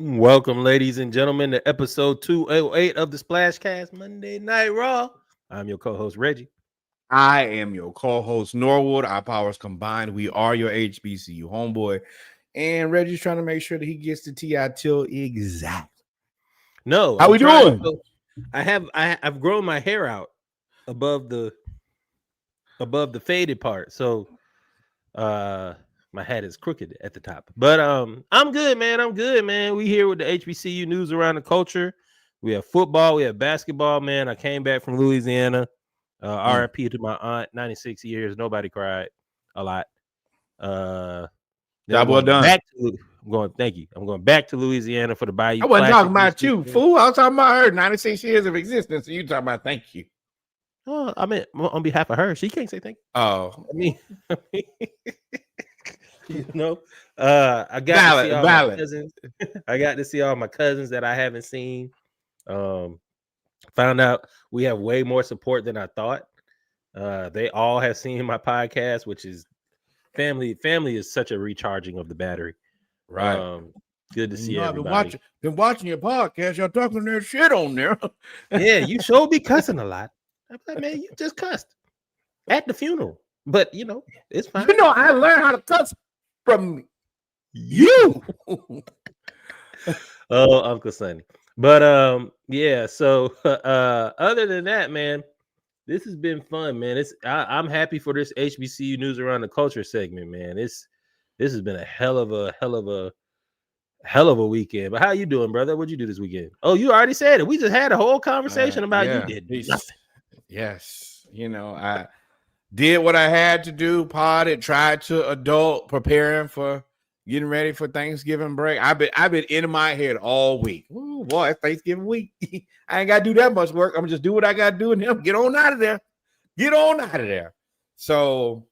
Welcome, ladies and gentlemen, to episode 208 of the SplashCast Monday Night Raw. I'm your co-host, Reggie. I am your co-host, Norwood. Our powers combined. We are your HBCU homeboy. And Reggie's trying to make sure that he gets the TI till exact. No. How we doing? I've grown my hair out above the faded part. So my hat is crooked at the top. But I'm good, man. We here with the HBCU news around the culture. We have football, we have basketball, man. I came back from Louisiana. RIP to my aunt, 96 years. Nobody cried a lot. Job well done. Thank you. I'm going back to Louisiana for the Bayou. I wasn't talking about you, fool. I was talking about her. 96 years of existence. And you talking about thank you. Oh, I mean, on behalf of her, she can't say thank you. Oh, I mean you know, I got to see all my cousins. I got to see all my cousins that I haven't seen. Found out we have way more support than I thought. They all have seen my podcast, which is family. Family is such a recharging of the battery. Right. Good to see everybody. Been watching your podcast. Y'all talking their shit on there. Yeah, you should be cussing a lot. I'm like, man, you just cussed at the funeral. But you know, it's fine. You know, I learned how to cuss from you. Oh, Uncle Sonny. But yeah, so other than that, man, this has been fun, man. I'm happy for this HBCU news around the culture segment, man. This has been a hell of a weekend. But how you doing, brother? What'd you do this weekend? Oh, you already said it. We just had a whole conversation about you did nothing. Yes, you know, I did what I had to do. Potted, tried to adult, preparing for getting ready for Thanksgiving break. I've been in my head all week. Oh boy, it's Thanksgiving week. I ain't got to do that much work. I'm gonna just do what I got to do and then get on out of there. Get on out of there. So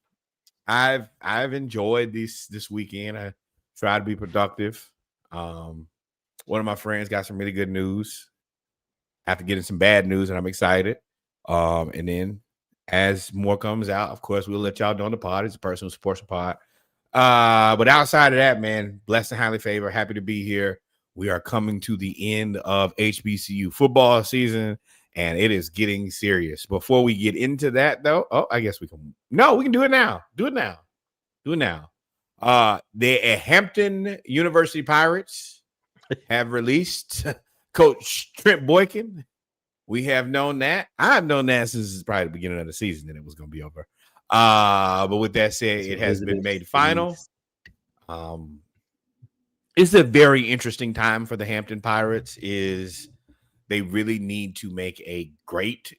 I've enjoyed this weekend. I tried to be productive. One of my friends got some really good news after getting some bad news, and I'm excited. And then as more comes out, of course, we'll let y'all know on the pod. It's a person who supports the pod. But outside of that, man, blessed and highly favored. Happy to be here. We are coming to the end of HBCU football season, and it is getting serious. Before we get into that, though, I guess we can. No, we can do it now. Do it now. The Hampton University Pirates have released Coach Trent Boykin. We have known that. I've known that since probably the beginning of the season that it was going to be over. But with that said, it has been made final. It's a very interesting time for the Hampton Pirates. They really need to make a great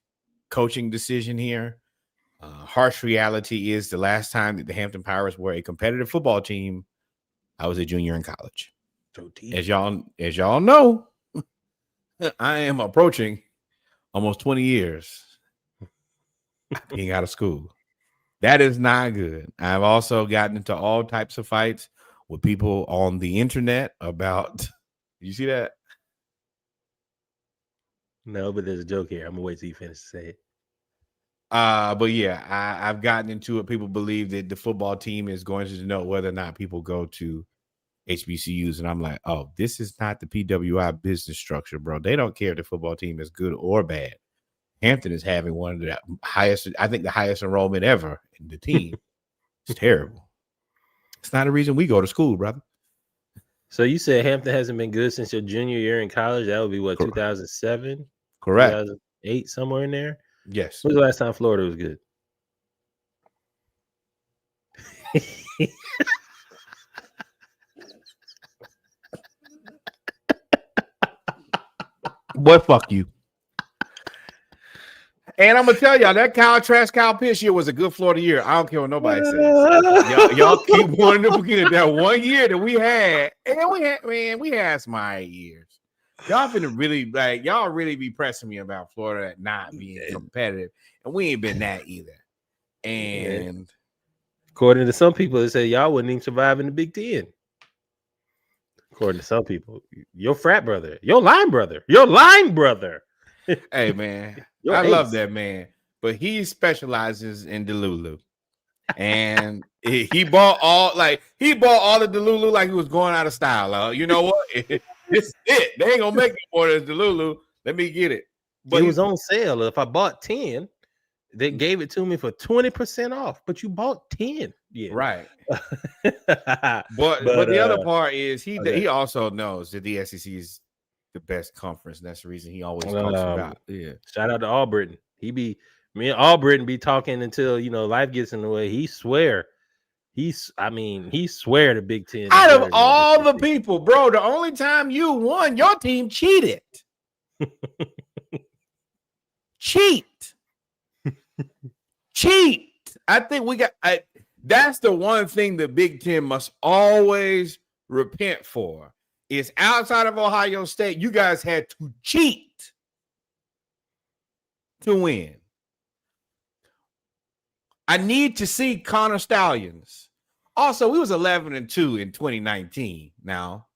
coaching decision here. Harsh reality is the last time that the Hampton Pirates were a competitive football team, I was a junior in college. As y'all know, I am approaching almost 20 years being out of school. That is not good. I've also gotten into all types of fights with people on the internet about. You see that? No, but there's a joke here. I'm gonna wait till you finish to say it. But yeah, I've gotten into it. People believe that the football team is going to know whether or not people go to HBCUs, and I'm like, oh, this is not the PWI business structure, bro. They don't care if the football team is good or bad. Hampton is having one of the highest, I think the highest enrollment ever in the team. It's terrible. It's not a reason we go to school, brother. So you said Hampton hasn't been good since your junior year in college. That would be what, 2007? Correct. 2008, somewhere in there? Yes. When was the last time Florida was good? Boy, fuck you. And I'm gonna tell y'all that Kyle Pitts year was a good Florida year. I don't care what nobody says. Y'all keep wanting to forget that 1 year that we had, and we had some high years. Y'all finna really be pressing me about Florida not being competitive, and we ain't been that either. And according to some people, they say y'all wouldn't even survive in the Big Ten. According to some people, your frat brother, your line brother. Hey man, I love that man, but he specializes in Delulu, and he bought all the Delulu like he was going out of style. You know what? This is it. They ain't gonna make no more than Delulu. Let me get it. But it was on sale. If I bought 10, they gave it to me for 20% off. But you bought 10. Yeah. Right. but the other part is he also knows that the SEC is the best conference. And that's the reason he always talks about. Yeah. Shout out to Albritton. Me and Albritton be talking until life gets in the way. He swear the Big Ten. Out of all the people, bro, the only time you won, your team cheated. Cheat. I think that's the one thing the Big Ten must always repent for. Is outside of Ohio State, you guys had to cheat to win. I need to see Connor Stallions. Also, we was 11-2 in 2019. Now,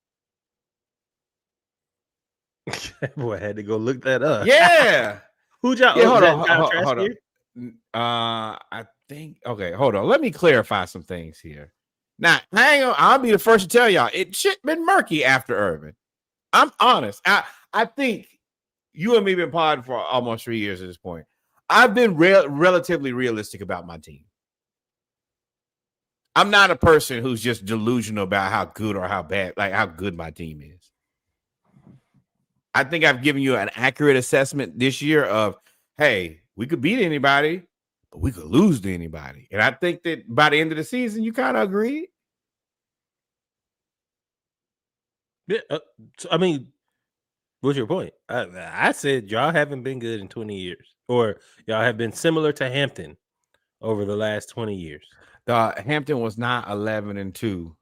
boy, I had to go look that up. Yeah. Who y'all? Hold on. I think. Okay, hold on. Let me clarify some things here. Now, hang on. I'll be the first to tell y'all it should have been murky after Urban. I'm honest. I think you and me been podding for almost 3 years at this point. I've been relatively realistic about my team. I'm not a person who's just delusional about how good or how bad, like how good my team is. I think I've given you an accurate assessment this year of, hey, we could beat anybody, but we could lose to anybody. And I think that by the end of the season, you kind of agree. Yeah, I mean, what's your point? I said y'all haven't been good in 20 years, or y'all have been similar to Hampton over the last 20 years. Hampton was not 11-2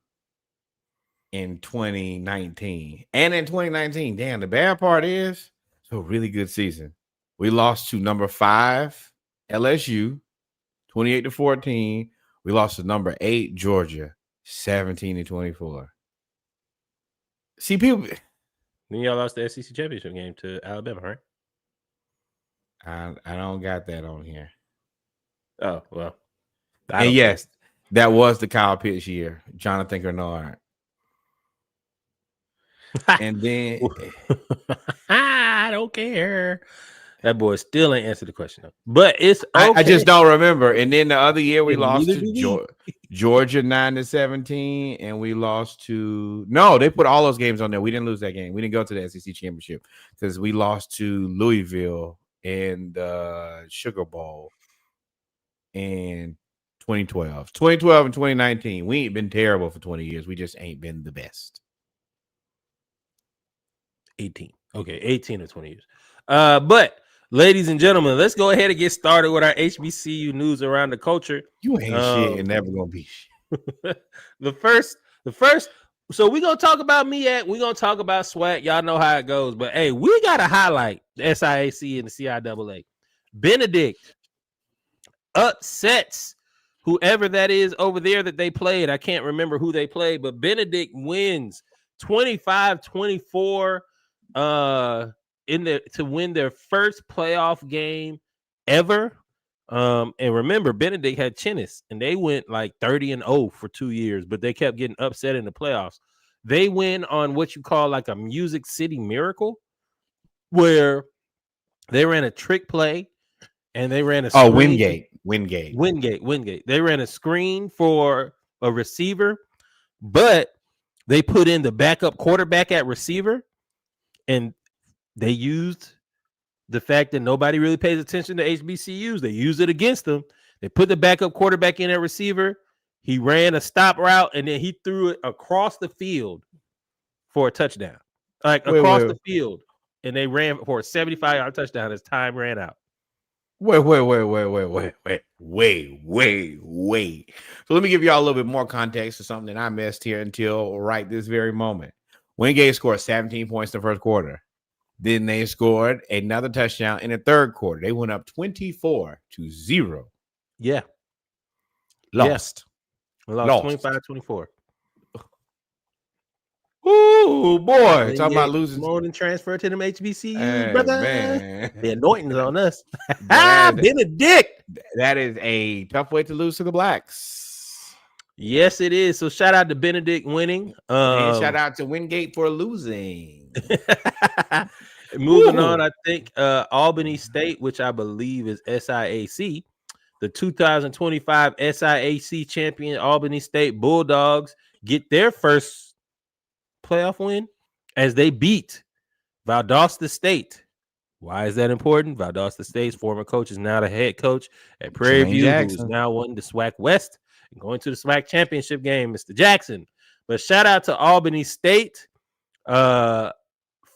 in 2019. And in 2019, damn, the bad part is it's a really good season. We lost to number 5, LSU, 28-14. We lost to number 8, Georgia, 17-24. See, people. Then y'all lost the SEC championship game to Alabama, right? I don't got that on here. Oh, well. And yes, that was the Kyle Pitts year, Jonathan Gernard. And then I don't care. That boy still ain't answered the question though. But it's okay. I just don't remember. And then the other year we lost to Georgia 9-17, and we lost to they put all those games on there. We didn't lose that game. We didn't go to the SEC championship because we lost to Louisville in the Sugar Bowl in 2012. 2012 and 2019. We ain't been terrible for 20 years. We just ain't been the best. 18. Okay, 18 or 20 years. But ladies and gentlemen, let's go ahead and get started with our HBCU news around the culture. You ain't shit and never gonna be shit. The first. So we're gonna talk about MEAC. We're gonna talk about SWAC. Y'all know how it goes. But hey, we gotta highlight the SIAC and the CIAA. Benedict upsets whoever that is over there that they played. I can't remember who they played, but Benedict wins 25-24 to win their first playoff game ever. And remember, Benedict had Chinnis, and they went like 30-0 for 2 years, but they kept getting upset in the playoffs. They win on what you call like a Music City miracle, where they ran a trick play and they ran a Wingate. They ran a screen for a receiver, but they put in the backup quarterback at receiver, and they used the fact that nobody really pays attention to HBCUs. They used it against them. They put the backup quarterback in at receiver. He ran a stop route, and then he threw it across the field for a touchdown. Across the field, and they ran for a 75-yard touchdown as time ran out. Wait. So let me give y'all a little bit more context to something that I missed here until right this very moment. Wingate scored 17 points in the first quarter. Then they scored another touchdown in the third quarter. They went up 24-0. Yeah. Lost 25-24. Ooh, boy. Talking about losing. More than transfer to them HBCUs, hey, brother. Man. The anointing's on us. Benedict. That is a tough way to lose to the Blacks. Yes, it is. So shout out to Benedict winning. And shout out to Wingate for losing. Moving on, I think Albany State, which I believe is SIAC, the 2025 SIAC champion Albany State Bulldogs get their first playoff win as they beat Valdosta State. Why is that important? Valdosta State's former coach is now the head coach at Prairie View, who is now winning the SWAC West and going to the SWAC championship game, Mr. Jackson. But shout out to Albany State for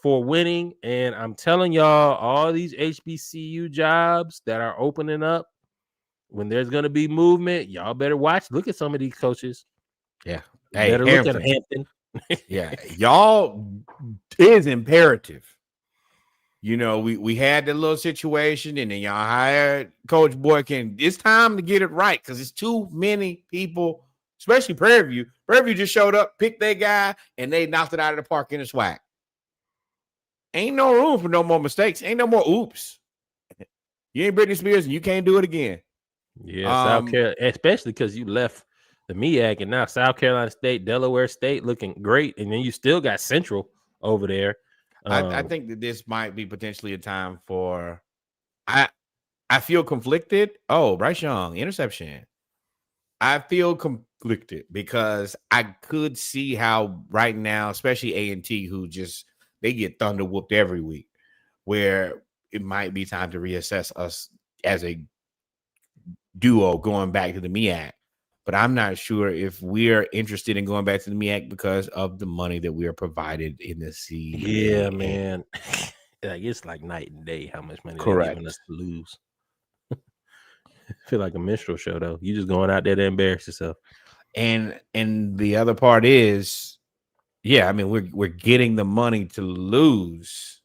winning. And I'm telling y'all, all these HBCU jobs that are opening up, when there's going to be movement, y'all better watch. Look at some of these coaches. Yeah. Hey, better look at Hampton. Yeah. Y'all, it is imperative. You know, we had the little situation, and then y'all hired Coach Boykin. It's time to get it right because it's too many people, especially Prairie View. Prairie View just showed up, picked their guy, and they knocked it out of the park in the SWAC. Ain't no room for no more mistakes. Ain't no more oops. You ain't Britney Spears, and you can't do it again. Yeah, South Carolina, especially because you left the MEAC, and now South Carolina State, Delaware State looking great, and then you still got Central over there. I think that this might be potentially a time for I feel conflicted. Oh, Bryce Young, interception. I feel conflicted because I could see how right now, especially A&T, who just they get thunder whooped every week, where it might be time to reassess us as a duo going back to the MEAC. But I'm not sure if we're interested in going back to the MEAC because of the money that we are provided in the CAA. Yeah, man. Like, it's like night and day how much money they're giving us to lose. I feel like a minstrel show, though. You just going out there to embarrass yourself. And the other part is, yeah, I mean, we're getting the money to lose,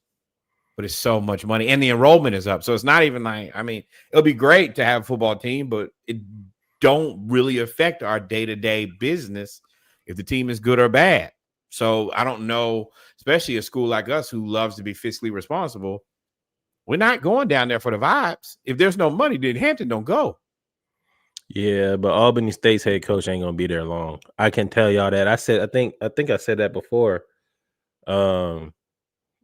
but it's so much money. And the enrollment is up. So it's not even like, I mean, it'll be great to have a football team, but it don't really affect our day-to-day business if the team is good or bad. So I don't know, especially a school like us who loves to be fiscally responsible. We're not going down there for the vibes. If there's no money, then Hampton don't go. Yeah, but Albany State's head coach ain't gonna be there long. I can tell y'all that. I think I said that before. They're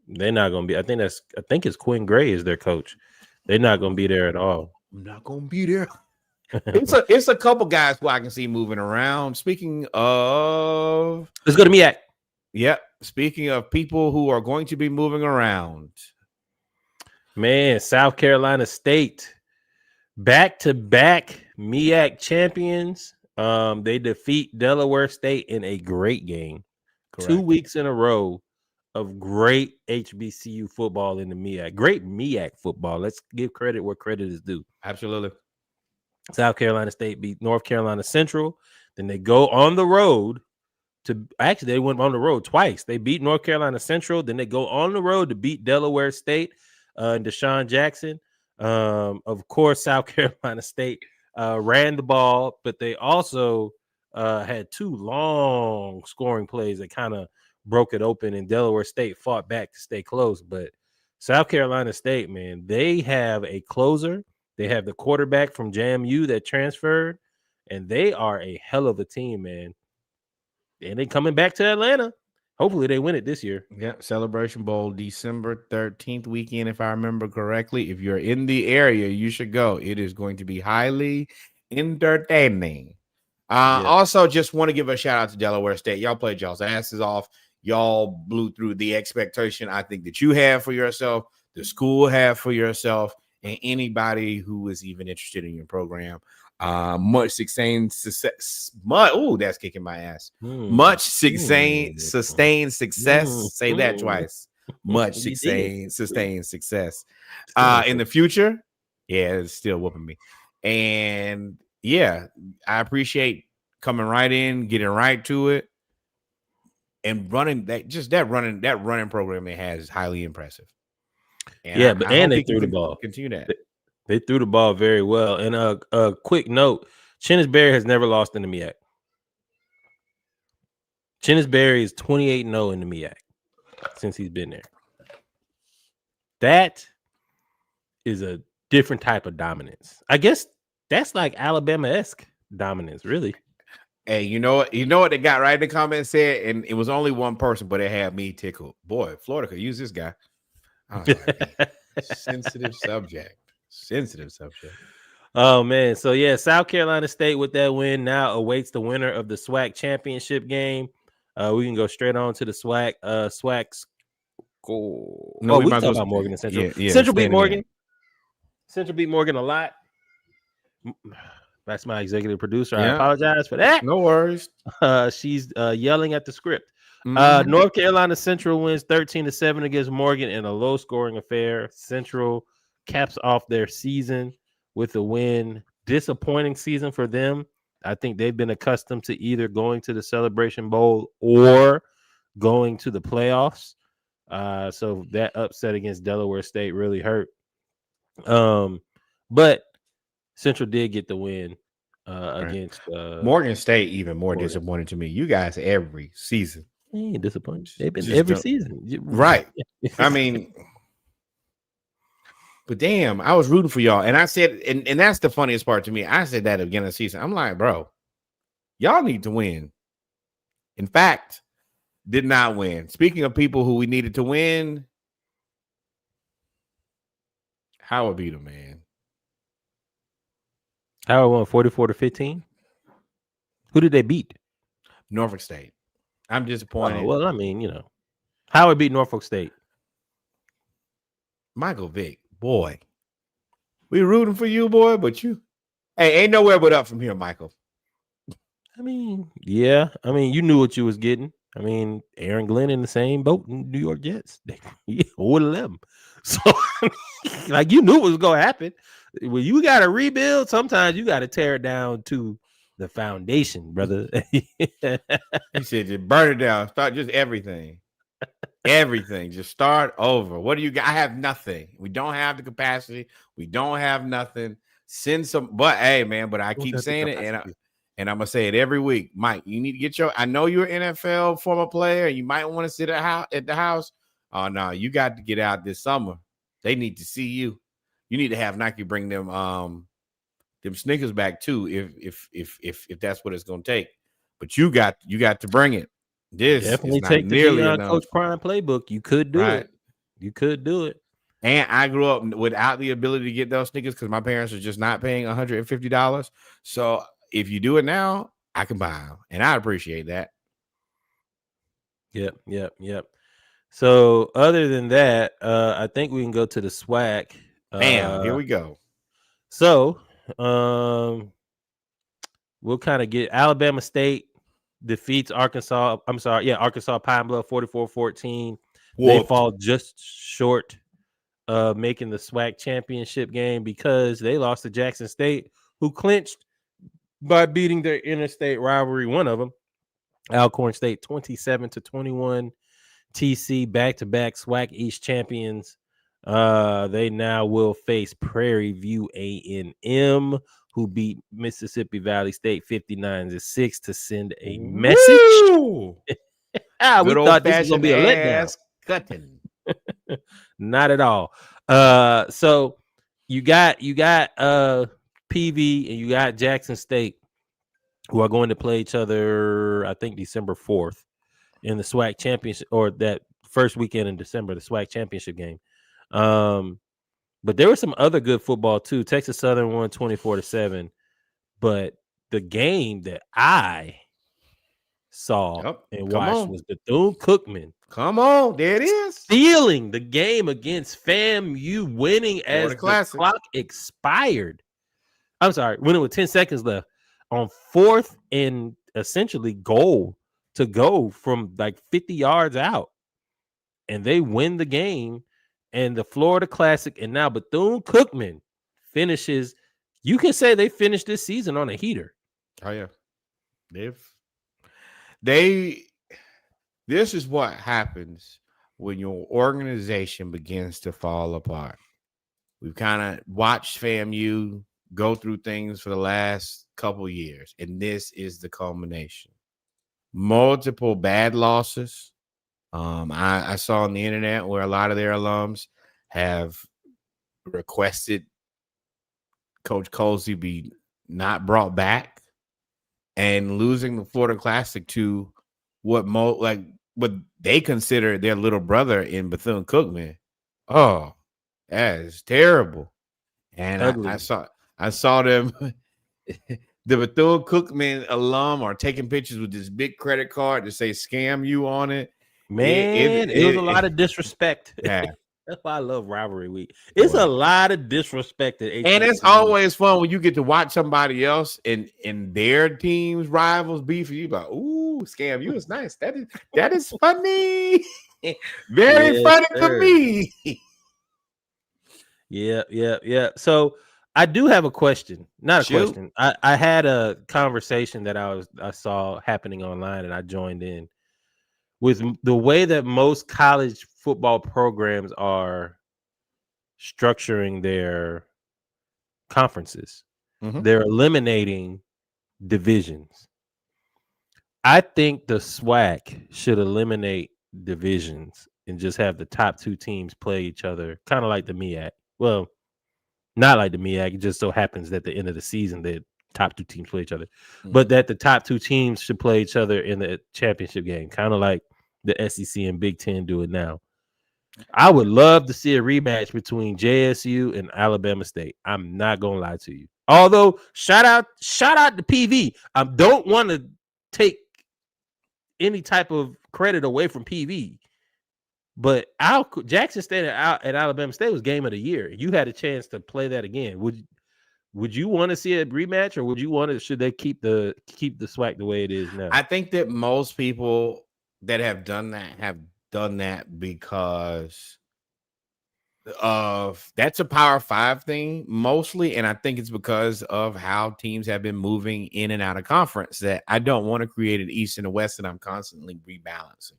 not gonna be. I think it's Quinn Gray is their coach. They're not gonna be there at all. I'm not gonna be there. It's a couple guys who I can see moving around. Speaking of, let's go to MEAC. Yep. Speaking of people who are going to be moving around, man, South Carolina State, back-to-back MEAC champions. They defeat Delaware State in a great game. Correct. 2 weeks in a row of great HBCU football in the MEAC. Great MEAC football. Let's give credit where credit is due. Absolutely. South Carolina State beat North Carolina Central. Then they go on the road they went on the road twice. They beat North Carolina Central. Then they go on the road to beat Delaware State and Deshaun Jackson. Of course, South Carolina State ran the ball, but they also had 2 long scoring plays that kind of broke it open, and Delaware State fought back to stay close. But South Carolina State, man, they have a closer. They have the quarterback from JMU that transferred, and they are a hell of a team, man. And they coming back to Atlanta. Hopefully they win it this year. Yeah, Celebration Bowl, December 13th weekend, if I remember correctly. If you're in the area, you should go. It is going to be highly entertaining. Also, just want to give a shout out to Delaware State. Y'all played y'all's asses off. Y'all blew through the expectation I think that you have for yourself, the school have for yourself, and anybody who is even interested in your program. Much sustained success. That's kicking my ass. Much sustained success. Say that twice. Much sustained success. In the future. Yeah, it's still whooping me. And yeah, I appreciate coming right in, getting right to it, and running that running program they has is highly impressive. And they threw the ball. Continue that. They threw the ball very well. And a quick note, Chennisberry has never lost in the MEAC. Chennisberry is 28-0 in the MEAC since he's been there. That is a different type of dominance. I guess that's like Alabama-esque dominance, really. Hey, you know what? You know what they got right in the comments said, and it was only one person, but it had me tickled. Boy, Florida could use this guy. I was like, man, sensitive subject. Sensitive subject. Oh man, so yeah, South Carolina State with that win now awaits the winner of the SWAC championship game. We can go straight on to the SWAC. SWAC's goal. No, we can talk about Morgan and Central. Yeah, Central beat Morgan. Central beat Morgan a lot. That's my executive producer. I apologize for that. No worries. She's yelling at the script. North Carolina Central wins 13-7 against Morgan in a low-scoring affair. Central caps off their season with a win. Disappointing season for them. I think they've been accustomed to either going to the Celebration Bowl or going to the playoffs. So that upset against Delaware State really hurt. But Central did get the win against Morgan State. Even more disappointing to me. You guys every season. Ain't disappointed. They've been every season, right? I mean, but damn, I was rooting for y'all, and I said, and that's the funniest part to me. I said that again this season. I'm like, bro, y'all need to win. In fact, did not win. Speaking of people who we needed to win, Howard beat them, man. Howard won 44-15. Who did they beat? Norfolk State. I'm disappointed. Well, I mean, you know, Howard beat Norfolk State. Michael Vick, boy, we rooting for you, boy, but you, hey, ain't nowhere but up from here, Michael. I mean, yeah. I mean, you knew what you was getting. I mean, Aaron Glenn in the same boat in New York Jets. They would have them. So, like, you knew what was going to happen. When you got to rebuild, sometimes you got to tear it down to the foundation, brother. He said, just burn it down. Start just everything. Everything. Just start over. What do you got? I have nothing. We don't have the capacity. We don't have nothing. Send some, but hey, man, but I keep saying it, and I'm gonna say it every week. Mike, you need to get your, I know you're an NFL former player, and you might want to sit at the house. Oh no, you got to get out this summer. They need to see you. You need to have Nike bring them sneakers back too, if that's what it's gonna take. But you got to bring it. This definitely take the Coach Prime playbook. You could do it. You could do it. And I grew up without the ability to get those sneakers because my parents are just not paying $150. So if you do it now, I can buy them, and I appreciate that. Yep. So other than that, I think we can go to the SWAC. Bam, here we go. So we'll kind of get Alabama State defeats Arkansas. Arkansas Pine Bluff 44-14. They fall just short of making the SWAC championship game because they lost to Jackson State, who clinched by beating their interstate rivalry, one of them, Alcorn State, 27-21. TC back-to-back SWAC East champions. They now will face Prairie View A&M, who beat Mississippi Valley State 59-6 to send a message. We thought this was gonna be a letdown. Cutting. Not at all. So you got PV and you got Jackson State, who are going to play each other, I think December 4th in the SWAC championship, or that first weekend in December, the SWAC championship game. But there was some other good football too. Texas Southern won 24-7. But the game that I saw and watched was Bethune-Cookman. Come on, there it is. Stealing the game against FAMU, winning as the clock expired. I'm sorry, winning with 10 seconds left on 4th and essentially goal to go from like 50 yards out. And they win the game. And the Florida Classic, and now Bethune-Cookman finishes. You can say they finished this season on a heater. Oh yeah, this is what happens when your organization begins to fall apart. We've kind of watched FAMU go through things for the last couple of years, and this is the culmination. Multiple bad losses. I saw on the internet where a lot of their alums have requested Coach Colsey be not brought back. and losing the Florida Classic to what they consider their little brother in Bethune-Cookman. Oh, that is terrible. And I saw them. The Bethune-Cookman alum are taking pictures with this big credit card to say "scam you" on it. Man, it was a lot of disrespect. Yeah. That's why I love rivalry week. It's a lot of disrespect at HBCU. And it's always fun when you get to watch somebody else in their team's rivals beef. You like, ooh, scam you is nice. That is funny. Very funny to me. Yeah. So I do have a question. Not a question. I had a conversation that I saw happening online, and I joined in. With the way that most college football programs are structuring their conferences, they're eliminating divisions. I think the SWAC should eliminate divisions and just have the top two teams play each other, kind of like the MEAC. Well, not like the MEAC. It just so happens that at the end of the season, the top two teams play each other, but that the top two teams should play each other in the championship game, kind of like the SEC and Big Ten do it now. I would love to see a rematch between JSU and Alabama State. I'm not gonna lie to you. Although shout out to PV. I don't want to take any type of credit away from PV, but Jackson State at Alabama State was game of the year. You had a chance to play that again. Would you want to see a rematch, or would you should they keep the SWAC the way it is now? I think that most people that have done that because of that's a Power 5 thing mostly, and I think it's because of how teams have been moving in and out of conference that I don't want to create an East and a West, and I'm constantly rebalancing.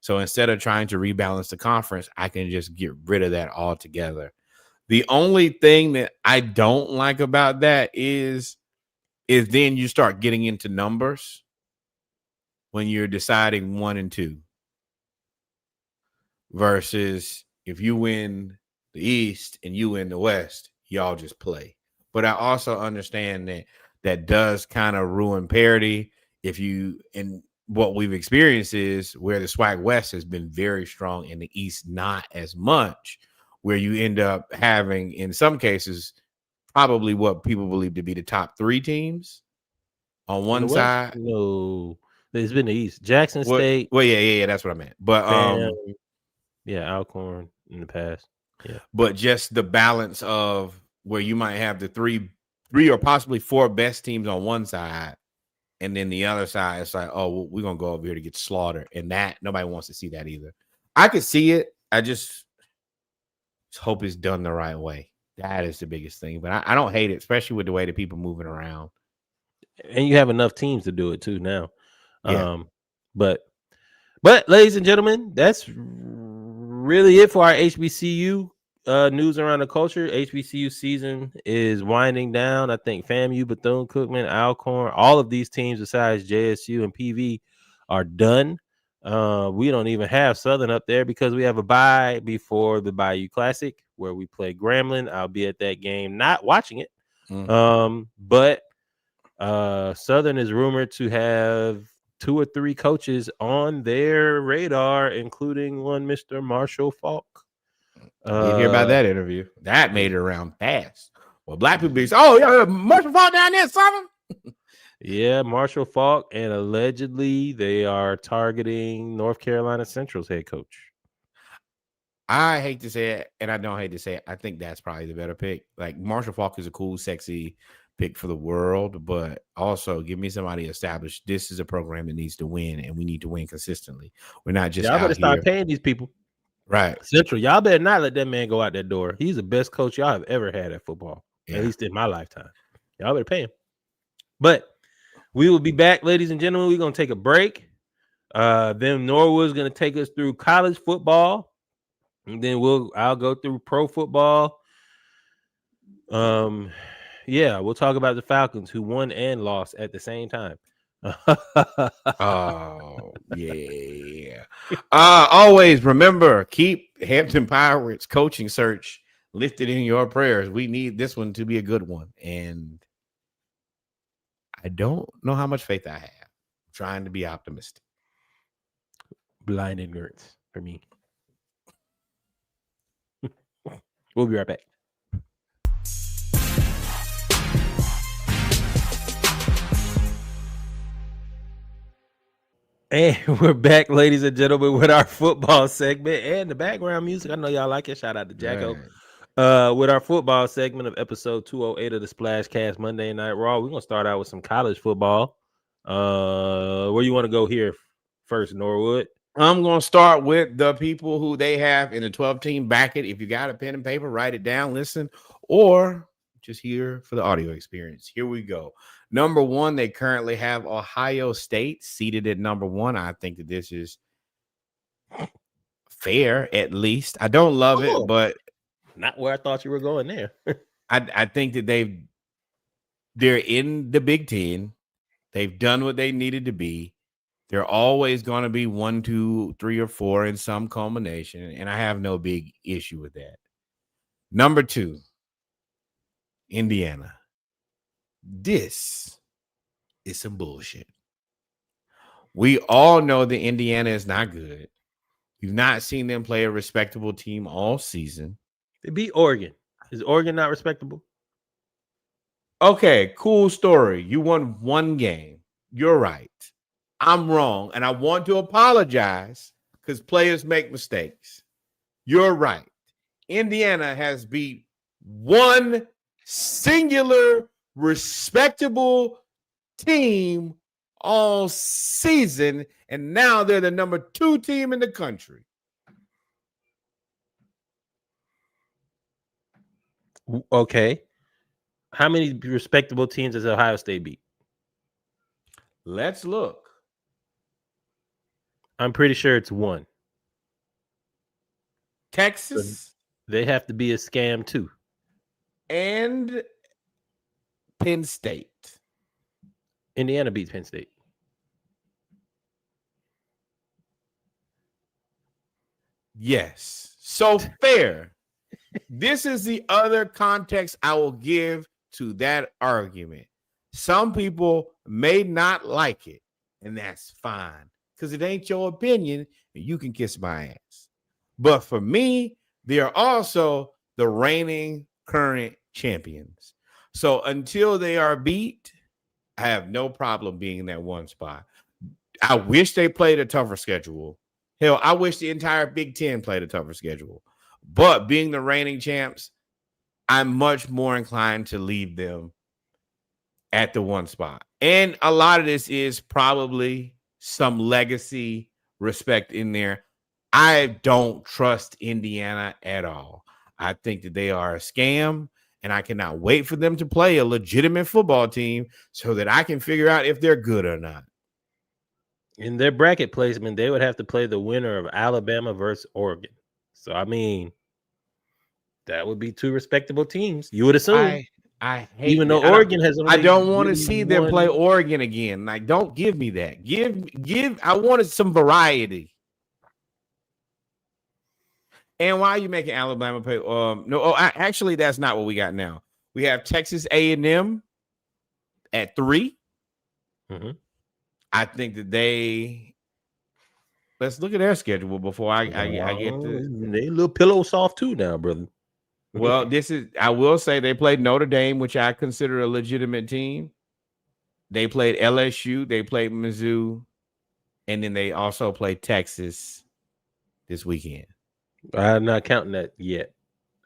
So instead of trying to rebalance the conference, I can just get rid of that altogether. The only thing that I don't like about that is then you start getting into numbers when you're deciding 1 and 2 versus if you win the East and you win the West, y'all just play. But I also understand that does kind of ruin parity. And what we've experienced is where the SWAC West has been very strong and the East not as much, where you end up having, in some cases, probably what people believe to be the top 3 teams on one side. No, it's been the East. Jackson State. Well, yeah, that's what I meant. But Alcorn in the past. Yeah, but just the balance of where you might have the three or possibly 4 best teams on one side, and then the other side, it's like, oh, well, we're gonna go over here to get slaughtered, and that nobody wants to see that either. I could see it. I just hope it's done the right way. That is the biggest thing. But I don't hate it, especially with the way that people moving around. And you have enough teams to do it too now. Yeah. But ladies and gentlemen, that's really it for our HBCU news around the culture. HBCU season is winding down. I think FAMU, Bethune-Cookman, Alcorn, all of these teams besides JSU and PV are done. We don't even have Southern up there because we have a bye before the Bayou Classic where we play Grambling. I'll be at that game, not watching it. But Southern is rumored to have 2 or 3 coaches on their radar, including one Mr. Marshall Falk. You hear about that interview? That made it around fast. Well, black people be saying, oh, yeah, Marshall Falk down there, Southern. Yeah, Marshall Falk, and allegedly they are targeting North Carolina Central's head coach. I hate to say it, and I don't hate to say it. I think that's probably the better pick. Like, Marshall Falk is a cool, sexy pick for the world, but also give me somebody established. This is a program that needs to win, and we need to win consistently. We're not just y'all out better start here. paying these people. Right. Central, y'all better not let that man go out that door. He's the best coach y'all have ever had at football, at least in my lifetime. Y'all better pay him. But we will be back, ladies and gentlemen. We're going to take a break. Then Norwood's going to take us through college football. And then I'll go through pro football. Yeah, we'll talk about the Falcons who won and lost at the same time. Oh, yeah. Always remember, keep Hampton Pirates coaching search lifted in your prayers. We need this one to be a good one. And I don't know how much faith I have. I'm trying to be optimistic. Blind ignorance for me. We'll be right back. And we're back, ladies and gentlemen, with our football segment and the background music. I know y'all like it. Shout out to Jacko. Right. With our football segment of episode 208 of the SplashCast Monday Night Raw, we're gonna start out with some college football. Where you want to go here first, Norwood? I'm going to start with the people who they have in the 12-team bracket. If you got a pen and paper, write it down, listen, or just hear for the audio experience. Here we go. Number 1, they currently have Ohio State seated at number 1. I think that this is fair, at least. I don't love it, but not where I thought you were going there. I think that they're in the Big Ten. They've done what they needed to be. They're always going to be 1, 2, 3, or 4 in some combination, and I have no big issue with that. Number 2, Indiana. This is some bullshit. We all know that Indiana is not good. We've not seen them play a respectable team all season. They beat Oregon. Is Oregon not respectable? Okay, cool story. You won 1 game. You're right. I'm wrong, and I want to apologize because players make mistakes. You're right. Indiana has beat 1 singular respectable team all season, and now they're the number 2 team in the country. Okay. How many respectable teams does Ohio State beat? Let's look. I'm pretty sure it's 1. Texas. They have to be a scam too. And Penn State. Indiana beats Penn State. Yes. So fair. This is the other context I will give to that argument. Some people may not like it, and that's fine, because it ain't your opinion, and you can kiss my ass. But for me, they are also the reigning current champions. So until they are beat, I have no problem being in that 1 spot. I wish they played a tougher schedule. Hell, I wish the entire Big Ten played a tougher schedule. But being the reigning champs, I'm much more inclined to leave them at the 1 spot. And a lot of this is probably some legacy respect in there. I don't trust Indiana at all. I think that they are a scam, and I cannot wait for them to play a legitimate football team so that I can figure out if they're good or not. In their bracket placement, they would have to play the winner of Alabama versus Oregon. So, I mean, that would be 2 respectable teams. You would assume. I hate even though Oregon has only I don't want to see them play Oregon again. Like, don't give me that. I wanted some variety. And why are you making Alabama play? Actually, that's not what we got now. We have Texas A&M at 3. Mm-hmm. I think that let's look at their schedule before I get to. They a little pillow soft too now, brother. Well, I will say they played Notre Dame, which I consider a legitimate team. They played LSU, they played Mizzou, and then they also played Texas this weekend. I'm not counting that yet.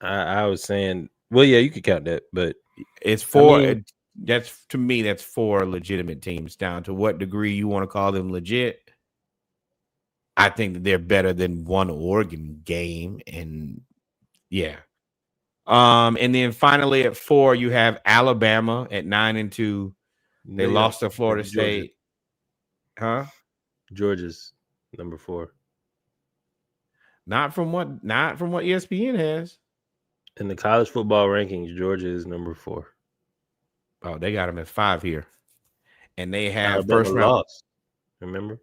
I was saying, well, yeah, you could count that, but it's 4. That's, to me, that's 4 legitimate teams. Down to what degree you want to call them legit. I think that they're better than 1 Oregon game, and yeah. And then finally at 4, you have Alabama at 9-2. They lost to Florida State. Huh? Georgia's number 4. Not from what ESPN has. In the college football rankings, Georgia is number 4. Oh, they got them at 5 here. And they have Alabama first round. Lost. Remember?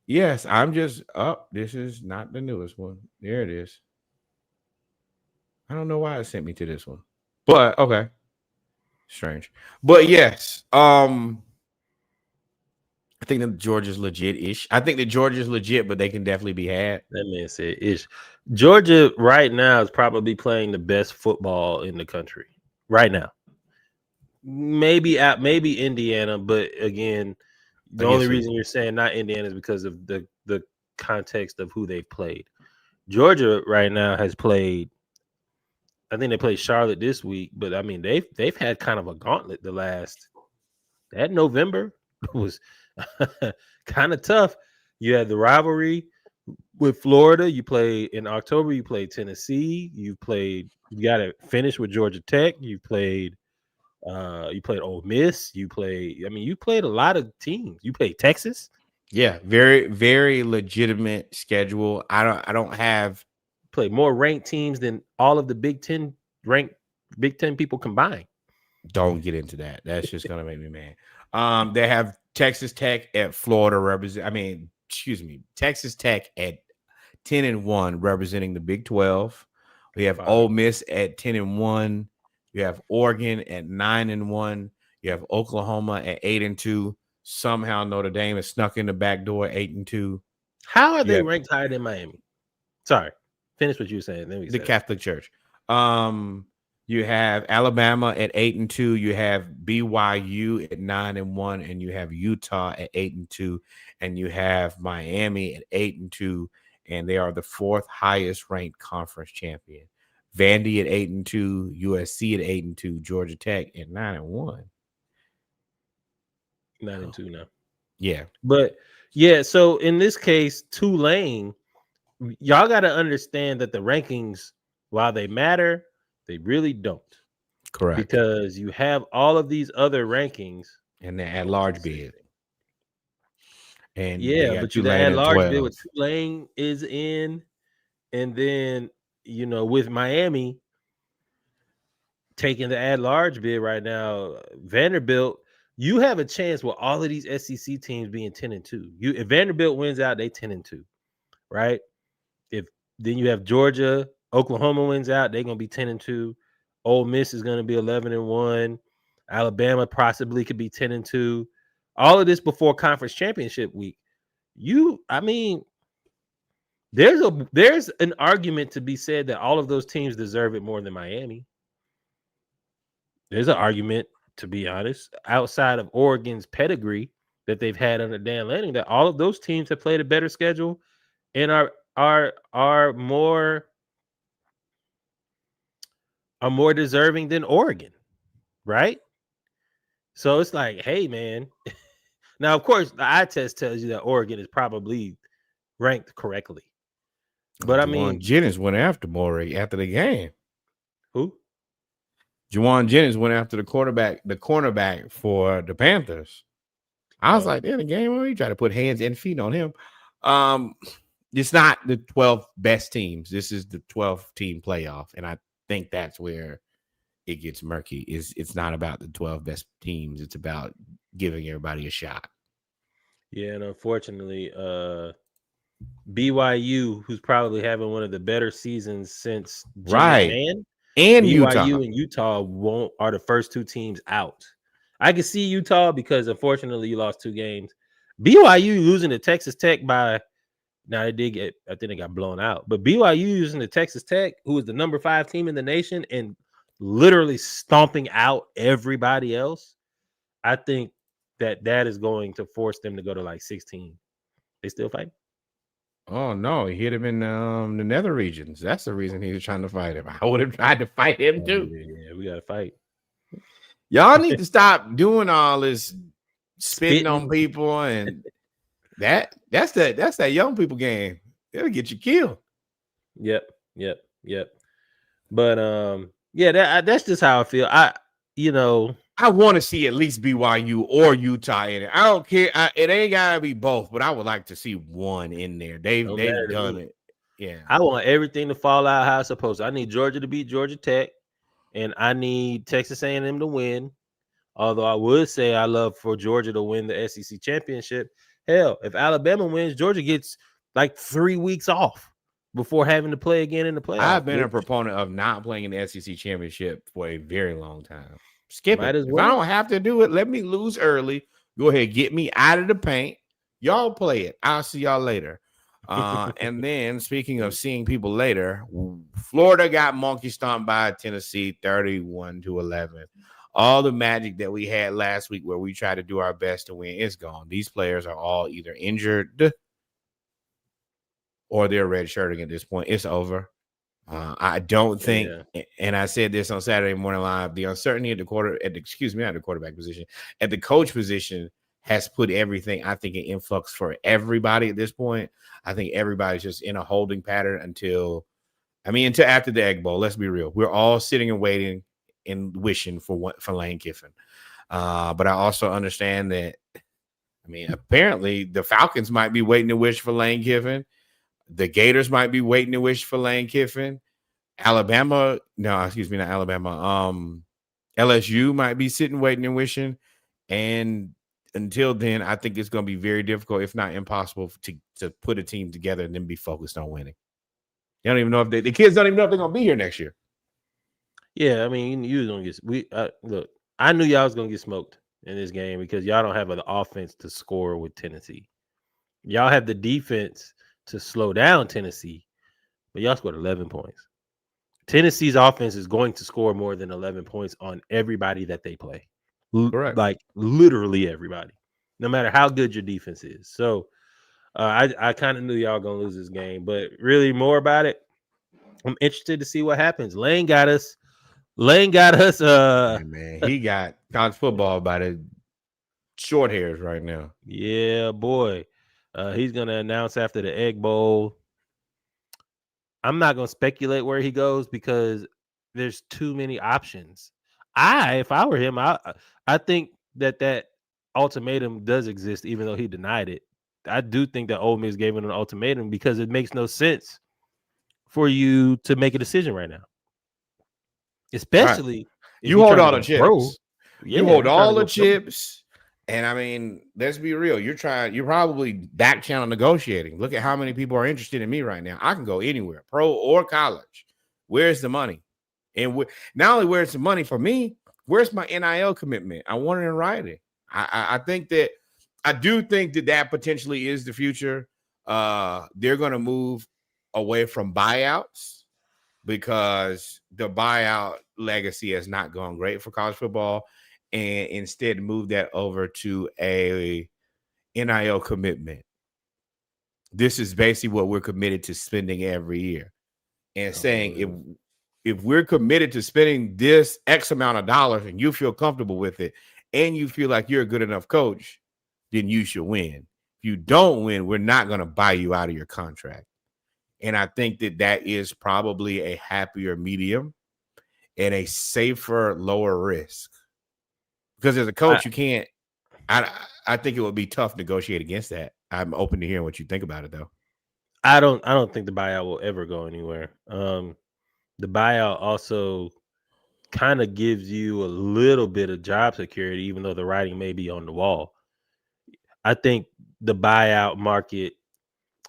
Yes, I'm just up. This is not the newest one. There it is. I don't know why it sent me to this one. But okay. Strange. But yes, I think that Georgia's legit-ish. I think that Georgia's legit, but they can definitely be had. That man said ish. Georgia right now is probably playing the best football in the country right now. Maybe Indiana, but again, the only reason you're saying not Indiana is because of the context of who they've played. Georgia right now has played. I think they played Charlotte this week, but I mean they've had kind of a gauntlet the last. That November was kind of tough. You had the rivalry with Florida. You played in October. You played Tennessee. You got to finish with Georgia Tech. You played Ole Miss. You played a lot of teams. You played Texas. Yeah, very, very legitimate schedule. I don't have played more ranked teams than all of the Big Ten ranked Big Ten people combined. Don't get into that. That's just gonna make me mad. They have Texas Tech at Florida Texas Tech at 10-1 representing the Big 12. We have Ole Miss at 10-1. You have Oregon at 9-1. You have Oklahoma at 8-2. Somehow Notre Dame has snuck in the back door 8-2. How are they ranked higher than Miami? Sorry, finish what you were saying. Then the Catholic Church. You have Alabama at 8-2. You have BYU at 9-1, and you have Utah at 8-2, and you have Miami at 8-2, and they are the fourth highest ranked conference champion. Vandy at 8-2, USC at 8-2, Georgia Tech at 9-1. 9-2 now. Yeah. But yeah, so in this case, Tulane, y'all got to understand that the rankings, while they matter, they really don't. Correct. Because you have all of these other rankings. And they're at large bid. And yeah, but you add large bid with Tulane is in. And then, with Miami taking the at large bid right now, Vanderbilt, you have a chance with all of these SEC teams being 10-2. If Vanderbilt wins out, they 10-2, right? If then you have Georgia, Oklahoma wins out, they're gonna be 10-2. Ole Miss is gonna be 11-1. Alabama possibly could be 10-2. All of this before conference championship week. There's an argument to be said that all of those teams deserve it more than Miami. There's an argument, to be honest, outside of Oregon's pedigree that they've had under Dan Lanning, that all of those teams have played a better schedule and are more deserving than Oregon, right? So it's like, hey, man. Now, of course, the eye test tells you that Oregon is probably ranked correctly. But Juwan Jennings went after Morey after the game. Who? Juwan Jennings went after the cornerback for the Panthers. I was like, in the game where he tried to put hands and feet on him. It's not the 12 best teams. This is the 12 team playoff. And I think that's where it gets murky. It's not about the 12 best teams. It's about giving everybody a shot. Yeah, and unfortunately, BYU, who's probably having one of the better seasons since and BYU and Utah are the first two teams out. I can see Utah because unfortunately you lost 2 games. BYU losing to Texas Tech I think they got blown out. But BYU using the Texas Tech, who is the number 5 team in the nation, and literally stomping out everybody else. I think that is going to force them to go to like 16. They still fighting? Oh no, he hit him in the nether regions. That's the reason he was trying to fight him. I would have tried to fight him too. Yeah, we gotta fight. Y'all need to stop doing all this spitting on people, and that's that young people game. It'll get you killed. Yep. But that's just how I feel. I want to see at least BYU or Utah in it. I don't care. It ain't gotta be both, but I would like to see one in there. They've done it. Yeah. I want everything to fall out how it's supposed to. I need Georgia to beat Georgia Tech, and I need Texas A&M to win. Although I would say I love for Georgia to win the SEC championship. Hell, if Alabama wins, Georgia gets like 3 weeks off before having to play again in the playoffs. I've been a proponent of not playing in the SEC championship for a very long time. Skip Might it. as If well. I don't have to do it, let me lose early. Go ahead, get me out of the paint. Y'all play it. I'll see y'all later. And then, speaking of seeing people later, Florida got monkey stomped by Tennessee 31-11. All the magic that we had last week where we tried to do our best to win is gone. These players are all either injured or they're redshirting at this point. It's over. I don't think, and I said this on Saturday Morning Live, the uncertainty at the quarterback position, at the coach position has put everything, I think, in influx for everybody at this point. I think everybody's just in a holding pattern until after the Egg Bowl. Let's be real. We're all sitting and waiting and wishing for Lane Kiffin. But I also understand that, apparently the Falcons might be waiting to wish for Lane Kiffin. The Gators might be waiting to wish for Lane Kiffin. LSU might be sitting, waiting, and wishing. And until then, I think it's going to be very difficult, if not impossible, to put a team together and then be focused on winning. They don't even know if the kids don't even know if they're going to be here next year. Yeah, you was going to get look. I knew y'all was going to get smoked in this game because y'all don't have an offense to score with Tennessee. Y'all have the defense to slow down Tennessee, but y'all scored 11 points. Tennessee's offense is going to score more than 11 points on everybody that they play. Correct. Like literally everybody, no matter how good your defense is. So I kind of knew y'all going to lose this game, but really more about it, I'm interested to see what happens. Lane got us. Man, he got college football by the short hairs right now. Yeah, boy. He's going to announce after the Egg Bowl. I'm not going to speculate where he goes because there's too many options. If I were him, I think that ultimatum does exist, even though he denied it. I do think that Ole Miss gave him an ultimatum because it makes no sense for you to make a decision right now. Especially if you hold all the chips. Yeah, you hold all the chips. And let's be real. You're probably back channel negotiating. Look at how many people are interested in me right now. I can go anywhere, pro or college. Where's the money? And not only where's the money for me, where's my NIL commitment? I want it in writing. I do think that potentially is the future. They're going to move away from buyouts because the buyout legacy has not gone great for college football. And instead move that over to a NIL commitment. This is basically what we're committed to spending every year. And saying if we're committed to spending this X amount of dollars and you feel comfortable with it and you feel like you're a good enough coach, then you should win. If you don't win, we're not going to buy you out of your contract. And I think that is probably a happier medium and a safer, lower risk. Because as a coach, you can't. I think it would be tough to negotiate against that. I'm open to hearing what you think about it, though. I don't think the buyout will ever go anywhere. The buyout also kind of gives you a little bit of job security, even though the writing may be on the wall. I think the buyout market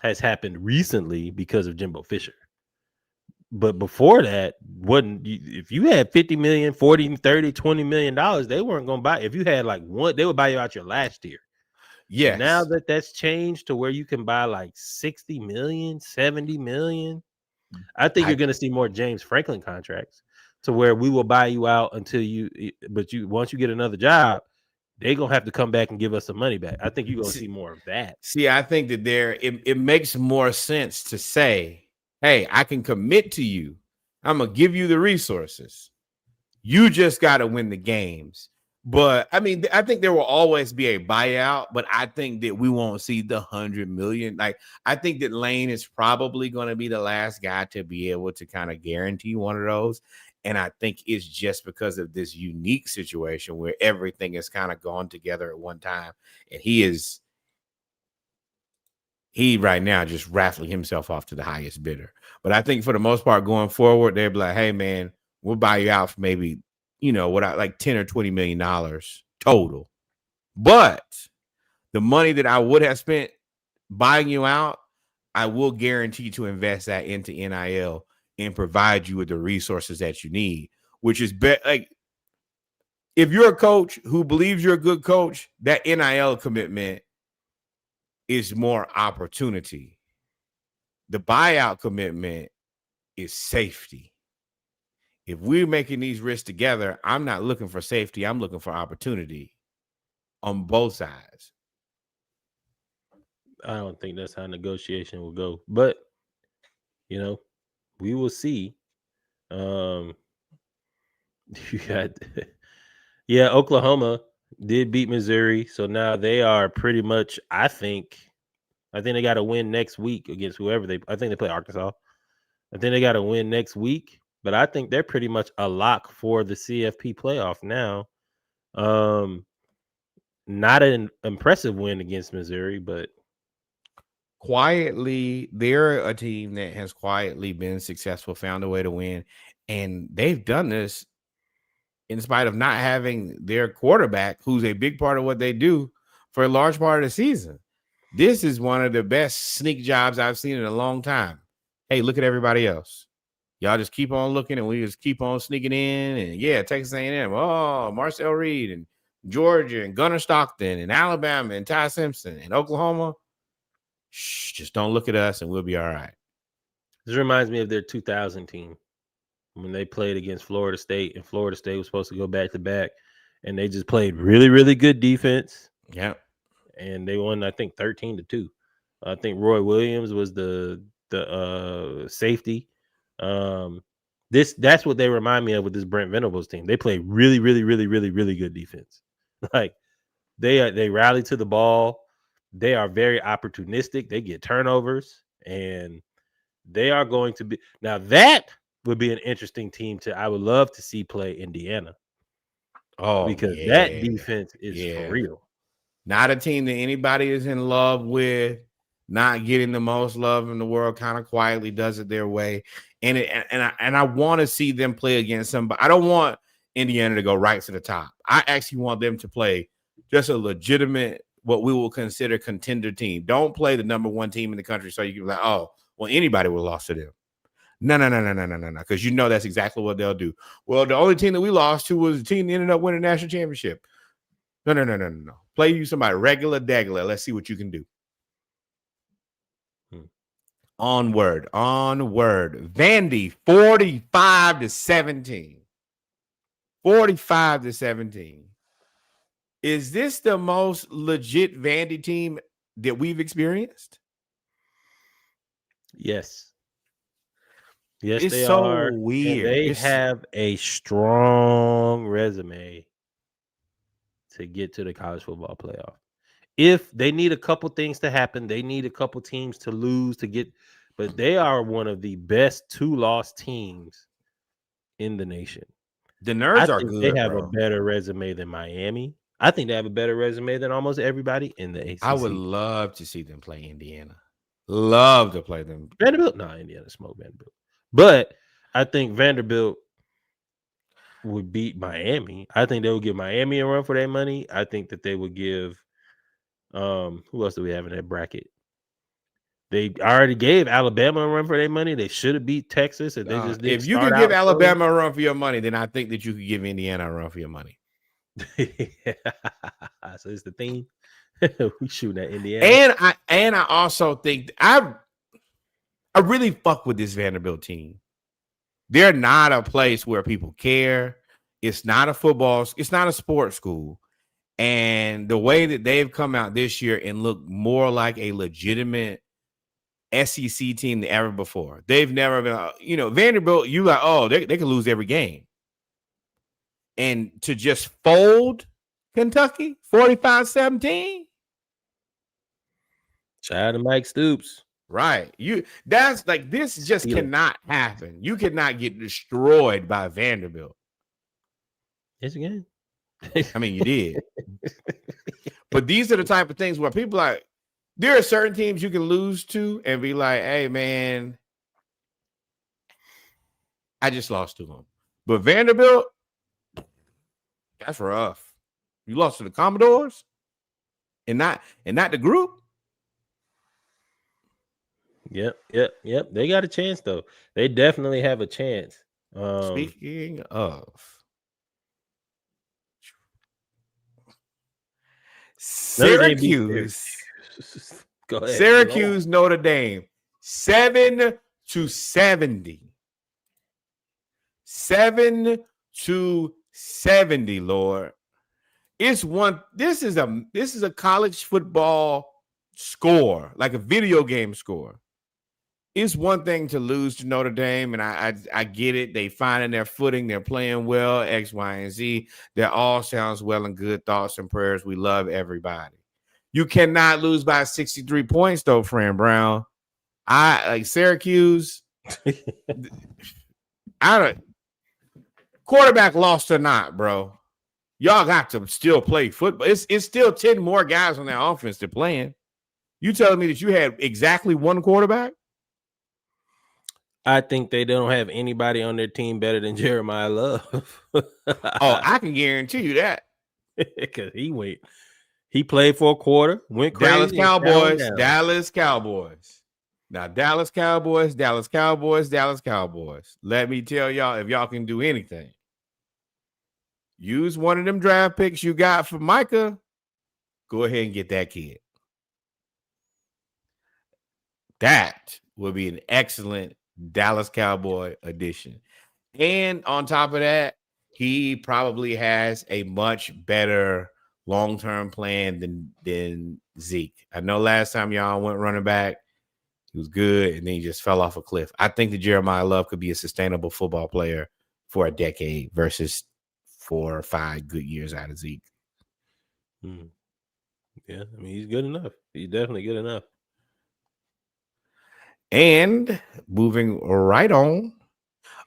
has happened recently because of Jimbo Fisher. But before that, if you had 50 million, 40, 30, 20 million dollars, they weren't going to buy. If you had like one, they would buy you out your last year. Yes. Now that's changed to where you can buy like 60 million, 70 million. I think you're going to see more James Franklin contracts to where we will buy you out until once you get another job, they're going to have to come back and give us some money back. I think you're going to see more of that. See, I think that it makes more sense to say, hey, I can commit to you. I'm going to give you the resources. You just got to win the games. But I think there will always be a buyout, but I think that we won't see the 100 million. Like, I think that Lane is probably going to be the last guy to be able to kind of guarantee one of those. And I think it's just because of this unique situation where everything is kind of gone together at one time. And he right now just raffling himself off to the highest bidder. But I think for the most part going forward, they'll be like, hey, man, we'll buy you out for maybe, like $10 or $20 million total. But the money that I would have spent buying you out, I will guarantee to invest that into NIL and provide you with the resources that you need, which is like if you're a coach who believes you're a good coach, that NIL commitment is more opportunity. The buyout commitment is safety. If we're making these risks together, I'm not looking for safety. I'm looking for opportunity on both sides. I don't think that's how negotiation will go, but we will see. You got, Oklahoma did beat Missouri, so now they are pretty much. I think they got to win next week against whoever I think they play Arkansas. I think they got to win next week, but I think they're pretty much a lock for the CFP playoff now. Not an impressive win against Missouri, but quietly, they're a team that has quietly been successful, found a way to win, and they've done this in spite of not having their quarterback, who's a big part of what they do, for a large part of the season. This is one of the best sneak jobs I've seen in a long time. Hey, look at everybody else. Y'all just keep on looking, and we just keep on sneaking in. And Texas A&M, Marcel Reed, and Georgia, and Gunnar Stockton, and Alabama, and Ty Simpson, and Oklahoma. Shh, just don't look at us, and we'll be all right. This reminds me of their 2000 team when they played against Florida State, and Florida State was supposed to go back to back, and they just played really, really good defense. Yeah, and they won, I think, 13-2. I think Roy Williams was the safety. That's what they remind me of with this Brent Venables team. They play really, really, really, really, really good defense. Like they rally to the ball. They are very opportunistic. They get turnovers, and they are going to be now. That would be an interesting team I would love to see play Indiana. Oh, because that defense is for real. Not a team that anybody is in love with, not getting the most love in the world, kind of quietly does it their way. And I want to see them play against somebody. I don't want Indiana to go right to the top. I actually want them to play just a legitimate, what we will consider contender team. Don't play the number one team in the country so you can be like, oh, well, anybody would have lost to them. No. Because you know that's exactly what they'll do. Well, the only team that we lost to was the team that ended up winning the national championship. No. Play you somebody regular. Let's see what you can do. Onward. Vandy, 45-17. 45-17. Is this the most legit Vandy team that we've experienced? Yes. Yes, it's they so are. Weird. They have a strong resume to get to the college football playoff. If they need a couple things to happen, they need a couple teams to lose to get, but they are one of the best 2-loss teams in the nation. The Nerds are good. They have a better resume than Miami. I think they have a better resume than almost everybody in the ACC. I would love to see them play Indiana. Love to play them. Vanderbilt? No, Indiana smoke Vanderbilt. But I think Vanderbilt would beat Miami. I think they would give Miami a run for their money. I think that they would give who else do we have in that bracket? They already gave Alabama a run for their money. They should have beat Texas, and they just didn't. If you could give Alabama a run for your money, then I think that you could give Indiana a run for your money. So it's the theme. We shooting at Indiana. And I also think I really fuck with this Vanderbilt team. They're not a place where people care. It's not it's not a sports school. And the way that they've come out this year and look more like a legitimate SEC team than ever before. They've never been, Vanderbilt, you like, oh, they can lose every game. And to just fold Kentucky 45-17. Shout out to Mike Stoops. Right. That's like, this just cannot happen. You cannot get destroyed by Vanderbilt. It's a game. I mean, you did. But these are the type of things where people like, there are certain teams you can lose to and be like, hey, man, I just lost to them. But Vanderbilt, that's rough. You lost to the Commodores and not the group. Yep. They got a chance, though. They definitely have a chance. Speaking of, Syracuse. Go ahead. Syracuse, Notre Dame, 7-70. 7-70, Lord. This is a college football score, like a video game score. It's one thing to lose to Notre Dame, and I get it. They finding their footing. They're playing well, X, Y, and Z. That all sounds well and good. Thoughts and prayers. We love everybody. You cannot lose by 63 points, though, friend Brown. I like Syracuse. Quarterback lost or not, bro. Y'all got to still play football. It's still 10 more guys on that offense they're playing. You telling me that you had exactly one quarterback? I think they don't have anybody on their team better than Jeremiah Love. I can guarantee you that. Because he played for a quarter, went crazy. Dallas Cowboys. Now, Dallas Cowboys. Let me tell y'all, if y'all can do anything, use one of them draft picks you got for Micah. Go ahead and get that kid. That would be an excellent Dallas Cowboy addition. And on top of that, he probably has a much better long-term plan than Zeke. I know last time y'all went running back, he was good, and then he just fell off a cliff. I think that Jeremiah Love could be a sustainable football player for a decade versus 4 or 5 good years out of Zeke. Yeah, I mean, he's good enough. He's definitely good enough. And moving right on,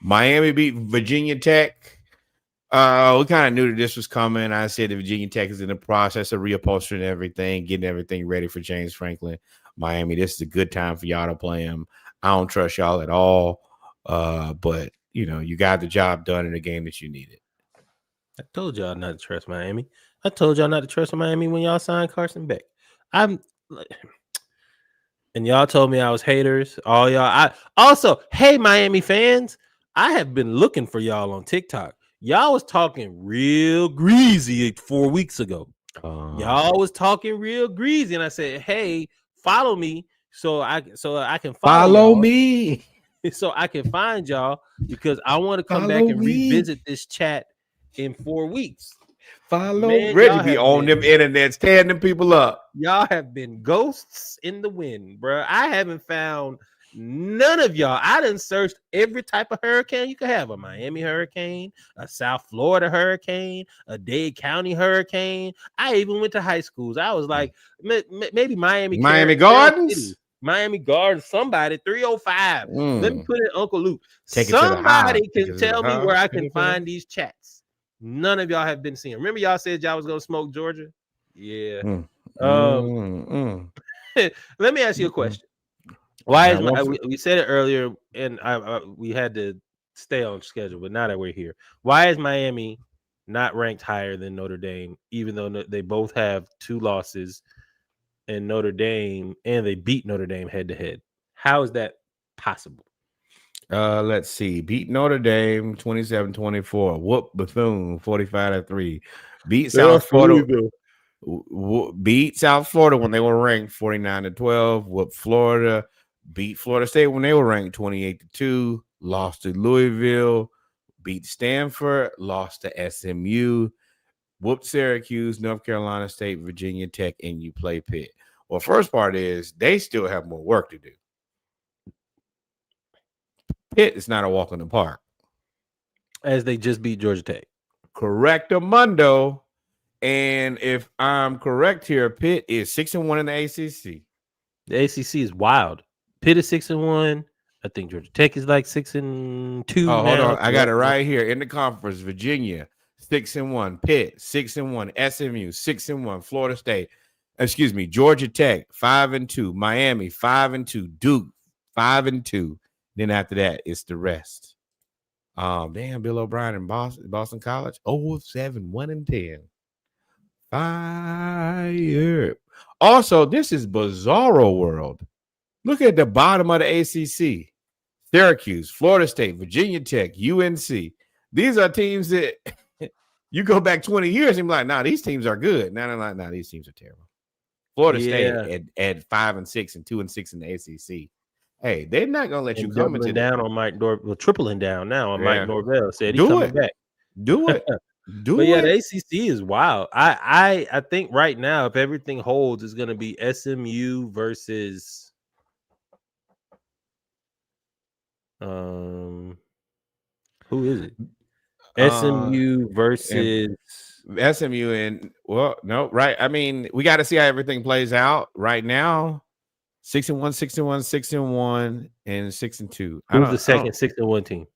Miami beat Virginia Tech. We kind of knew that this was coming. I said that Virginia Tech is in the process of reupholstering everything, getting everything ready for James Franklin. Miami, this is a good time for y'all to play him. I don't trust y'all at all, but, you got the job done in the game that you needed. I told y'all not to trust Miami. I told y'all not to trust Miami when y'all signed Carson Beck. And y'all told me I was haters. All y'all. Hey, Miami fans, I have been looking for y'all on TikTok. Y'all was talking real greasy 4 weeks ago. Y'all was talking real greasy, and I said, "Hey, follow me so I can follow me, so I can find y'all because I want to come back and revisit this chat in 4 weeks." Ready to be on them internets, tearing them people up. Y'all have been ghosts in the wind, bro. I haven't found none of y'all. I done searched every type of hurricane you could have: a Miami hurricane, a South Florida hurricane, a Dade County hurricane. I even went to high schools. I was like, maybe Miami Gardens. Miami Gardens, somebody 305. Let me put it, Uncle Luke. Somebody can tell me where I can find these chats. None of y'all have been seeing. Remember, y'all said y'all was gonna smoke Georgia? Yeah. Let me ask you a question. Why is we said it earlier, and we had to stay on schedule, but now that we're here, why is Miami not ranked higher than Notre Dame, even though they both have 2 losses, and they beat Notre Dame head to head? How is that possible? Let's see. Beat Notre Dame 27-24. Whoop Bethune 45-3. Beat South Florida. Beat South Florida when they were ranked 49-12. Whoop Florida. Beat Florida State when they were ranked 28-2. Lost to Louisville. Beat Stanford. Lost to SMU. Whooped Syracuse, North Carolina State, Virginia Tech, and you play Pitt. Well, first part is they still have more work to do. Pitt is not a walk in the park. As they just beat Georgia Tech. Correctamundo. And if I'm correct here, Pitt is 6-1 in the ACC. The ACC is wild. Pitt is 6-1. I think Georgia Tech is like 6-2. Oh, hold on. I got it right here in the conference. Virginia 6-1. Pitt 6-1. SMU 6-1. Florida State. Georgia Tech 5-2. Miami 5-2. Duke 5-2. Then after that, it's the rest. Damn, Bill O'Brien in Boston College, 0-7, 1-10. Fire. Also, this is bizarro world. Look at the bottom of the ACC. Syracuse, Florida State, Virginia Tech, UNC. These are teams that You go back 20 years and be like, nah, these teams are good. No, these teams are terrible. Florida State at 5-6 and 2-6 in the ACC. Hey, they're not gonna let you come into down on Mike Norvell, tripling down now on Mike Norvell. Said he's coming back. Do it. But yeah, the ACC is wild. I think right now, if everything holds, it's going to be SMU versus who is it? SMU versus SMU and no, right. I mean, we got to see how everything plays out right now. 6-1, 6-1, 6-1, and 6-2. Who's the second 6-1 team?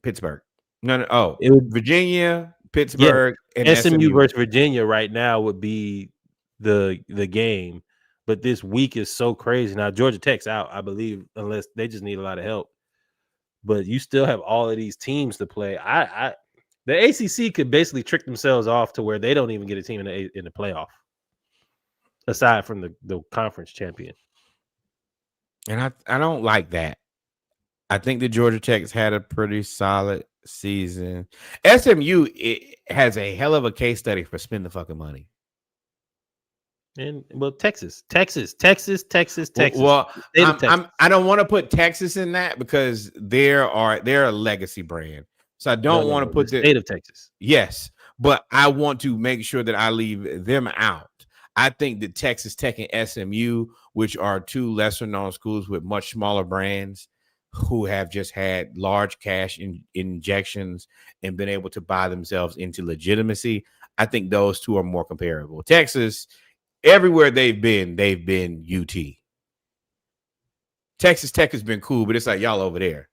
Pittsburgh. No. Virginia, Pittsburgh, and SMU versus Virginia right now would be the game. But this week is so crazy. Now Georgia Tech's out, I believe, unless they just need a lot of help. But you still have all of these teams to play. The ACC could basically trick themselves off to where they don't even get a team in the playoff, aside from the conference champion. And I don't like that. I think the Georgia Tech's had a pretty solid season. SMU has a hell of a case study for spending the fucking money. And Texas. Well, I don't want to put Texas in that because they're a legacy brand. So I don't want to put the state of Texas. Yes, but I want to make sure that I leave them out. I think that Texas Tech and SMU, which are two lesser known schools with much smaller brands who have just had large cash injections and been able to buy themselves into legitimacy, I think those two are more comparable. Texas, everywhere they've been UT. Texas Tech has been cool, but it's like y'all over there.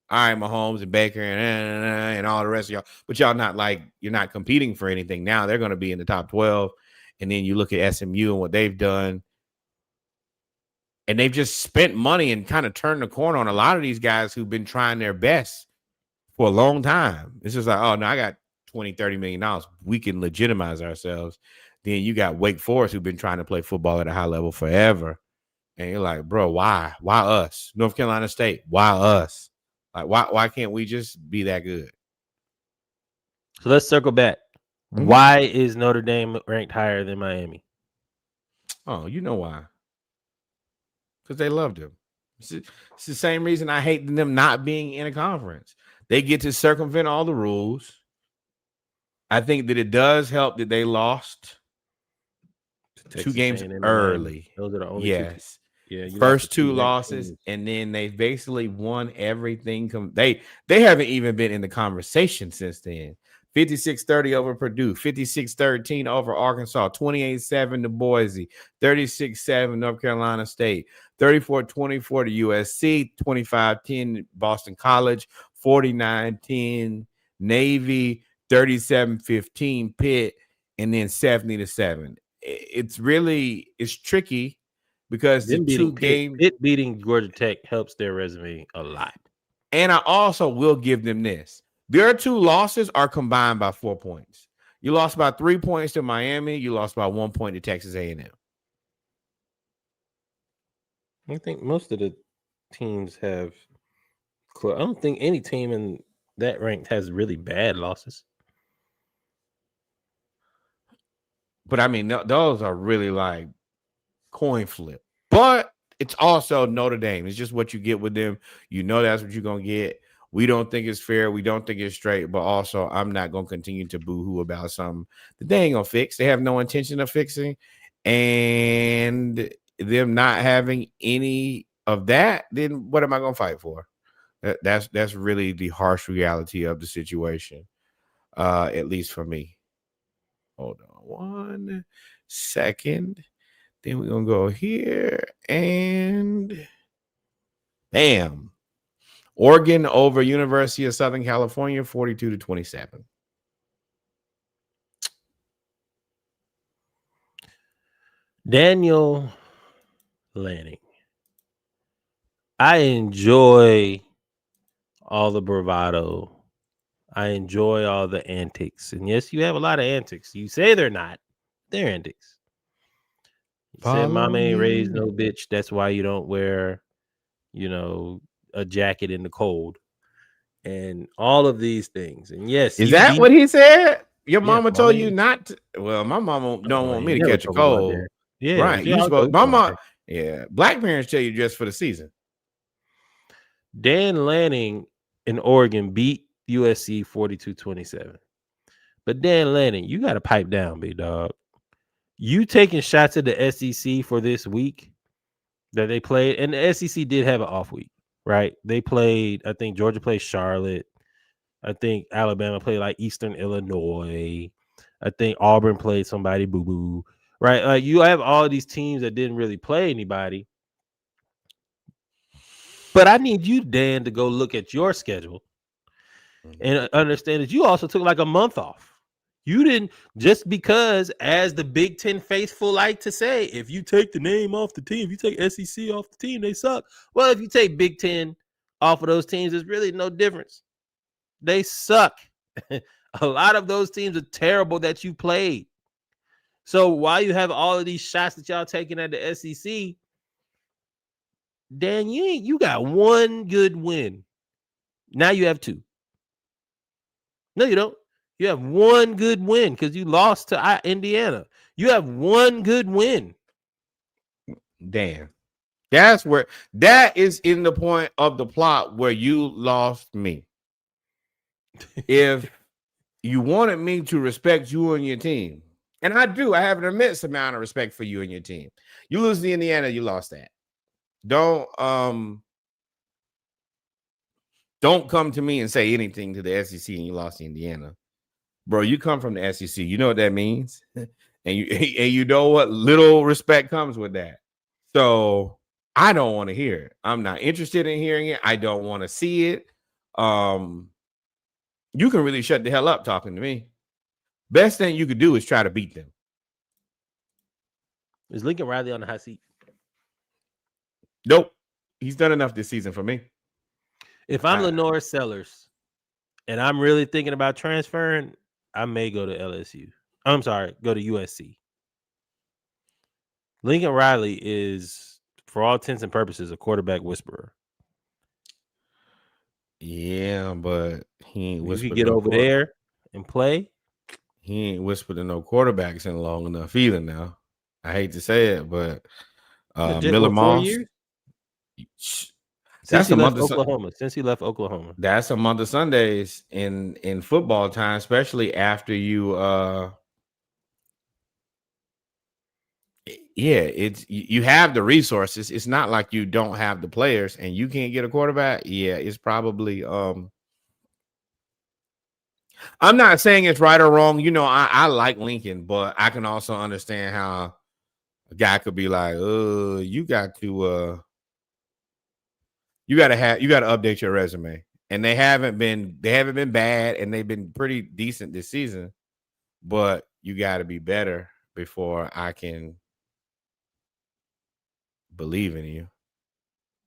All right, Mahomes and Baker and all the rest of y'all, but y'all you're not competing for anything now. They're going to be in the top 12. And then you look at SMU and what they've done. And they've just spent money and kind of turned the corner on a lot of these guys who've been trying their best for a long time. It's just like, oh, no, I got $20, $30 million. We can legitimize ourselves. Then you got Wake Forest who've been trying to play football at a high level forever. And you're like, bro, why? Why us? North Carolina State, why us? Like, why can't we just be that good? So let's circle back. Mm-hmm. Why is Notre Dame ranked higher than Miami? Oh, you know why. Because they loved him. It's the same reason I hate them not being in a conference. They get to circumvent all the rules. I think that it does help that they lost 2 games early. Those are the only yes. First 2 losses, and then they basically won everything. They haven't even been in the conversation since then. 56-30 over Purdue, 56-13 over Arkansas, 28-7 to Boise, 36-7 North Carolina State, 34-24 to USC, 25-10 Boston College, 49-10 Navy, 37-15 Pitt, and then 70-7. It's tricky because the 2 games. Pitt beating Georgia Tech helps their resume a lot. And I also will give them this. Their 2 losses are combined by 4 points. You lost by 3 points to Miami. You lost by 1 point to Texas A&M. I think most of the teams have. I don't think any team in that rank has really bad losses. But I mean, those are really like coin flip. But it's also Notre Dame. It's just what you get with them. You know that's what you're going to get. We don't think it's fair. We don't think it's straight. But also, I'm not going to continue to boo-hoo about something that they ain't going to fix. They have no intention of fixing. And them not having any of that, then what am I going to fight for? That's really the harsh reality of the situation, at least for me. Hold on 1 second. Then we're going to go here and bam. Oregon over University of Southern California, 42-27. Daniel Lanning. I enjoy all the bravado. I enjoy all the antics. And yes, you have a lot of antics. You say they're not. They're antics. You said mama ain't raised no bitch. That's why you don't wear, a jacket in the cold. And all of these things. And yes. Is that what he said? Your mama fall told you in. not to. Well, my mama don't want me to Never catch a told me about cold. that. Yeah, Right. You I'll supposed go my mom. somewhere. Yeah. Black parents tell you just for the season. Dan Lanning in Oregon beat USC 42-27. But Dan Lanning, you got to pipe down, big dog. You taking shots at the SEC for this week that they played, and the SEC did have an off week, right? They played, I think Georgia played Charlotte. I think Alabama played like Eastern Illinois. I think Auburn played somebody boo-boo, right? Like you have all these teams that didn't really play anybody. But I need you, Dan, to go look at your schedule and understand that you also took like a month off. You didn't, just because, as the Big Ten faithful like to say, if you take the name off the team, if you take SEC off the team, they suck. Well, if you take Big Ten off of those teams, there's really no difference. They suck. A lot of those teams are terrible that you played. So while you have all of these shots that y'all taking at the SEC, Dan, you got one good win. Now you have two. No, you don't. You have one good win because you lost to Indiana. You have one good win. Dan, that is in the point of the plot where you lost me. If you wanted me to respect you and your team, and I do, I have an immense amount of respect for you and your team. You lose to Indiana, you lost that. Don't come to me and say anything to the SEC and you lost to Indiana. Bro, you come from the SEC. You know what that means? and you know what little respect comes with that. So I don't want to hear it. I'm not interested in hearing it. I don't want to see it. You can really shut the hell up talking to me. Best thing you could do is try to beat them. Is Lincoln Riley on the hot seat? Nope. He's done enough this season for me. If I'm Lenore Sellers and I'm really thinking about transferring, I may go to LSU. I'm sorry, go to USC. Lincoln Riley is, for all intents and purposes, a quarterback whisperer. Yeah, but he ain't whispered. You could get over there and play. He ain't whispered to no quarterbacks in long enough either now. I hate to say it, but Miller Moss. 4 years? Since he left Oklahoma. That's a month of Sundays in football time, especially after you you have the resources. It's not like you don't have the players and you can't get a quarterback. Yeah, it's probably I'm not saying it's right or wrong. You know, I like Lincoln, but I can also understand how a guy could be like, you got to update your resume. And they haven't been bad, and they've been pretty decent this season, but you got to be better before I can believe in you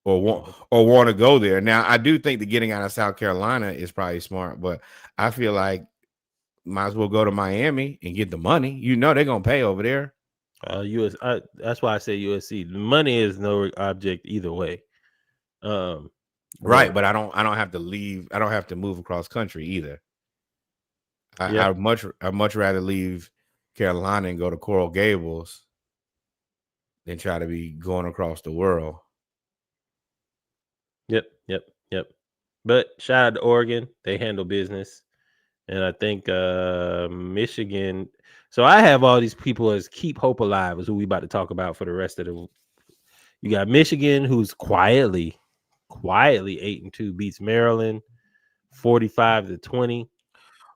or want to go there. Now, I do think that getting out of South Carolina is probably smart, but I feel like might as well go to Miami and get the money. You know they're gonna pay over there. That's why I say USC. The money is no object either way. Right, but I don't have to leave. I don't have to move across country either. I'd much rather leave Carolina and go to Coral Gables than try to be going across the world. Yep. But shout out to Oregon. They handle business. And I think Michigan. So I have all these people as keep hope alive is who we about to talk about for the rest of the. You got Michigan, who's quietly 8-2, beats Maryland 45-20.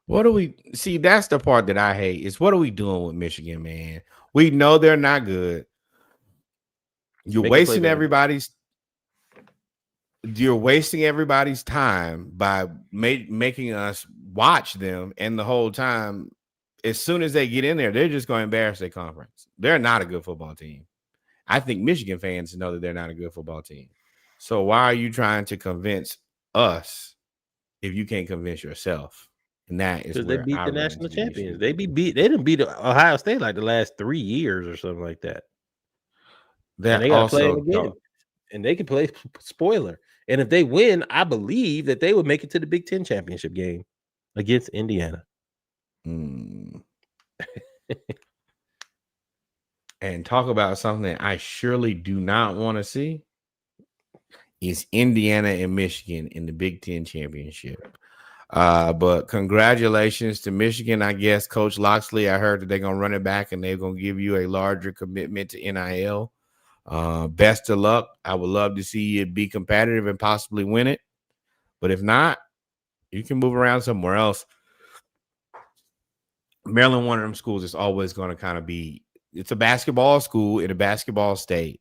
What do we see? That's the part that I hate is what are we doing with Michigan, man? We know they're not good. You're wasting everybody's time by making us watch them, and the whole time, as soon as they get in there, they're just going to embarrass their conference. They're not a good football team. I think Michigan fans know that they're not a good football team. So why are you trying to convince us if you can't convince yourself? And that is because they beat the national champions. They didn't beat Ohio State like the last 3 years or something like that. And they got to play them again. And they can play spoiler. And if they win, I believe that they would make it to the Big Ten championship game against Indiana. And talk about something I surely do not want to see is Indiana and Michigan in the Big Ten championship. But congratulations to Michigan. I guess Coach Loxley, I heard that they're going to run it back and they're going to give you a larger commitment to NIL. Best of luck. I would love to see you be competitive and possibly win it. But if not, you can move around somewhere else. Maryland, one of them schools is always going to kind of be, it's a basketball school in a basketball state.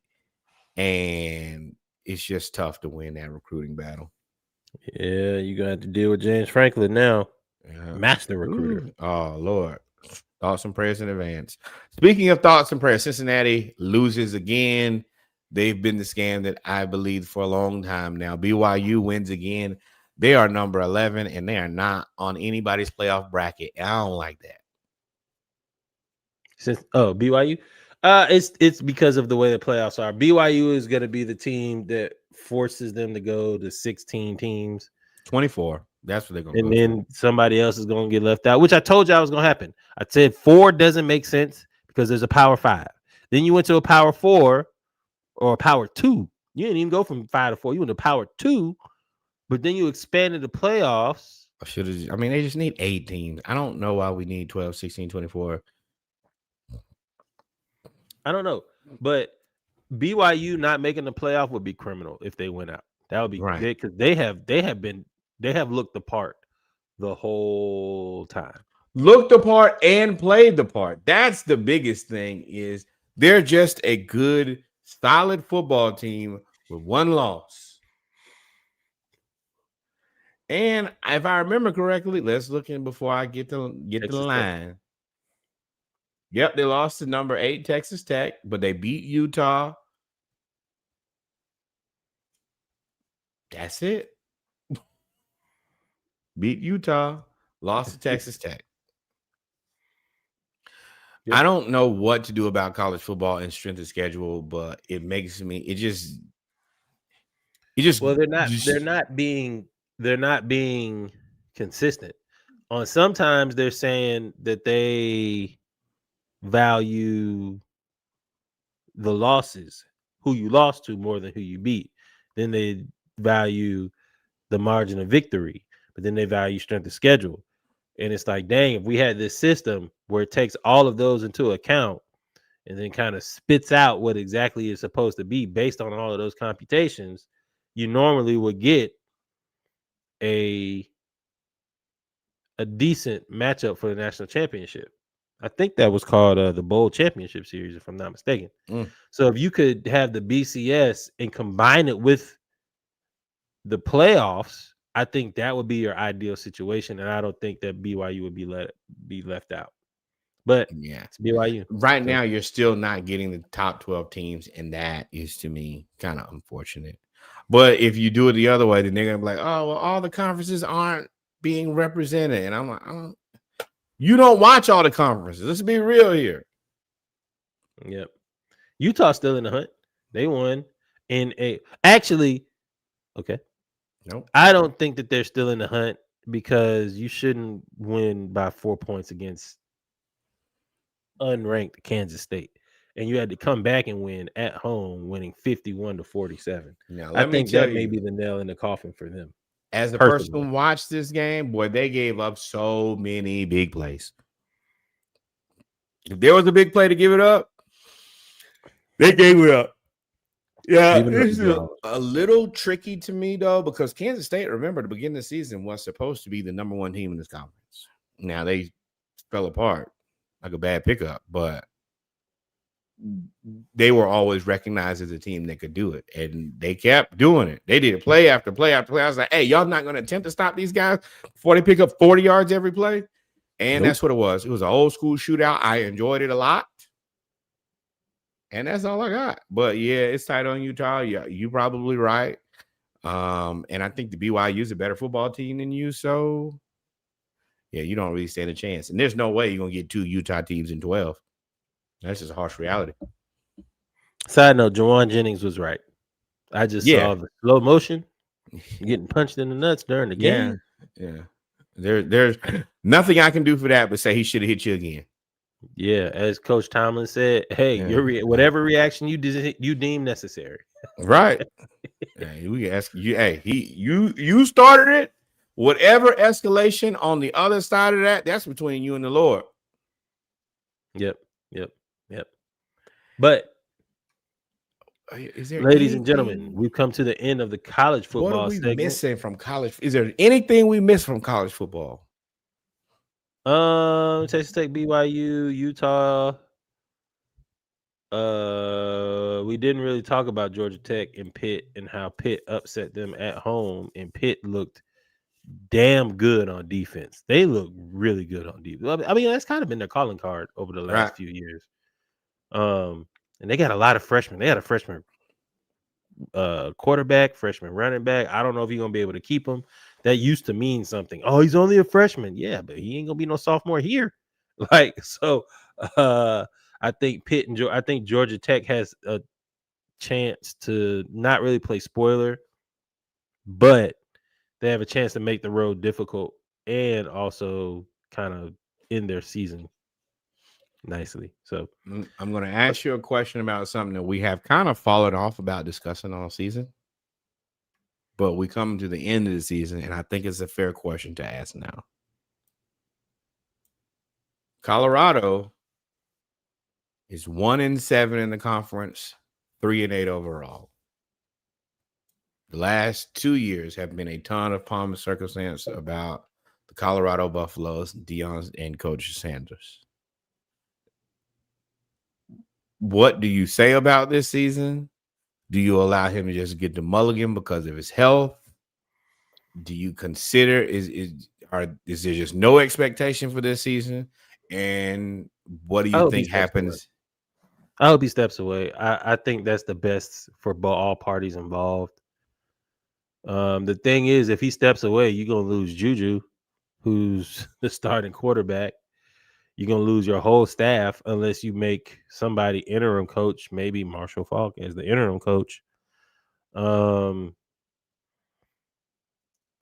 And it's just tough to win that recruiting battle. Yeah, you got to deal with James Franklin now. Yeah. Master recruiter. Ooh. Oh, Lord. Thoughts and prayers in advance. Speaking of thoughts and prayers, Cincinnati loses again. They've been the scam that I believe for a long time now. BYU wins again. They are number 11, and they are not on anybody's playoff bracket. I don't like that. BYU? It's because of the way the playoffs are. BYU is going to be the team that forces them to go to 16 teams. 24. That's what they're going to go. And then somebody else is going to get left out, which I told you I was going to happen. I said 4 doesn't make sense because there's a power 5. Then you went to a power 4 or a power 2. You didn't even go from 5 to 4. You went to power 2, but then you expanded the playoffs. They just need 8 teams. I don't know why we need 12, 16, 24. I don't know, but BYU not making the playoff would be criminal if they went out. That would be right, because they have looked the part the whole time. Looked the part and played the part. That's the biggest thing. Is they're just a good, solid football team with 1 loss. And if I remember correctly, let's look in before I get to the line. Yep, they lost to number 8 Texas Tech, but they beat Utah. That's it. Beat Utah, lost to Texas Tech. Yep. I don't know what to do about college football and strength of schedule, but it makes me well, they're not being consistent. On sometimes they're saying that they value the losses, who you lost to more than who you beat. Then they value the margin of victory, but then they value strength of schedule. And it's like, dang, if we had this system where it takes all of those into account and then kind of spits out what exactly is supposed to be based on all of those computations, you normally would get a decent matchup for the national championship. I think that was called the Bowl Championship Series, if I'm not mistaken. So if you could have the BCS and combine it with the playoffs, I think that would be your ideal situation, and I don't think that BYU would be left out. But yeah, it's BYU. Right now, you're still not getting the top 12 teams, and that is, to me, kind of unfortunate. But if you do it the other way, then they're going to be like, oh, well, all the conferences aren't being represented. And I'm like, you don't watch all the conferences. Let's be real here. Yep. Utah's still in the hunt. They won actually, okay. Nope. I don't think that they're still in the hunt because you shouldn't win by 4 points against unranked Kansas State. And you had to come back and win at home, winning 51-47. Now, I think that may be the nail in the coffin for them. As a person who watched this game, boy, they gave up so many big plays. If there was a big play to give it up, they gave it up. Yeah, it's a little tricky to me, though, because Kansas State, remember, at the beginning of the season was supposed to be the number 1 team in this conference. Now, they fell apart like a bad pickup, but they were always recognized as a team that could do it, and they kept doing it. They did play after play after play. I was like, hey, y'all not going to attempt to stop these guys before they pick up 40 yards every play? And That's what it was. It was an old school shootout. I enjoyed it a lot. And that's all I got. But, yeah, it's tight on Utah. Yeah, you're probably right. And I think the BYU is a better football team than you, so, yeah, you don't really stand a chance. And there's no way you're going to get 2 Utah teams in 12. That's just a harsh reality. Side note, Jawan Jennings was right. I just saw the slow motion getting punched in the nuts during the game. Yeah. There's nothing I can do for that but say he should have hit you again. Yeah, as Coach Tomlin said, hey, whatever reaction you deem necessary. Right. Hey, we ask you. Hey, you started it. Whatever escalation on the other side of that, that's between you and the Lord. Yep. But ladies and gentlemen, we've come to the end of the college football What are we segment. missing from college? Is there anything we missed from college football? Texas Tech, BYU, Utah. We didn't really talk about Georgia Tech and Pitt and how Pitt upset them at home, and Pitt looked damn good on defense. They look really good on defense. I mean, that's kind of been their calling card over the last few years. And they got a lot of freshmen. They had a freshman quarterback, freshman running back. I don't know if you're gonna be able to keep him. That used to mean something. Oh, he's only a freshman. Yeah, but he ain't gonna be no sophomore here. Like, so I think I think Georgia Tech has a chance to not really play spoiler, but they have a chance to make the road difficult and also kind of end their season nicely. So I'm going to ask you a question about something that we have kind of followed off about discussing all season, but we come to the end of the season, and I think it's a fair question to ask now. Colorado is 1-7 in the conference, 3-8 overall. The last 2 years have been a ton of pomp and circumstance about the Colorado Buffaloes, Deion and Coach Sanders. What do you say about this season? Do you allow him to just get the mulligan because of his health? Do you consider is there just no expectation for this season? And what do you think happens? I hope he steps away. I think that's the best for all parties involved. The thing is, if he steps away, you're gonna lose Juju, who's the starting quarterback. You're gonna lose your whole staff unless you make somebody interim coach, maybe Marshall Faulk as the interim coach.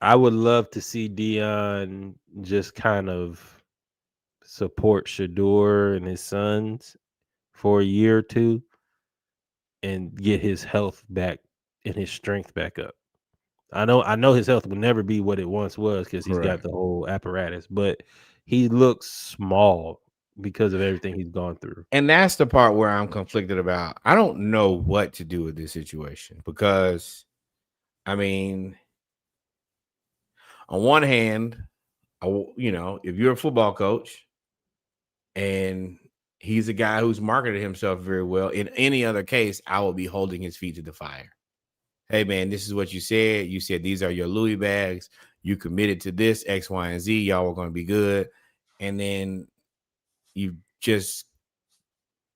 I would love to see Deion just kind of support Shadur and his sons for a year or two and get his health back and his strength back up. I know his health will never be what it once was because he's got the whole apparatus, but he looks small because of everything he's gone through. And that's the part where I'm conflicted about. I don't know what to do with this situation because, I mean, on one hand, if you're a football coach and he's a guy who's marketed himself very well, in any other case, I will be holding his feet to the fire. Hey, man, this is what you said. You said these are your Louis bags. You committed to this, X, Y, and Z. Y'all were going to be good. And then you've just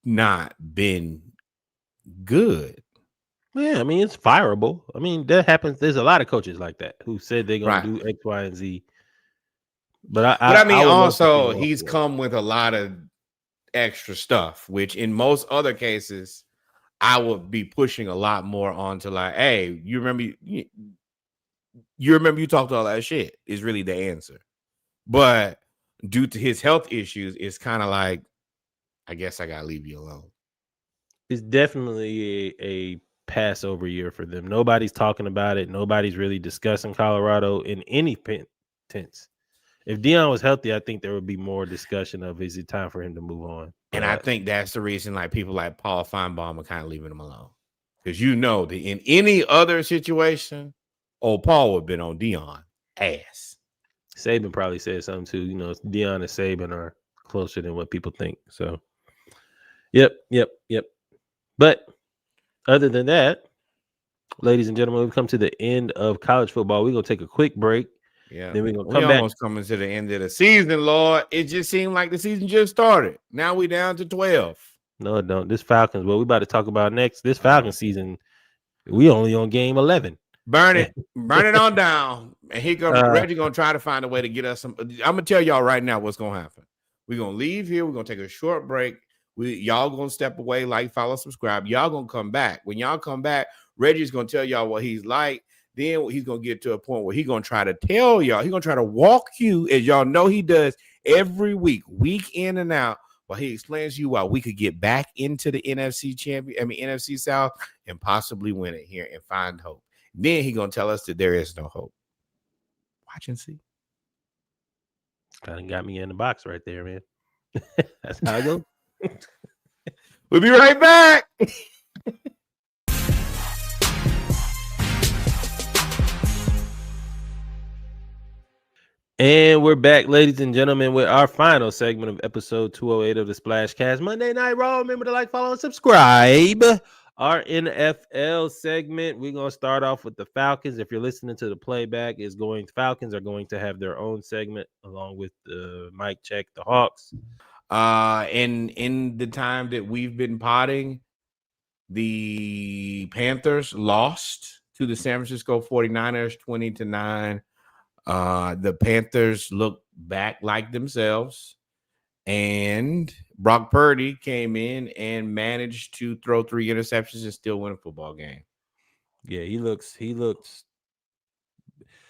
not been good. Yeah, I mean, it's fireable. I mean, that happens. There's a lot of coaches like that who said they're going to do X, Y, and Z. But I mean, also, he's come with a lot of extra stuff, which in most other cases, I would be pushing a lot more onto like, hey, you remember you talked all that shit is really the answer. But due to his health issues, it's kind of like, I guess I gotta leave you alone. It's definitely a Passover year for them. Nobody's talking about it. Nobody's really discussing Colorado in any tense. If Deion was healthy, I think there would be more discussion of is it time for him to move on. And I think that's the reason like people like Paul Feinbaum are kind of leaving him alone. Because in any other situation, old Paul would have been on Deion ass. Saban probably said something too. Deion and Saban are closer than what people think. So, yep. But other than that, ladies and gentlemen, we've come to the end of college football. We're going to take a quick break. Yeah, then we're going to come back. Almost coming to the end of the season, Lord. It just seemed like the season just started. Now we down to 12. No, it don't. This Falcons, what we about to talk about next, this Falcons season, we only on game 11. Burn it on down. And here comes Reggie gonna try to find a way to get us some. I'm gonna tell y'all right now what's gonna happen. We're gonna leave here. We're gonna take a short break. Y'all gonna step away, like, follow, subscribe. Y'all gonna come back. When y'all come back, Reggie's gonna tell y'all what he's like. Then he's gonna get to a point where he's gonna try to tell y'all, he's gonna try to walk you, as y'all know he does every week in and out, while he explains to you why we could get back into the NFC South and possibly win it here and find hope. Then he's gonna tell us that there is no hope. Watch and see. Kind of got me in the box right there, man. That's how I go. We'll be right back. And we're back, ladies and gentlemen, with our final segment of episode 208 of the SplashCast Monday Night Raw. Remember to like, follow, and subscribe. Our NFL segment, we're going to start off with the Falcons. If you're listening to the playback, Falcons are going to have their own segment along with the Mike Check, the Hawks. And in the time that we've been potting, the Panthers lost to the San Francisco 49ers 20-9. The Panthers look back like themselves, and Brock Purdy came in and managed to throw 3 interceptions and still win a football game. Yeah, he looks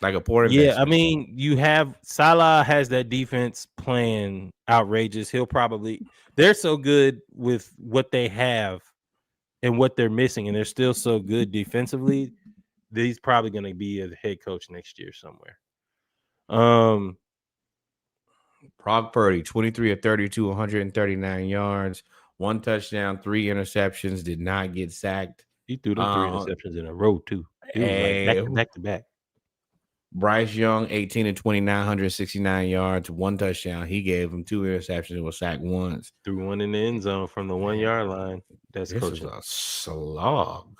like a poor investment. Yeah, I mean, you have Salah has that defense playing outrageous. They're so good with what they have and what they're missing, and they're still so good defensively. He's probably going to be a head coach next year somewhere. Brock Purdy, 23 of 32, 139 yards, 1 touchdown, 3 interceptions, did not get sacked. He threw them 3 interceptions in a row, too. He was like back to back. Bryce Young, 18 of 29, 169 yards, 1 touchdown. He gave him 2 interceptions and was sacked once. Threw one in the end zone from the 1 yard line. That's coaching. A slog.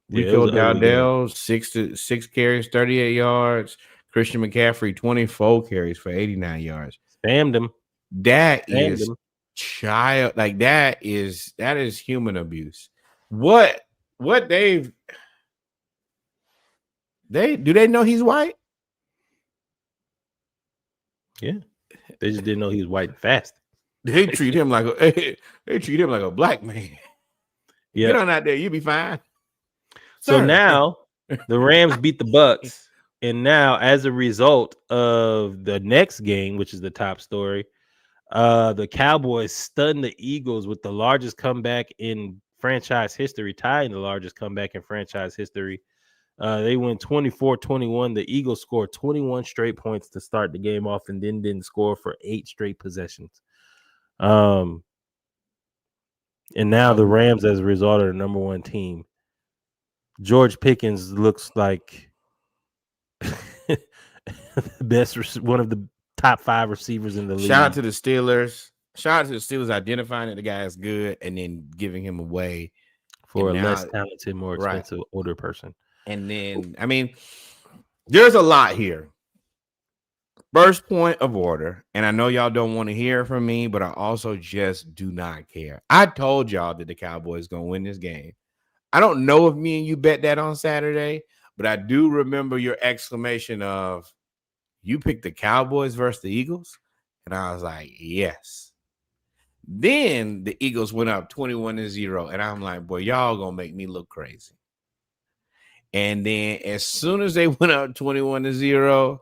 Yeah, Rico Dowdell, 6 carries, 38 yards. Christian McCaffrey, 24 carries for 89 yards. Spammed him. That is human abuse. What do they know he's white? Yeah. They just didn't know he was white and fast. They treat him like a black man. Yeah. Get on out there, you'll be fine. So now the Rams beat the Bucks. And now, as a result of the next game, which is the top story, the Cowboys stunned the Eagles with the largest comeback in franchise history, tying the largest comeback in franchise history. They went 24-21. The Eagles scored 21 straight points to start the game off and then didn't score for 8 straight possessions. And now the Rams, as a result, are the number 1 team. George Pickens looks like one of the top 5 receivers in the league. Shout out to the Steelers identifying that the guy is good and then giving him away for a less talented, more expensive, older person. And then, I mean, there's a lot here. First point of order, and I know y'all don't want to hear from me, but I also just do not care. I told y'all that the Cowboys going to win this game. I don't know if me and you bet that on Saturday, but I do remember your exclamation of, you picked the Cowboys versus the Eagles? And I was like, yes. Then the Eagles went up 21-0. And I'm like, boy, y'all going to make me look crazy. And then as soon as they went up 21-0,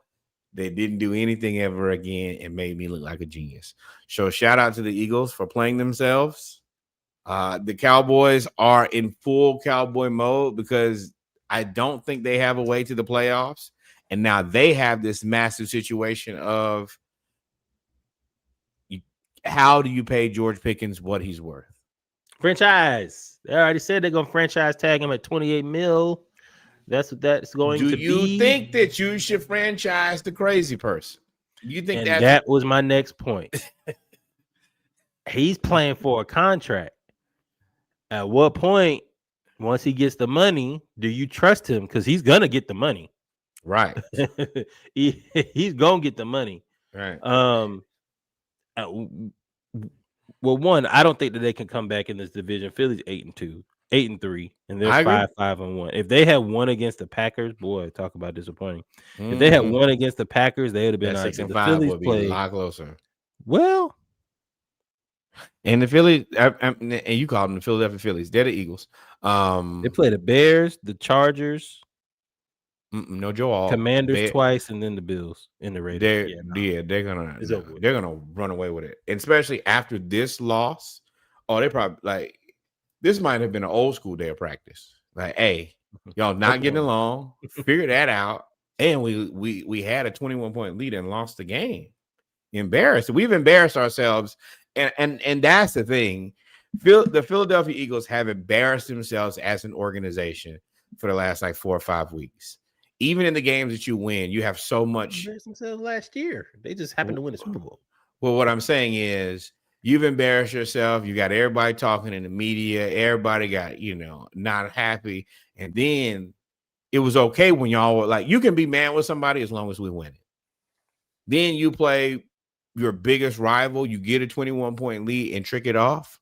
they didn't do anything ever again and made me look like a genius. So shout out to the Eagles for playing themselves. The Cowboys are in full cowboy mode because I don't think they have a way to the playoffs. And now they have this massive situation of how do you pay George Pickens what he's worth? Franchise. They already said they're going to franchise tag him at $28 million. That's what that's going to be. Do you think that you should franchise the crazy person? You think that was my next point. He's playing for a contract. At what point, once he gets the money, do you trust him? Because he's gonna get the money, right? He's gonna get the money, right? Well, one, I don't think that they can come back in this division. Philly's 8-2, 8-3, and they're 5-5-1. If they had won against the Packers, boy, talk about disappointing. Mm-hmm. If they had won against the Packers, they would have been 6-5 would be a lot closer. Well. And the Phillies, and you called them the Philadelphia Phillies. They're the Eagles. They play the Bears, the Chargers, No Joe Alt. Commanders twice, and then the Bills and the Raiders. They're gonna run away with it, and especially after this loss. Oh, they probably like this might have been an old school day of practice. Like, hey, y'all not getting along. Figure that out. And we had a 21-point lead and lost the game. Embarrassed. We've embarrassed ourselves, and that's the thing. The Philadelphia Eagles have embarrassed themselves as an organization for the last like 4 or 5 weeks. Even in the games that you win, you have so much. Embarrassed themselves last year. They just happened to win the Super Bowl. Well, what I'm saying is you've embarrassed yourself. You got everybody talking in the media. Everybody got, not happy. And then it was okay when y'all were like, you can be mad with somebody as long as we win it. Then you play your biggest rival. You get a 21-point lead and trick it off.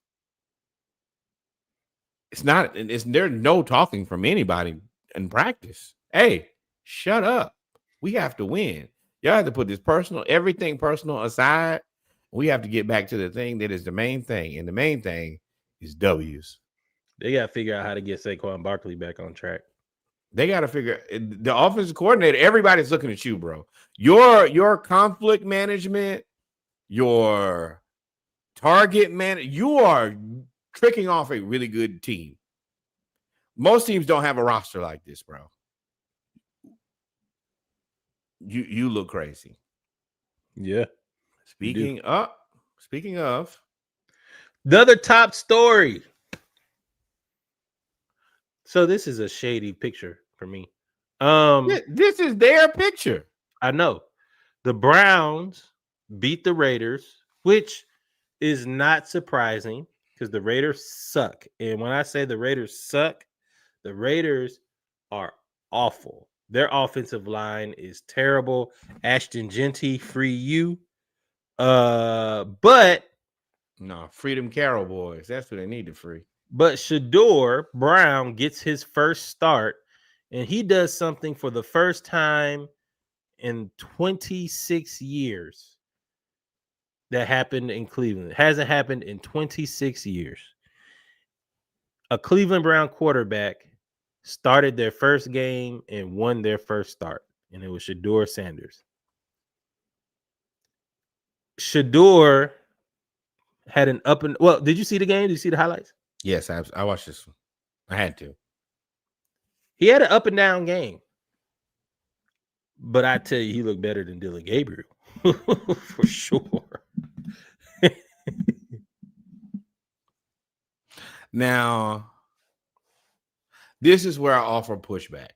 There's no talking from anybody in practice. Hey, shut up. We have to win. Y'all have to put everything personal aside. We have to get back to the thing that is the main thing. And the main thing is W's. They got to figure out how to get Saquon Barkley back on track. They got to figure the offensive coordinator. Everybody's looking at you, bro. Your conflict management, your target man, you are tricking off a really good team. Most teams don't have a roster like this, bro. You look crazy. Yeah. Speaking of the other top story. So this is a shady picture for me. This is their picture. I know. The Browns beat the Raiders, which is not surprising because the Raiders suck. And when I say the Raiders suck, the Raiders are awful. Their offensive line is terrible. Ashton Genty, free you. But no, Freedom Carroll boys. That's what they need to free. But Shadur Brown gets his first start, and he does something for the first time in 26 years that happened in Cleveland. It hasn't happened in 26 years. A Cleveland Brown quarterback started their first game and won their first start, and it was Shadur Sanders. Shadur had an up and well, did you see the game? Did you see the highlights? Yes, I watched this one. I had to. He had an up and down game. But I tell you, he looked better than Dylan Gabriel. For sure. Now, this is where I offer pushback.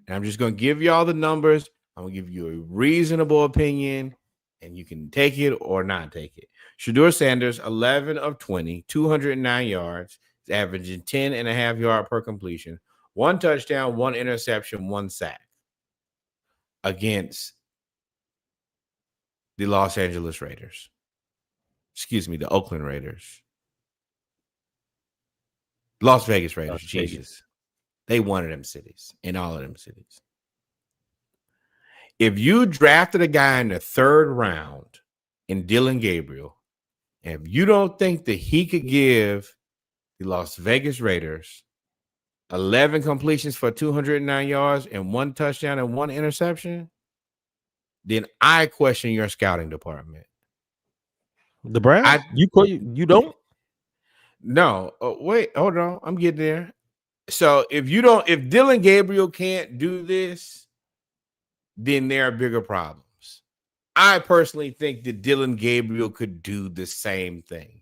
And I'm just going to give you all the numbers. I'm going to give you a reasonable opinion, and you can take it or not take it. Shadur Sanders, 11 of 20, 209 yards. He's averaging 10.5 yards per completion. 1 touchdown, 1 interception, 1 sack against the Los Angeles Raiders. Excuse me, the Oakland Raiders. Las Vegas Raiders. Jesus. They one of them cities, in all of them cities. If you drafted a guy in the 3rd round in Dylan Gabriel, and if you don't think that he could give the Las Vegas Raiders 11 completions for 209 yards and 1 touchdown and 1 interception, then I question your scouting department. The Browns? You don't? No. Wait, hold on. I'm getting there. So if Dylan Gabriel can't do this, then there are bigger problems. I personally think that Dylan Gabriel could do the same thing.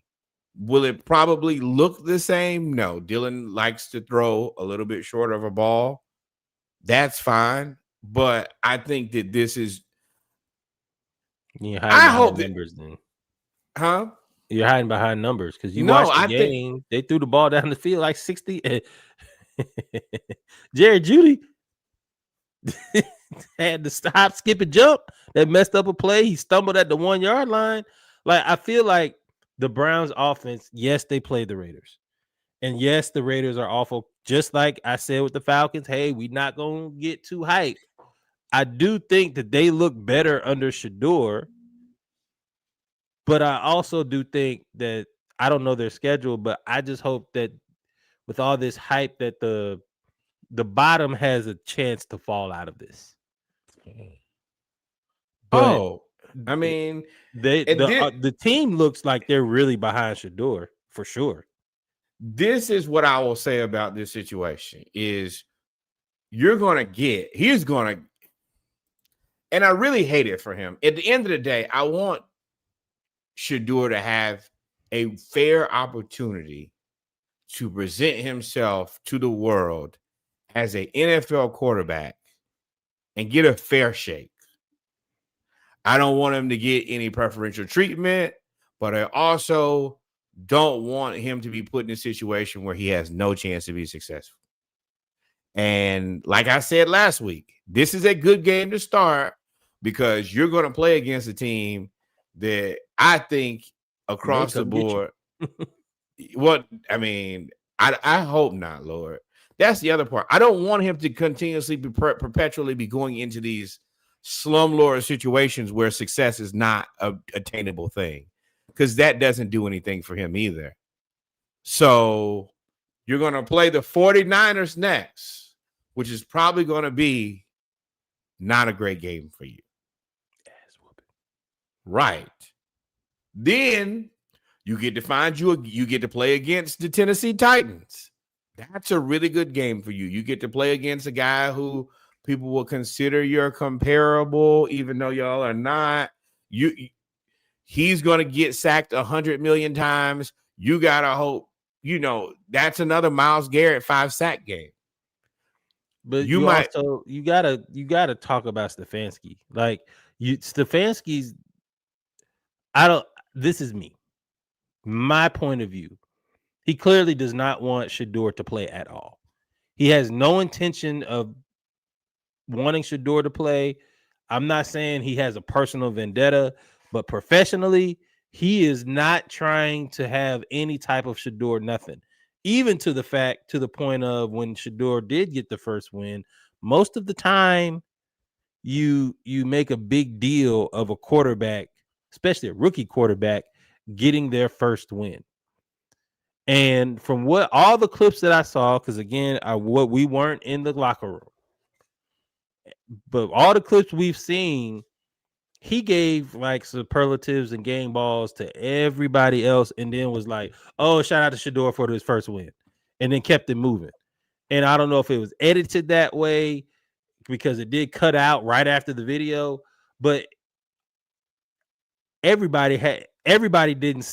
Will it probably look the same? No. Dylan likes to throw a little bit shorter of a ball. That's fine. But I think that this is. I hope numbers then. Huh? You're hiding behind numbers because you watched the game. They threw the ball down the field like 60. Jared Judy had to stop, skip, and jump. That messed up a play. He stumbled at the 1-yard line. Like, I feel like the Browns offense, yes, they played the Raiders. And yes, the Raiders are awful. Just like I said with the Falcons, hey, we're not going to get too hyped. I do think that they look better under Shadur. But I also do think that I don't know their schedule, but I just hope that with all this hype that the the bottom has a chance to fall out of this. But I mean, the team looks like they're really behind Shadur for sure. This is what I will say about this situation is he's going to, and I really hate it for him. At the end of the day, I want Shadur to have a fair opportunity to present himself to the world as an NFL quarterback and get a fair shake. I don't want him to get any preferential treatment, but I also don't want him to be put in a situation where he has no chance to be successful. And like I said last week, this is a good game to start because you're going to play against a team that I think across the board. What I mean, I hope not, Lord. That's the other part. I don't want him to continuously perpetually be going into these slumlord situations where success is not an attainable thing, because that doesn't do anything for him either. So you're going to play the 49ers next, which is probably going to be not a great game for you. Right. Then you get to play against the Tennessee Titans. That's a really good game for you. You get to play against a guy who people will consider you're comparable, even though y'all are not. He's going to get sacked 100 million times. You got to hope, that's another Myles Garrett 5-sack game. But you gotta talk about Stefanski. Like Stefanski's, this is me. My point of view. He clearly does not want Shadur to play at all. He has no intention of wanting Shadur to play. I'm not saying he has a personal vendetta, but professionally, he is not trying to have any type of Shadur nothing. Even to the point of when Shadur did get the first win, most of the time you make a big deal of a quarterback, especially a rookie quarterback, getting their first win. And from what all the clips that I saw, because again, we weren't in the locker room, but all the clips we've seen, he gave like superlatives and game balls to everybody else, and then was like, "Oh, shout out to Shadur for his first win," and then kept it moving. And I don't know if it was edited that way because it did cut out right after the video, but everybody that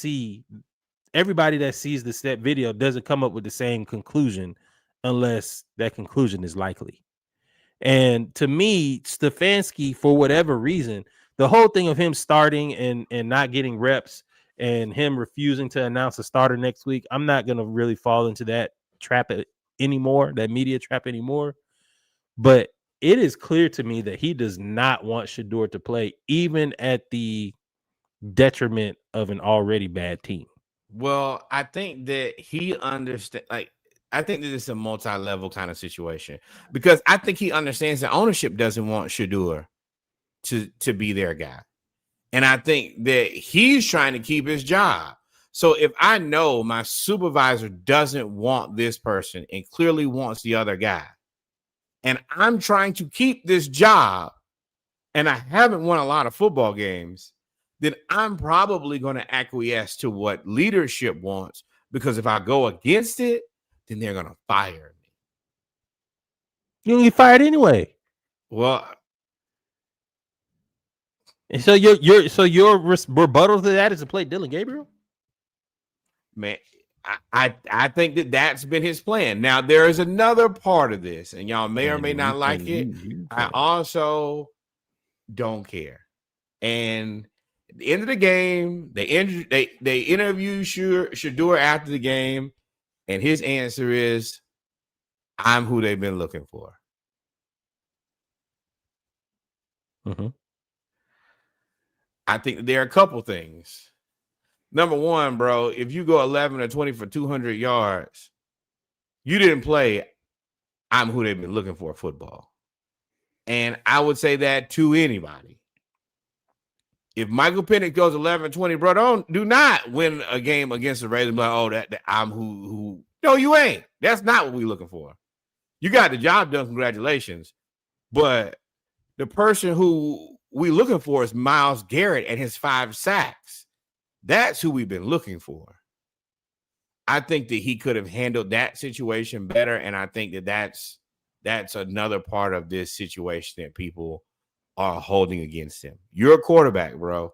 sees the step video doesn't come up with the same conclusion unless that conclusion is likely. And to me, Stefanski, for whatever reason, the whole thing of him starting and not getting reps and him refusing to announce a starter next week, I'm not going to really fall into that trap anymore, that media trap anymore. But it is clear to me that he does not want Shadur to play, even at the detriment of an already bad team. Well, I think that he understands. I think that it's a multi-level kind of situation because I think he understands that ownership doesn't want Shadur to be their guy, and I think that he's trying to keep his job. So if I know my supervisor doesn't want this person and clearly wants the other guy, and I'm trying to keep this job, and I haven't won a lot of football games, then I'm probably going to acquiesce to what leadership wants, because if I go against it, then they're going to fire me. You'll get fired anyway. Well, and so your rebuttal to that is to play Dylan Gabriel? Man, I think that's been his plan. Now, there is another part of this, and y'all may or may not like it. I also don't care. And at the end of the game, they interview Shadur after the game, and his answer is, "I'm who they've been looking for." Mm-hmm. I think there are a couple things. Number one, bro, if you go 11 or 20 for 200 yards, you didn't play "I'm who they've been looking for" football. And I would say that to anybody. If Michael Penix goes 11-20, bro, do not win a game against the Raiders. Like, oh, that I'm who. No, you ain't. That's not what we're looking for. You got the job done. Congratulations. But the person who we looking for is Myles Garrett and his 5 sacks. That's who we've been looking for. I think that he could have handled that situation better, and I think that that's another part of this situation that people are holding against him. You're a quarterback, bro.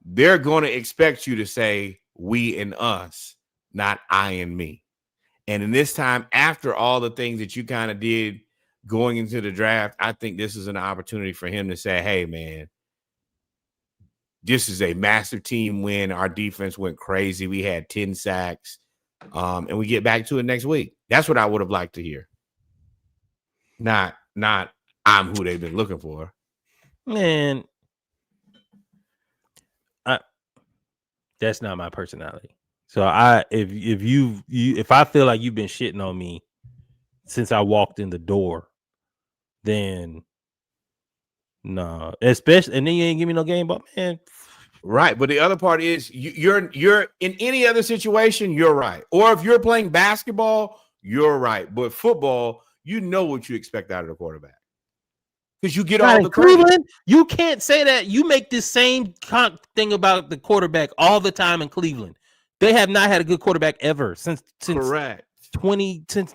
They're going to expect you to say we and us, not I and me. And in this time, after all the things that you kind of did going into the draft, I think this is an opportunity for him to say, hey, man, this is a massive team win. Our defense went crazy. We had 10 sacks. And we get back to it next week. That's what I would have liked to hear. Not I'm who they've been looking for. Man, that's not my personality. So if I feel like you've been shitting on me since I walked in the door, then no. Especially, and then you ain't give me no game, but man. Right, but the other part is you're in any other situation, you're right. Or if you're playing basketball, you're right. But football, you know what you expect out of the quarterback because you get all the Cleveland. Credit. You can't say that. You make this same thing about the quarterback all the time in Cleveland. They have not had a good quarterback ever since correct since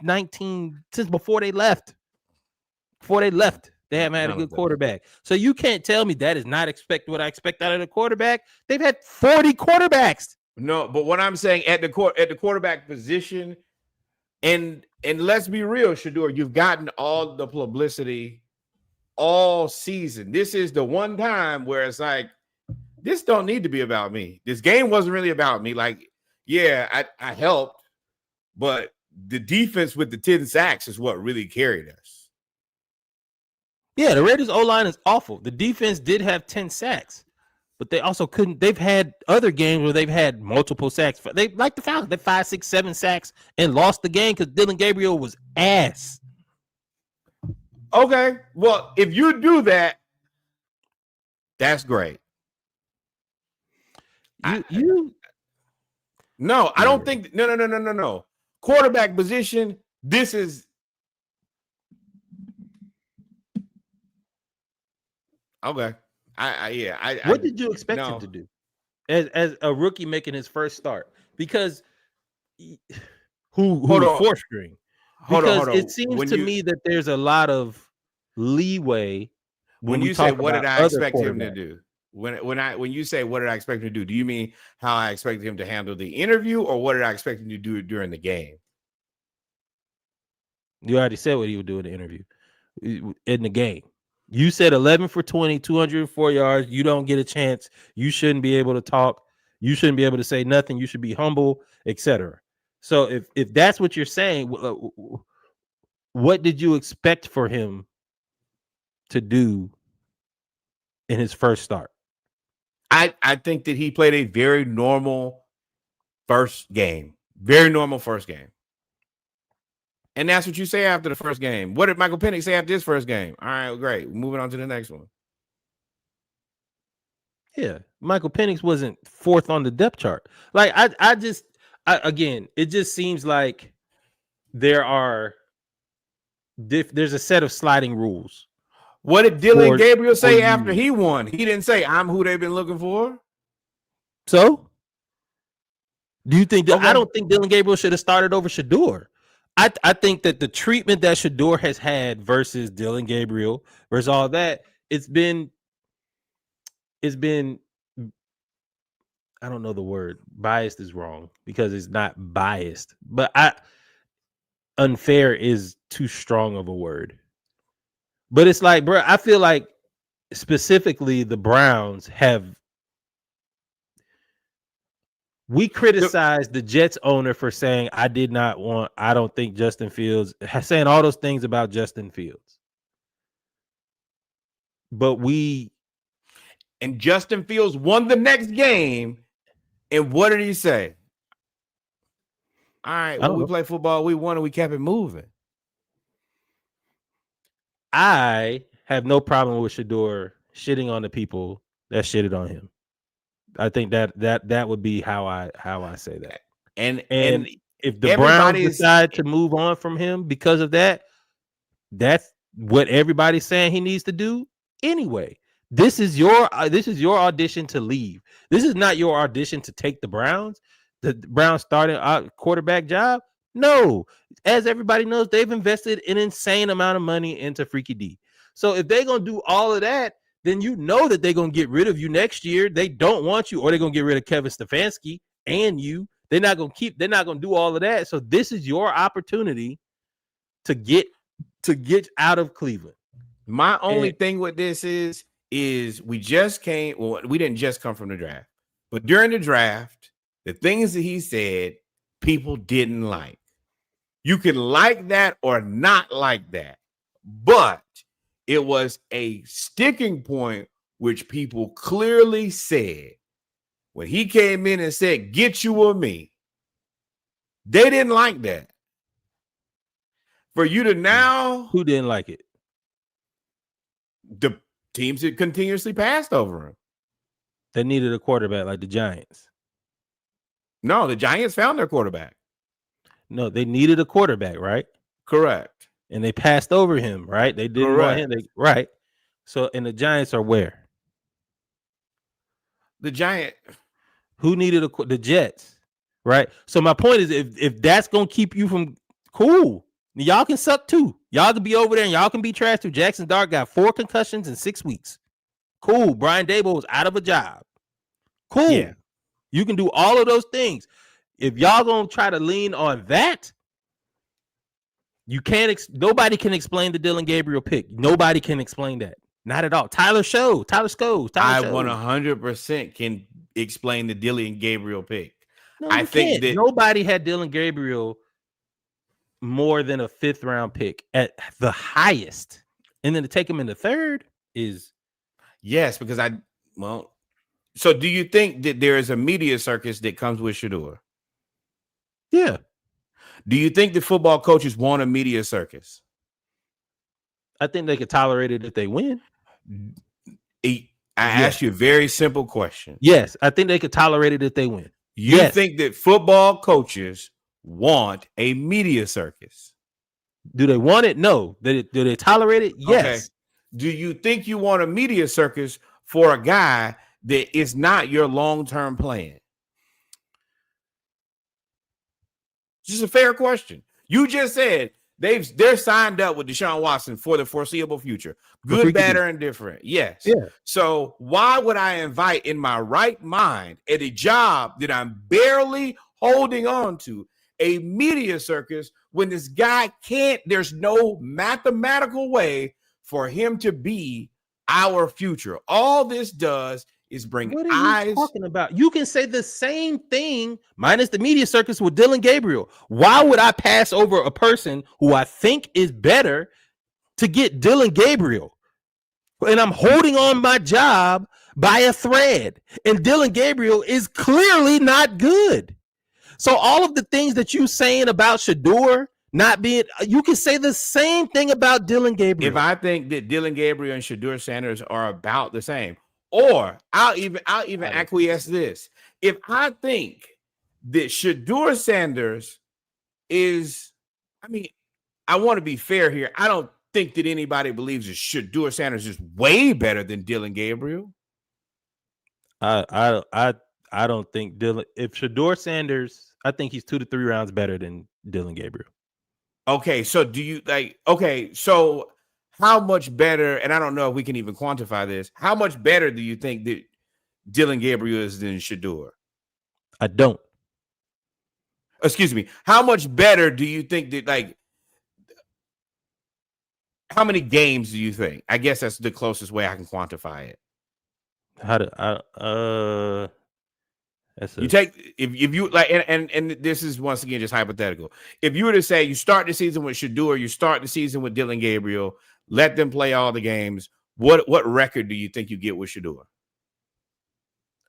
before they left. They haven't had a good quarterback. So you can't tell me that is not what I expect out of the quarterback. They've had 40 quarterbacks. No, but what I'm saying at the quarterback position, and let's be real, Shadur, you've gotten all the publicity all season. This is the one time where it's like, this don't need to be about me. This game wasn't really about me. Like, yeah, I helped, but the defense with the 10 sacks is what really carried us. Yeah, the Raiders O-line is awful. The defense did have 10 sacks, but they also couldn't. They've had other games where they've had multiple sacks. They like the Falcons. They 5, 6, 7 sacks and lost the game because Dylan Gabriel was ass. Okay, well, if you do that, that's great. I don't think. No. Quarterback position. This is. Okay. What did you expect him to do as a rookie making his first start? Because who fourth string? Because it seems to me that there's a lot of leeway when you say what did I expect him to do? When you say what did I expect him to do you mean how I expected him to handle the interview, or what did I expect him to do during the game? You already said what he would do in the interview. In the game. You said 11 for 20, 204 yards. You don't get a chance. You shouldn't be able to talk. You shouldn't be able to say nothing. You should be humble, etc. So if that's what you're saying, what did you expect for him to do in his first start? I think that he played a very normal first game. Very normal first game. And that's what you say after the first game. What did Michael Penix say after his first game? All right, great. Moving on to the next one. Yeah, Michael Penix wasn't fourth on the depth chart. Like again, it just seems like there's a set of sliding rules. What did Dylan Gabriel say after he won? He didn't say I'm who they've been looking for. So, do you think that? Okay. I don't think Dylan Gabriel should have started over Shadur. I think that the treatment that Shadur has had versus Dylan Gabriel versus all that, it's been I don't know the word. Biased is wrong because it's not biased, but unfair is too strong of a word. But it's like, bro, I feel like specifically the Browns we criticized the Jets owner for saying I don't think Justin Fields, saying all those things about Justin Fields. But Justin Fields won the next game. And what did he say? All right, when we play football, we won and we kept it moving. I have no problem with Shadur shitting on the people that shitted on him. I think that would be how I say that. And if the Browns decide to move on from him because of that, That's what everybody's saying he needs to do anyway. This is your audition to leave. This is not your audition to take the Browns starting quarterback job. No, as everybody knows, they've invested an insane amount of money into Freaky D. So if they're gonna do all of that, then you know that they're gonna get rid of you next year. They don't want you, or they're gonna get rid of Kevin Stefanski and you. They're not gonna do all of that. So this is your opportunity to get out of Cleveland. My only thing with this is we didn't just come from the draft, but during the draft, the things that he said, people didn't like. You can like that or not like that, but it was a sticking point, which people clearly said when he came in and said, "Get you or me." They didn't like that. For you to now, who didn't like it? The teams that continuously passed over him. They needed a quarterback like the Giants. No, the Giants found their quarterback. No, they needed a quarterback, right? Correct. And they passed over him, right? They didn't want him. Right. So, and the Giants are where? The Giants. Who needed the Jets, right? So my point is, if that's gonna keep you from cool, y'all can suck too. Y'all can be over there and y'all can be trash too. Jackson Dart got 4 concussions in 6 weeks. Cool. Brian Daboll was out of a job. Cool. Yeah. You can do all of those things. If y'all gonna try to lean on that, you can't. Nobody can explain the Dylan Gabriel pick. Nobody can explain that. Not at all. Tyler Scholes. I 100% can explain the Dylan Gabriel pick. No, I think that nobody had Dylan Gabriel more than a 5th round pick at the highest, and then to take him in the 3rd is yes, because so do you think that there is a media circus that comes with Shadur? Yeah. Do you think the football coaches want a media circus? I think they could tolerate it if they win. I asked you a very simple question. Yes, I think they could tolerate it if they win. You think that football coaches want a media circus? Do they want it? No. Do they tolerate it? Yes. Okay. Do you think you want a media circus for a guy that is not your long-term plan? Just a fair question. You just said they're signed up with Deshaun Watson for the foreseeable future. Good, bad, or indifferent. Yes. Yeah. So why would I invite in my right mind at a job that I'm barely holding on to a media circus when this guy there's no mathematical way for him to be our future? All this does is bring what are you talking about? You can say the same thing minus the media circus with Dylan Gabriel. Why would I pass over a person who I think is better to get Dylan Gabriel? And I'm holding on my job by a thread. And Dylan Gabriel is clearly not good. So all of the things that you're saying about Shadur not being, you can say the same thing about Dylan Gabriel. If I think that Dylan Gabriel and Shadur Sanders are about the same, or I'll even acquiesce this. If I think that Shadur Sanders is, I want to be fair here. I don't think that anybody believes that Shadur Sanders is way better than Dylan Gabriel. I don't think Dylan. If Shadur Sanders, I think he's 2 to 3 rounds better than Dylan Gabriel. Okay, so do you so how much better, and I don't know if we can even quantify this, how much better do you think that Dylan Gabriel is than Shadur? I don't. Excuse me. How much better do you think that, how many games do you think? I guess that's the closest way I can quantify it. You take if you and this is once again just hypothetical. If you were to say you start the season with Shadur, you start the season with Dylan Gabriel, let them play all the games, what record do you think you get with Shadur?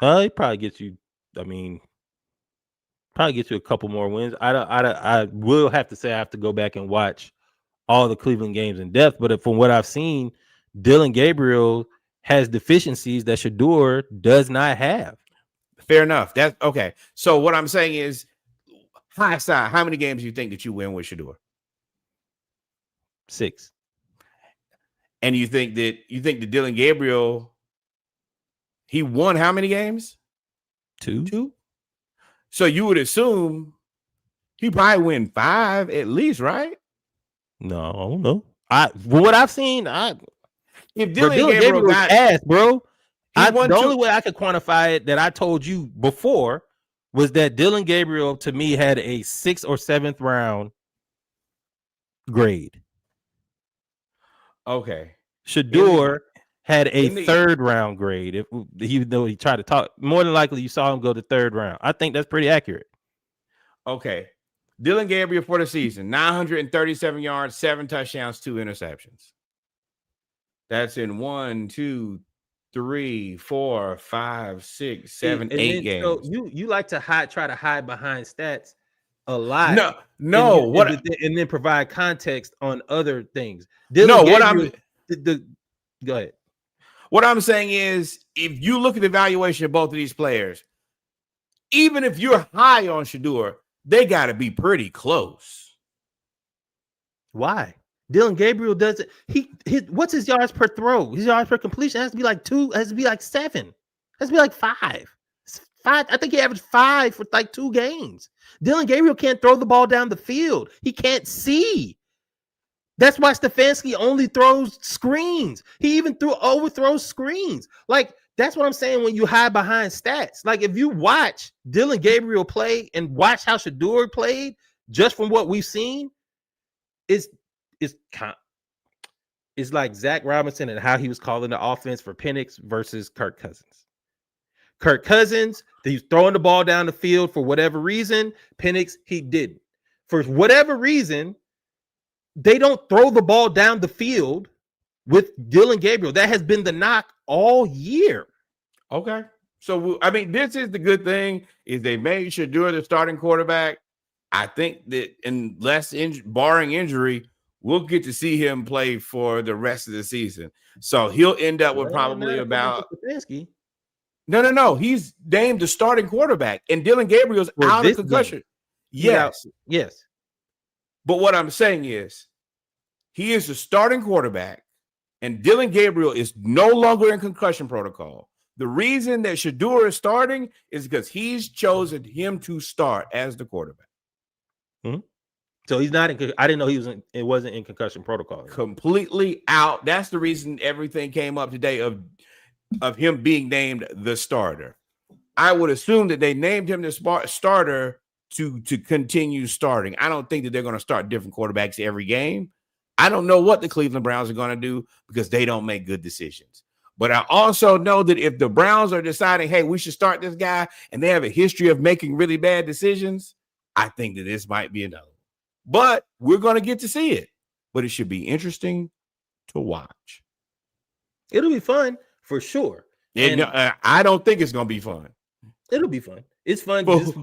He probably gets you. Probably get you a couple more wins. I will have to say I have to go back and watch all the Cleveland games in depth. But from what I've seen, Dylan Gabriel has deficiencies that Shadur does not have. Fair enough. That's okay. So what I'm saying is, high side, how many games do you think that you win with Shadur? 6. And you think that Dylan Gabriel, he won how many games? Two. So you would assume he probably win 5 at least, right? No, I don't know. What I've seen, if Dylan Gabriel got ass, bro. The only way I could quantify it that I told you before was that Dylan Gabriel to me had a 6th or 7th round grade. Okay. Shadur had a 3rd round grade. Even though he tried to talk, more than likely you saw him go to 3rd round. I think that's pretty accurate. Okay. Dylan Gabriel for the season, 937 yards, 7 touchdowns, 2 interceptions. That's in 1, 2, 3, 4, 5, 6, 7, 8 games. So you like to try to hide behind stats a lot. No. And then provide context on other things. Go ahead. What I'm saying is, if you look at the evaluation of both of these players, even if you're high on Shadur, they got to be pretty close. Why? Dylan Gabriel doesn't. What's his yards per throw? His yards per completion has to be like 2. Has to be like 7. Has to be like 5. 5. I think he averaged 5 for like 2 games. Dylan Gabriel can't throw the ball down the field. He can't see. That's why Stefanski only throws screens. He even overthrows screens. Like, that's what I'm saying when you hide behind stats. Like, if you watch Dylan Gabriel play and watch how Shadur played, just from what we've seen, it's like Zach Robinson and how he was calling the offense for Penix versus Kirk Cousins. Kirk Cousins, he's throwing the ball down the field for whatever reason. Penix, he didn't. For whatever reason, they don't throw the ball down the field with Dylan Gabriel. That has been the knock all year. Okay. So, I mean, this is the good thing is they made Shadur the starting quarterback. I think that unless barring injury, we'll get to see him play for the rest of the season. So he'll end up with probably about No. He's named the starting quarterback, and Dylan Gabriel's out of concussion. Yes. But what I'm saying is, he is the starting quarterback, and Dylan Gabriel is no longer in concussion protocol. The reason that Shadur is starting is because he's chosen him to start as the quarterback. Mm-hmm. So he's not in. I didn't know it wasn't in concussion protocol. Completely out. That's the reason everything came up today of him being named the starter. I would assume that they named him the starter to continue starting. I don't think that they're going to start different quarterbacks every game. I don't know what the Cleveland Browns are going to do because they don't make good decisions. But I also know that if the Browns are deciding, hey, we should start this guy, and they have a history of making really bad decisions, I think that this might be another one. But we're going to get to see it. But it should be interesting to watch. It'll be fun for sure. I don't think it's going to be fun. It'll be fun. It's fun just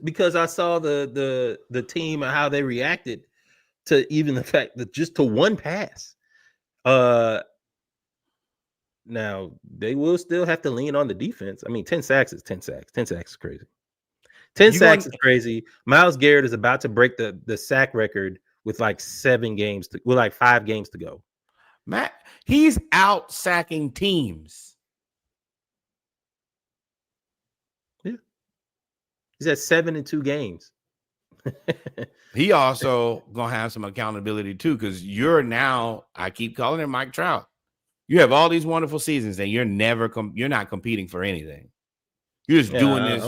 because I saw the team and how they reacted to even the fact that just to one pass. Now they will still have to lean on the defense. I mean, 10 sacks is 10 sacks. 10 sacks is crazy. 10 sacks is crazy. Myles Garrett is about to break the sack record with like 5 games to go. Matt, he's out sacking teams. Yeah. He's at 7 in 2 games. He also gonna have some accountability too, because I keep calling him Mike Trout. You have all these wonderful seasons, and you're not competing for anything. You're just doing this.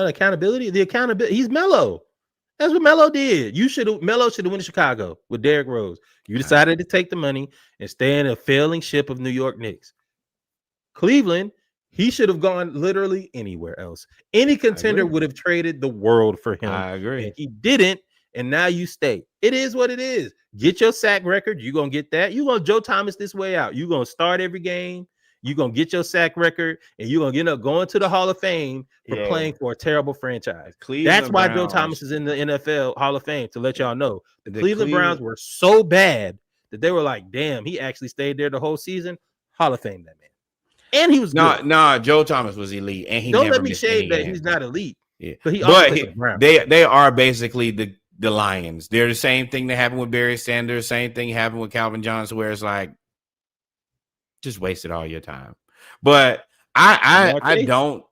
Accountability. The accountability. He's Melo. That's what Melo did. Melo should have went to Chicago with Derrick Rose. You decided to take the money and stay in a failing ship of New York Knicks. Cleveland, he should have gone literally anywhere else. Any contender would have traded the world for him. I agree. And he didn't, and now you stay. It is what it is. Get your sack record. You're going to get that. You're going to Joe Thomas this way out. You're going to start every game. You're going to get your sack record, and you're going to end up going to the Hall of Fame for playing for a terrible franchise. That's why Joe Thomas is in the NFL Hall of Fame, to let y'all know. The Cleveland Browns were so bad that they were like, damn, he actually stayed there the whole season. Hall of Fame, that man. And he was good. Joe Thomas was elite. And he don't let me shade that he's not elite. Yeah. But they are basically the Lions. They're the same thing that happened with Barry Sanders. Same thing happened with Calvin Johnson, where it's like, just wasted all your time. But I don't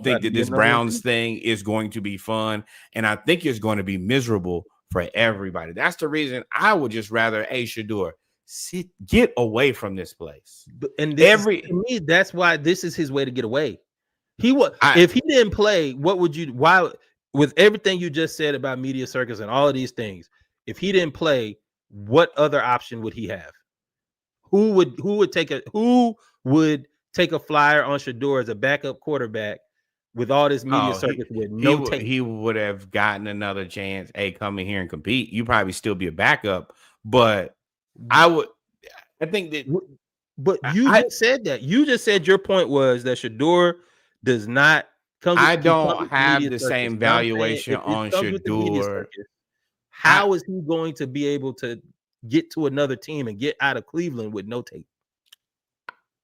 think that this Browns thing is going to be fun, and I think it's going to be miserable for everybody. That's the reason I would just rather, hey, Shadur, get away from this place. And to me, that's why this is his way to get away. If he didn't play, what would you? Why, with everything you just said about media circus and all of these things, if he didn't play, what other option would he have? Who would take a flyer on Shadur as a backup quarterback with all this media circus with no tape? He would have gotten another chance. Hey, come in here and compete. You probably still be a backup, but I think that. But just said that. You just said your point was that Shadur does not come. I don't have the same valuation on Shadur. How is he going to be able to get to another team and get out of Cleveland with no tape?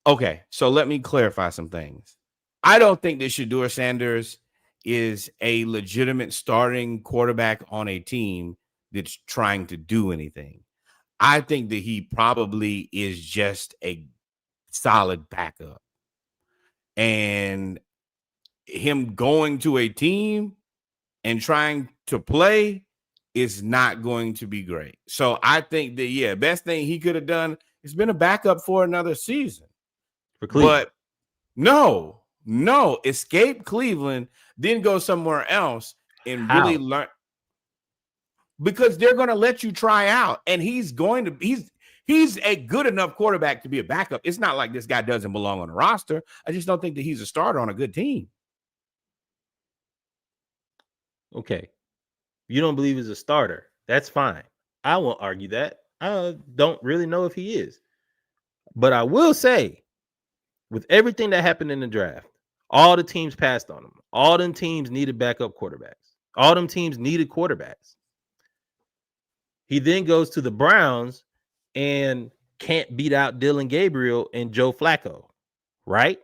Okay, so let me clarify some things. I don't think that Shadur Sanders is a legitimate starting quarterback on a team that's trying to do anything. I think that he probably is just a solid backup. And him going to a team and trying to play is not going to be great. So I think that, best thing he could have done is been a backup for another season. For Cleveland. But no, escape Cleveland, then go somewhere else and really learn. Because they're going to let you try out, and he's a good enough quarterback to be a backup. It's not like this guy doesn't belong on the roster. I just don't think that he's a starter on a good team. Okay. You don't believe he's a starter. That's fine. I won't argue that. I don't really know if he is. But I will say, with everything that happened in the draft, all the teams passed on him. All them teams needed backup quarterbacks. All them teams needed quarterbacks. He then goes to the Browns and can't beat out Dylan Gabriel and Joe Flacco, right?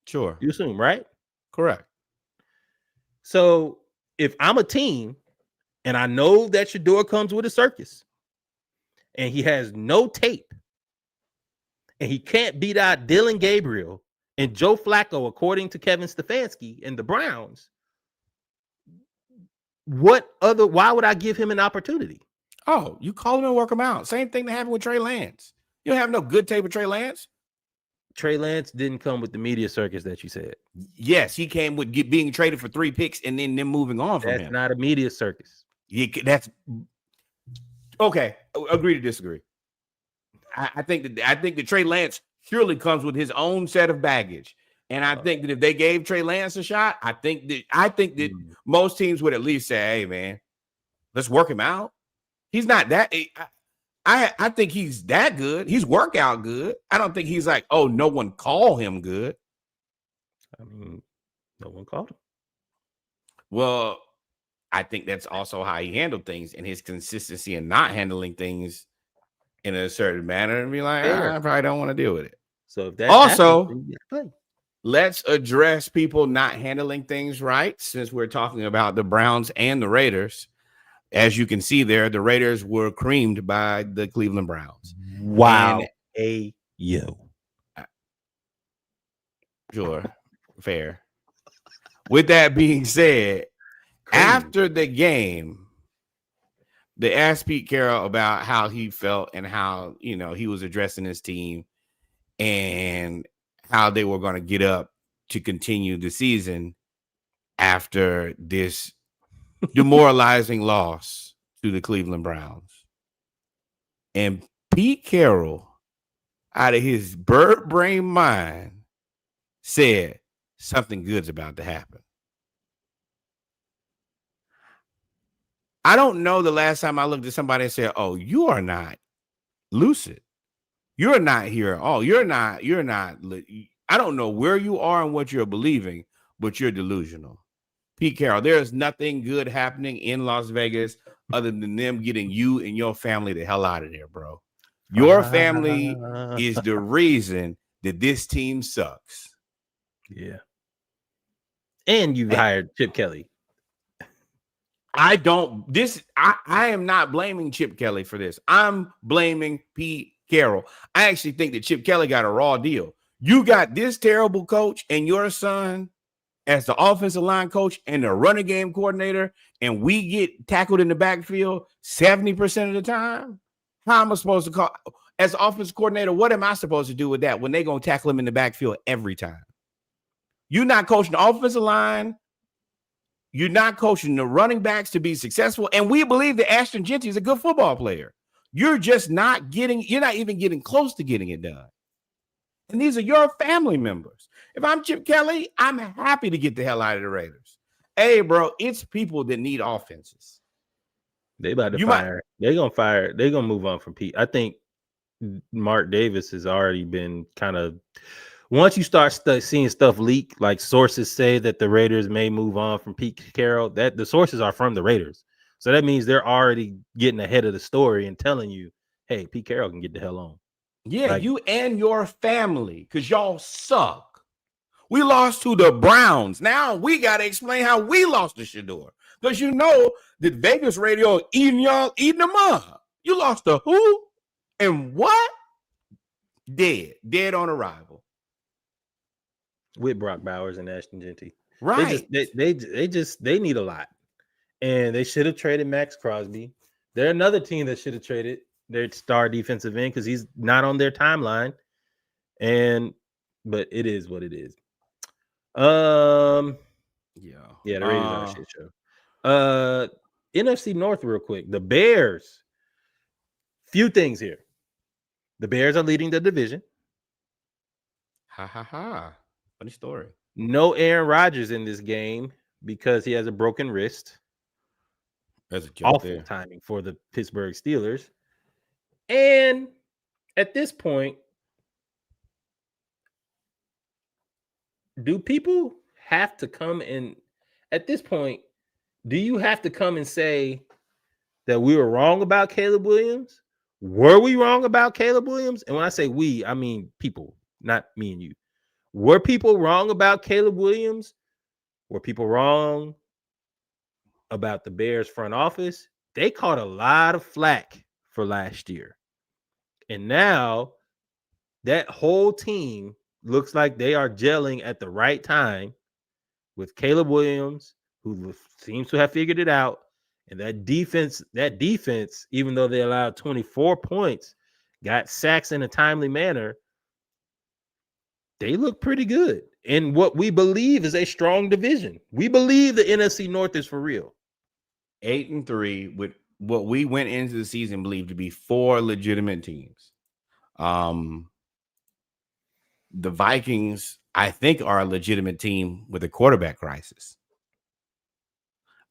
Sure. You assume, right? Correct. So if I'm a team and I know that Shadur comes with a circus and he has no tape and he can't beat out Dylan Gabriel and Joe Flacco, according to Kevin Stefanski and the Browns, why would I give him an opportunity? Oh, you call him and work him out. Same thing that happened with Trey Lance. You don't have no good tape with Trey Lance. Trey Lance didn't come with the media circus that you said. Yes, he came with being traded for 3 picks and then them moving on from him. That's not a media circus. That's okay. Agree to disagree. I think that Trey Lance surely comes with his own set of baggage. And I think that if they gave Trey Lance a shot, I think that most teams would at least say, hey, man, let's work him out. He's not that. I think he's that good. He's workout good. I don't think he's like, oh, no one call him good. I mean, no one called him. Well, I think that's also how he handled things and his consistency in not handling things in a certain manner and be like, I probably don't want to deal with it. So if that also happens, let's address people not handling things right, since we're talking about the Browns and the Raiders. As you can see there, the Raiders were creamed by the Cleveland Browns. Wow. Sure. Fair. With that being said, after the game, they asked Pete Carroll about how he felt and how, he was addressing his team and how they were going to get up to continue the season after this demoralizing loss to the Cleveland Browns. And Pete Carroll, out of his bird brain mind, said something good's about to happen. I don't know the last time I looked at somebody and said, oh, you are not lucid. You're not here at all. You're not. I don't know where you are and what you're believing, but you're delusional. Pete Carroll, there's nothing good happening in Las Vegas other than them getting you and your family the hell out of there, bro. Your family is the reason that this team sucks. Yeah. And you hired Chip Kelly. I am not blaming Chip Kelly for this. I'm blaming Pete Carroll. I actually think that Chip Kelly got a raw deal. You got this terrible coach and your son as the offensive line coach and the running game coordinator, and we get tackled in the backfield 70% of the time. How am I supposed to call as offensive coordinator? What am I supposed to do with that when they're going to tackle him in the backfield every time? You're not coaching the offensive line. You're not coaching the running backs to be successful. And we believe that Ashton Jeanty is a good football player. You're just not you're not even getting close to getting it done. And these are your family members. If I'm Chip Kelly, I'm happy to get the hell out of the Raiders. Hey, bro, it's people that need offenses. They about to fire. They're going to fire. They're going to move on from Pete. I think Mark Davis has already been kind of, once you start seeing stuff leak, like sources say that the Raiders may move on from Pete Carroll, that the sources are from the Raiders. So that means they're already getting ahead of the story and telling you, hey, Pete Carroll can get the hell on. Yeah, like, you and your family, because y'all suck. We lost to the Browns. Now we got to explain how we lost to Shadur. Because you know that Vegas radio eating them up. You lost to who? And what? Dead on arrival. With Brock Bowers and Ashton Jeanty. Right. They need a lot. And they should have traded Max Crosby. They're another team that should have traded their star defensive end because he's not on their timeline. But it is what it is. The Raiders are a shit show. NFC North real quick. The Bears. Few things here. The Bears are leading the division. Funny story. No Aaron Rodgers in this game because he has a broken wrist. That's a joke. Awful timing for the Pittsburgh Steelers. And at this point, do people have to come and at this point, do you have to come and say that we were wrong about Caleb Williams? Were we wrong about Caleb Williams? And when I say we, I mean people, not me and you. Were people wrong about Caleb Williams? Were people wrong about the Bears front office? They caught a lot of flack for last year. And now that whole team looks like they are gelling at the right time with Caleb Williams, who seems to have figured it out. And that defense, even though they allowed 24 points, got sacks in a timely manner. They look pretty good in what we believe is a strong division. We believe the NFC North is for real. 8-3 with what we went into the season believed to be 4 legitimate teams. The Vikings, I think, are a legitimate team with a quarterback crisis.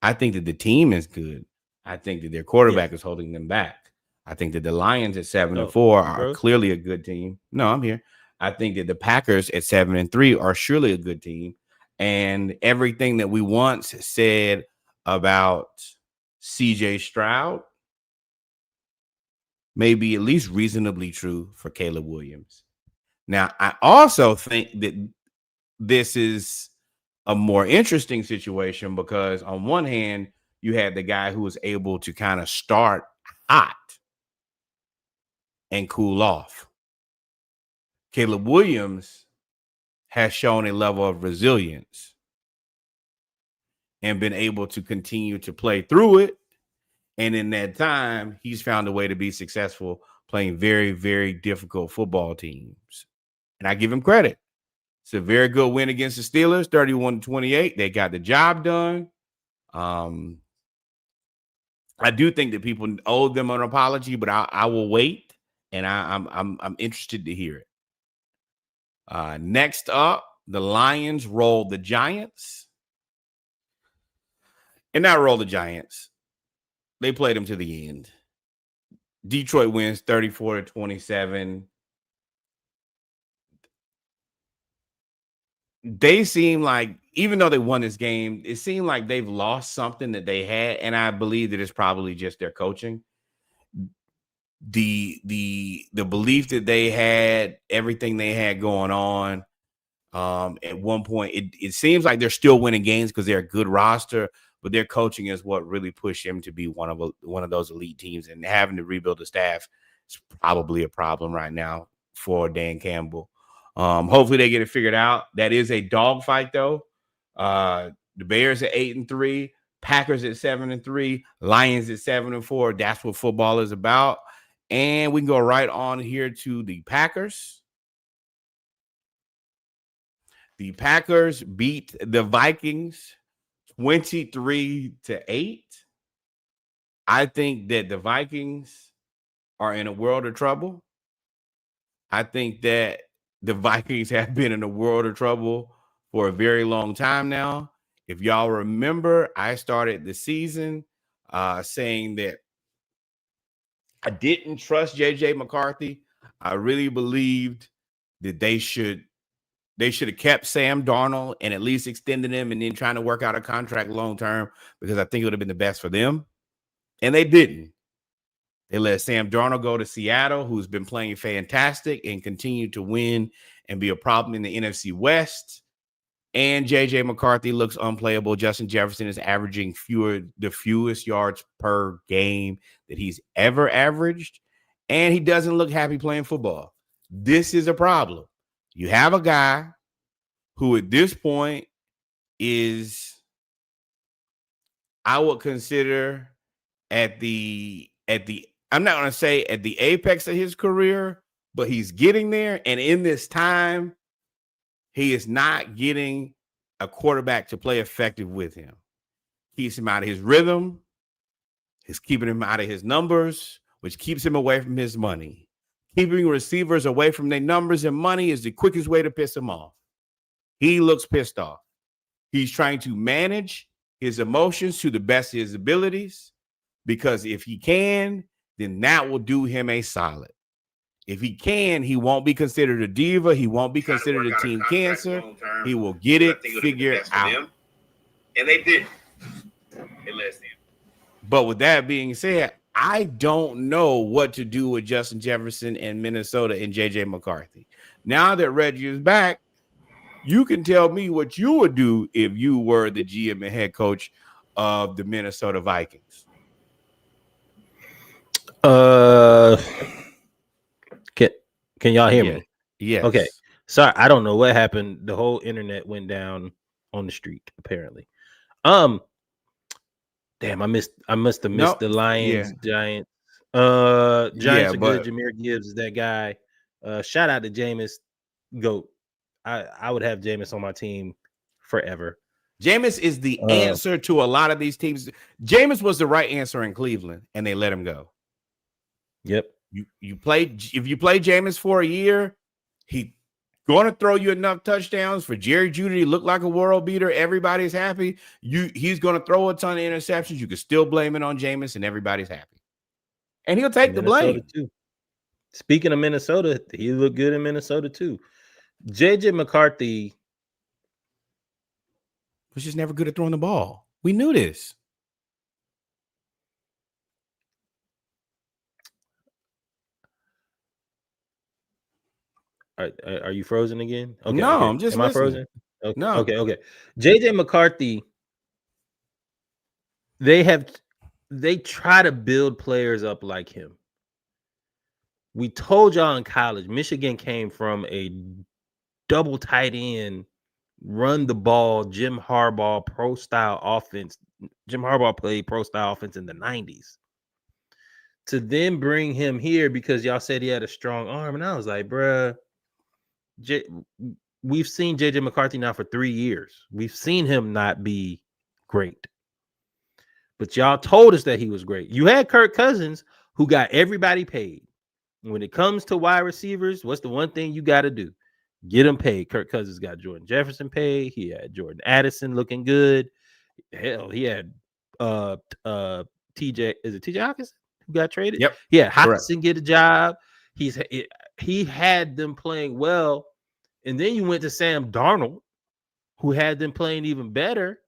I think that the team is good. I think that their quarterback is holding them back. I think that the Lions at 7-4 are clearly a good team. No, I'm here. I think that the Packers at 7-3 are surely a good team. And everything that we once said about CJ Stroud may be at least reasonably true for Caleb Williams. Now, I also think that this is a more interesting situation because on one hand, you had the guy who was able to kind of start hot and cool off. Caleb Williams has shown a level of resilience and been able to continue to play through it. And in that time, he's found a way to be successful playing very, very difficult football teams. And I give him credit. It's a very good win against the Steelers, 31-28. They got the job done. I do think that people owe them an apology, but I will wait, and I'm interested to hear it. Next up, the Lions roll the Giants. And not roll the Giants. They played them to the end. Detroit wins 34-27. They seem like, even though they won this game, it seemed like they've lost something that they had, and I believe that it's probably just their coaching. The belief that they had, everything they had going on. At one point, it seems like they're still winning games because they're a good roster, but their coaching is what really pushed him to be one of those elite teams. And having to rebuild the staff is probably a problem right now for Dan Campbell. Hopefully they get it figured out. That is a dogfight, though. The Bears at 8-3, Packers at 7-3, Lions at 7-4. That's what football is about. And we can go right on here to the Packers. The Packers beat the Vikings 23-8. I think that the Vikings are in a world of trouble. I think that the Vikings have been in a world of trouble for a very long time now. If y'all remember, I started the season saying that I didn't trust J.J. McCarthy. I really believed that they should have kept Sam Darnold and at least extended him and then trying to work out a contract long term, because I think it would have been the best for them. And they didn't. They let Sam Darnold go to Seattle, who's been playing fantastic and continue to win and be a problem in the NFC West. And J.J. McCarthy looks unplayable. Justin Jefferson is averaging the fewest yards per game that he's ever averaged. And he doesn't look happy playing football. This is a problem. You have a guy who at this point is, I would consider I'm not going to say at the apex of his career, but he's getting there. And in this time, he is not getting a quarterback to play effective with him. Keeps him out of his rhythm. He's keeping him out of his numbers, which keeps him away from his money. Keeping receivers away from their numbers and money is the quickest way to piss him off. He looks pissed off. He's trying to manage his emotions to the best of his abilities, because if he can, then that will do him a solid. If he can, he won't be considered a diva. He won't be considered a team cancer. He will get it figured out. And they did. But with that being said, I don't know what to do with Justin Jefferson and Minnesota and J.J. McCarthy. Now that Reggie is back, you can tell me what you would do if you were the GM and head coach of the Minnesota Vikings. Can y'all hear me? Yes. Okay. Sorry, I don't know what happened. The whole internet went down on the streak, apparently. Damn, I must have missed the Lions, Giants. Giants are good. Jahmyr Gibbs is that guy. Shout out to Jameis. GOAT. I would have Jameis on my team forever. Jameis is the answer to a lot of these teams. Jameis was the right answer in Cleveland, and they let him go. Yep. If you play Jameis for a year, he's going to throw you enough touchdowns for Jerry Jeudy to look like a world beater. Everybody's happy. He's going to throw a ton of interceptions. You can still blame it on Jameis, and everybody's happy. And he'll take the blame. Too. Speaking of Minnesota, he looked good in Minnesota too. J.J. McCarthy was just never good at throwing the ball. We knew this. Are you frozen again? Okay, no, okay. I'm just Am I frozen? Okay, no. Okay. J.J. McCarthy, they try to build players up like him. We told y'all in college, Michigan came from a double tight end, run the ball, Jim Harbaugh pro-style offense. Jim Harbaugh played pro-style offense in the 90s. To then bring him here because y'all said he had a strong arm. And I was like, bruh, we've seen J.J. McCarthy now for 3 years. We've seen him not be great. But y'all told us that he was great. You had Kirk Cousins, who got everybody paid. When it comes to wide receivers, what's the one thing you got to do? Get them paid. Kirk Cousins got Jordan Jefferson paid. He had Jordan Addison looking good. Hell, he had TJ. Is it TJ Hawkinson who got traded? Yep. Yeah, Hawkinson get a job. He had them playing well. And then you went to Sam Darnold, who had them playing even better.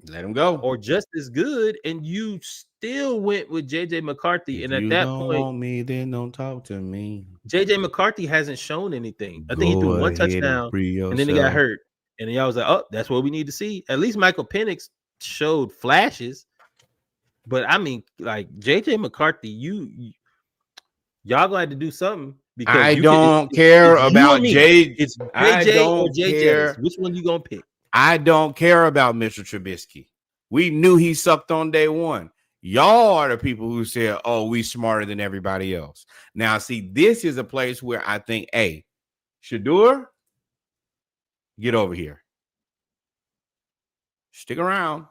Let him go. Or just as good. And you still went with J.J. McCarthy. And at that point, want me, then don't talk to me. J.J. McCarthy hasn't shown anything. I think he threw one touchdown and then he got hurt. And y'all was like, oh, that's what we need to see. At least Michael Penix showed flashes. But I mean, like JJ McCarthy, y'all gonna have to do something because I you can. don't care It's you or about me. Jay. It's I JJ or don't JJ's. care. Which one you gonna pick? I don't care about Mr. Trubisky. We knew he sucked on day one. Y'all are the people who said, "Oh, we smarter than everybody else." Now, see, this is a place where I think, hey, Shadur, get over here. Stick around.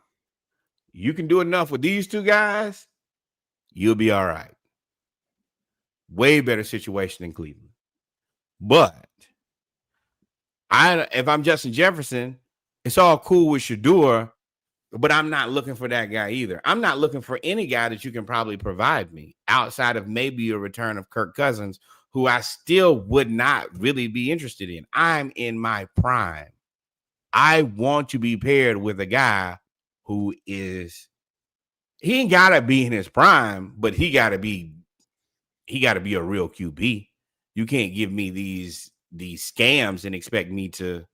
You can do enough with these two guys. You'll be all right. Way better situation than Cleveland. But if I'm Justin Jefferson, it's all cool with Shadur, but I'm not looking for that guy either. I'm not looking for any guy that you can probably provide me outside of maybe a return of Kirk Cousins, who I still would not really be interested in. I'm in my prime. I want to be paired with a guy who is, he ain't gotta be in his prime, but he gotta be a real QB. You can't give me these scams and expect me to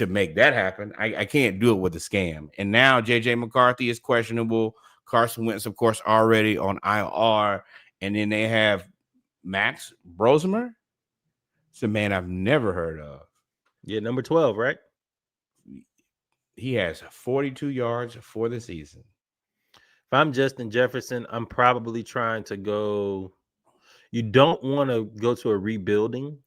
make that happen. I can't do it with a scam. And now JJ McCarthy is questionable. Carson Wentz, of course, already on IR. And then they have Max Brosmer. It's a man I've never heard of. Yeah, number 12, right? He has 42 yards for the season. If I'm Justin Jefferson, I'm probably trying to go. You don't want to go to a rebuilding,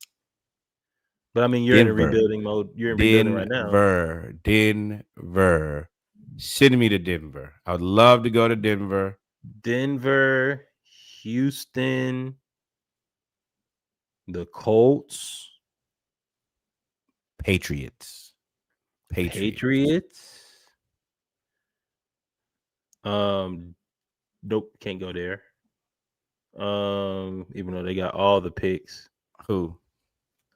but I mean, you're in a rebuilding mode. You're in rebuilding right now. Denver. Send me to Denver. I would love to go to Denver. Denver, Houston, the Colts, Patriots. Nope, can't go there. Even though they got all the picks. Who?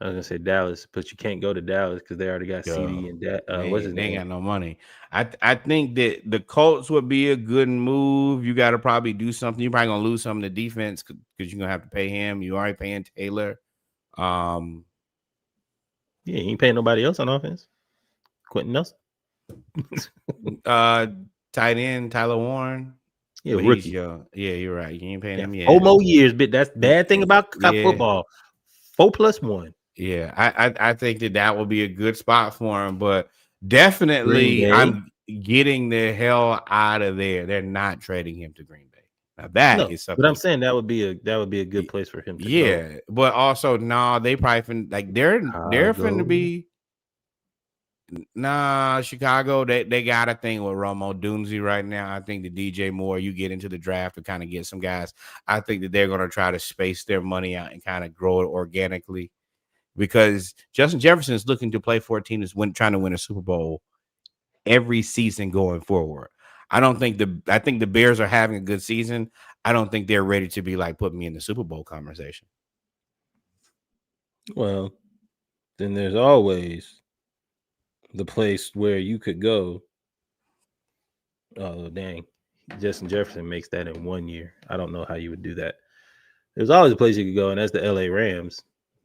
I was gonna say Dallas, but you can't go to Dallas because they already got CD and what's his name? They ain't got no money. I think that the Colts would be a good move. You got to probably do something. You're probably gonna lose some of the defense because you're gonna have to pay him. You already paying Taylor. Yeah, you ain't paying nobody else on offense. Quentin Nelson. Tight end Tyler Warren. Yeah, rookie. Yeah, you're right. You ain't paying him yet. 4 more years, but that's the bad thing about football. 4+1. Yeah, I think that will be a good spot for him, but definitely I'm getting the hell out of there. They're not trading him to Green Bay. Now that is something. But I'm saying that would be a good place for him to go. Yeah, but also they probably they're finna be. Chicago, they got a thing with Romo Dunze right now. I think the DJ Moore, you get into the draft to kind of get some guys. I think that they're going to try to space their money out and kind of grow it organically because Justin Jefferson is looking to play for a team that's trying to win a Super Bowl every season going forward. I think the Bears are having a good season. I don't think they're ready to be like putting me in the Super Bowl conversation. Well, then there's always the place where you could go. Oh, dang. Justin Jefferson makes that in 1 year. I don't know how you would do that. There's always a place you could go, and that's the LA Rams.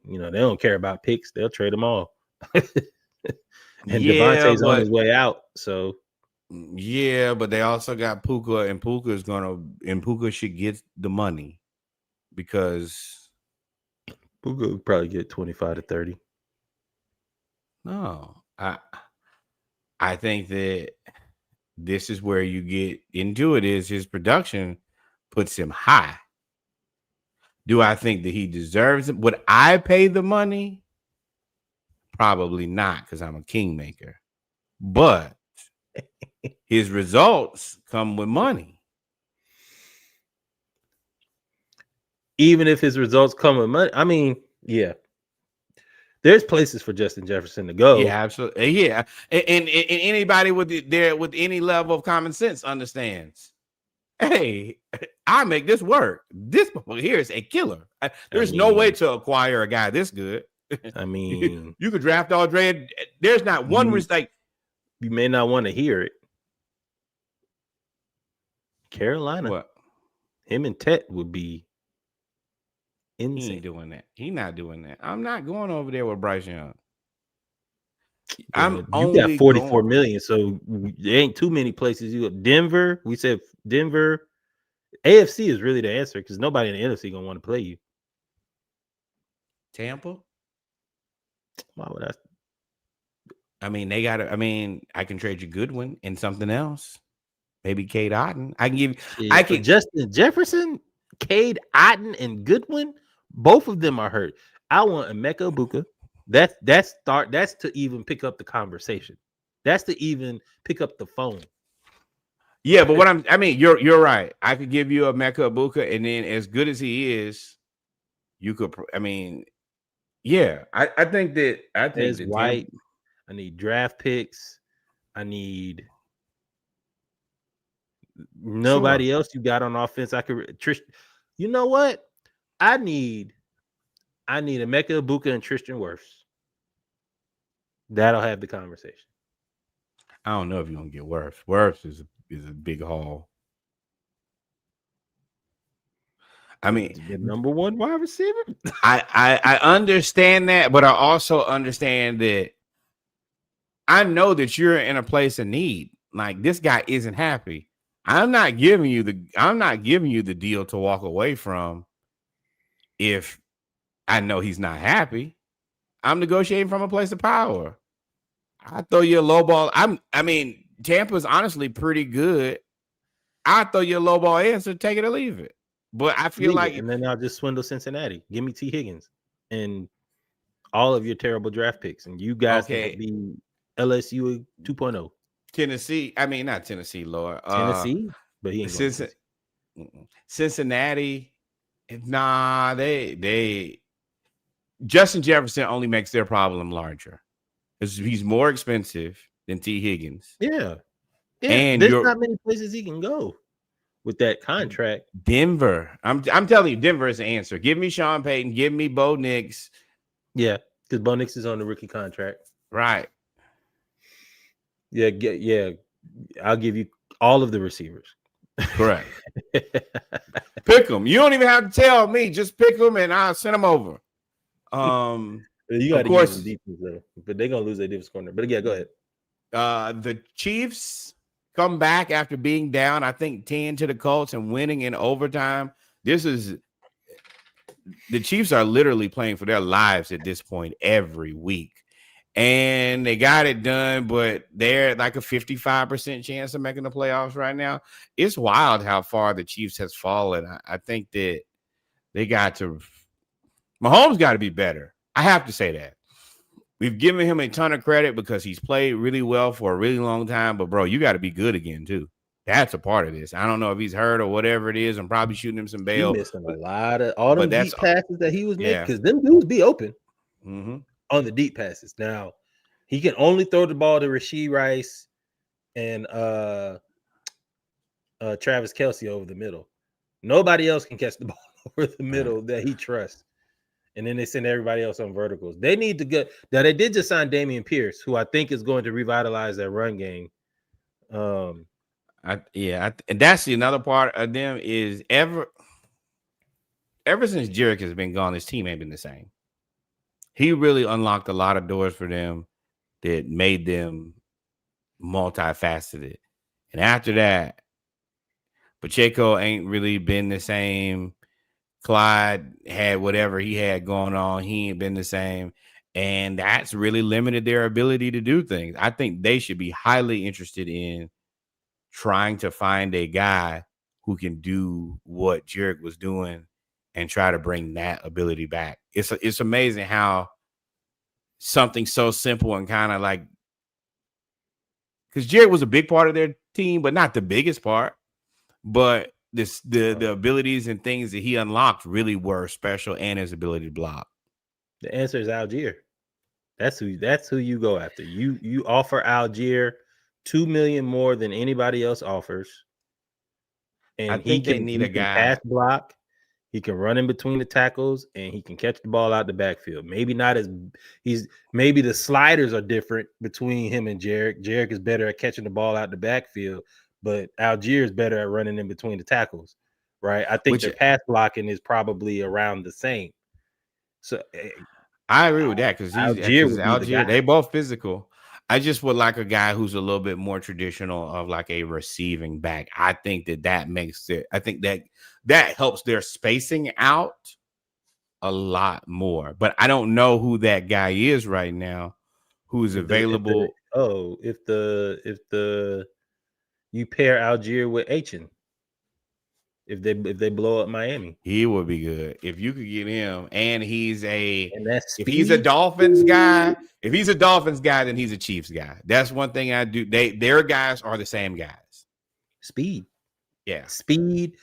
You know, they don't care about picks. They'll trade them all. And Devontae's on his way out. So yeah, but they also got Puka, and Puka should get the money because Puka would probably get 25 to 30. No, I think that this is where you get into it is his production puts him high. Do I think that he deserves it? Would I pay the money? Probably not because I'm a kingmaker. But his results come with money. Even if his results come with money, I mean, yeah. There's places for Justin Jefferson to go. Yeah, absolutely. Yeah, and anybody with any level of common sense understands. Hey, I make this work. This here is a killer. There's no way to acquire a guy this good. I mean, you could draft Aldred. There's not one mistake. You may not want to hear it. Carolina, what? Him and Tet would be insane. He ain't doing that. He's not doing that. I'm not going over there with Bryce Young. Yeah, you got 44 million, so there ain't too many places. You go Denver. We said Denver. AFC is really the answer because nobody in the NFC gonna want to play you. Tampa. Why would I? I mean, they got. I mean, I can trade you Goodwin and something else. Maybe Cade Otton. I can give. Yeah, I can Justin Jefferson, Cade Otton, and Goodwin. Both of them are hurt. I want Emeka Egbuka. That's to even pick up the conversation. That's to even pick up the phone. Yeah, but you're right. I could give you Emeka Egbuka, and then as good as he is, you could. I mean, yeah, I think that White. I need draft picks. I need nobody else you got on offense. I could you know what? I need Emeka Egbuka and Tristan Wirfs. That'll have the conversation. I don't know if you're gonna get Wirfs. Wirfs is a big haul. I mean, the number one wide receiver. I understand that, but I also understand that I know that you're in a place of need. Like, this guy isn't happy. I'm not giving you the deal to walk away from if I know he's not happy. I'm negotiating from a place of power. I throw you a low ball. I mean, Tampa's honestly pretty good. I throw you a low ball answer, take it or leave it. But I feel like, and then I'll just swindle Cincinnati. Give me T. Higgins and all of your terrible draft picks, and you guys can be LSU 2.0. Tennessee. I mean, not Tennessee, Lord. Tennessee, but he ain't Cincinnati. Nah, they Justin Jefferson only makes their problem larger. He's more expensive than T. Higgins. Yeah. And there's not many places he can go with that contract. Denver. I'm telling you, Denver is the answer. Give me Sean Payton. Give me Bo Nix. Yeah, because Bo Nix is on the rookie contract. Right. Yeah. I'll give you all of the receivers. Correct. Pick them. You don't even have to tell me. Just pick them, and I'll send them over. You got to give them defense, though, but they're gonna lose their defense corner. But yeah, go ahead. The Chiefs come back after being down, I think 10 to the Colts and winning in overtime. The Chiefs are literally playing for their lives at this point every week. And they got it done, but they're like a 55% chance of making the playoffs right now. It's wild how far the Chiefs has fallen. I think that Mahomes got to be better. I have to say that. We've given him a ton of credit because he's played really well for a really long time, but bro, you got to be good again too. That's a part of this. I don't know if he's hurt or whatever it is. I'm probably shooting him some bail. He's missing a lot of all them deep passes that he was making because them dudes be open on the deep passes. Now he can only throw the ball to Rashee Rice and Travis Kelce over the middle. Nobody else can catch the ball over the middle that he trusts. And then they send everybody else on verticals. They need to get now. They did just sign Dameon Pierce, who I think is going to revitalize that run game. And that's another part of them is ever since Jerick has been gone, his team ain't been the same. He really unlocked a lot of doors for them that made them multifaceted. And after that, Pacheco ain't really been the same. Clyde had whatever he had going on. He ain't been the same. And that's really limited their ability to do things. I think they should be highly interested in trying to find a guy who can do what Jerick was doing and try to bring that ability back. It's amazing how something so simple and kind of like, because Jerick was a big part of their team, but not the biggest part. But the abilities and things that he unlocked really were special, and his ability to block. The answer is Algier. That's who you go after. You offer Algier $2 million more than anybody else offers, and I think they need a guy pass block. He can run in between the tackles, and he can catch the ball out the backfield. Maybe the sliders are different between him and Jerick. Jerick is better at catching the ball out the backfield, but Algier is better at running in between the tackles, right? I think their pass blocking is probably around the same. So I agree with that because Algier, they both physical. I just would like a guy who's a little bit more traditional of like a receiving back. I think that makes it. I think that helps their spacing out a lot more. But I don't know who that guy is right now, who's available. If the you pair Algier with Achin, if they blow up Miami, he would be good if you could get him. And he's if he's a speed. Dolphins guy, then he's a Chiefs guy. That's one thing I do. Their guys are the same guys. Speed. Yeah. Speed.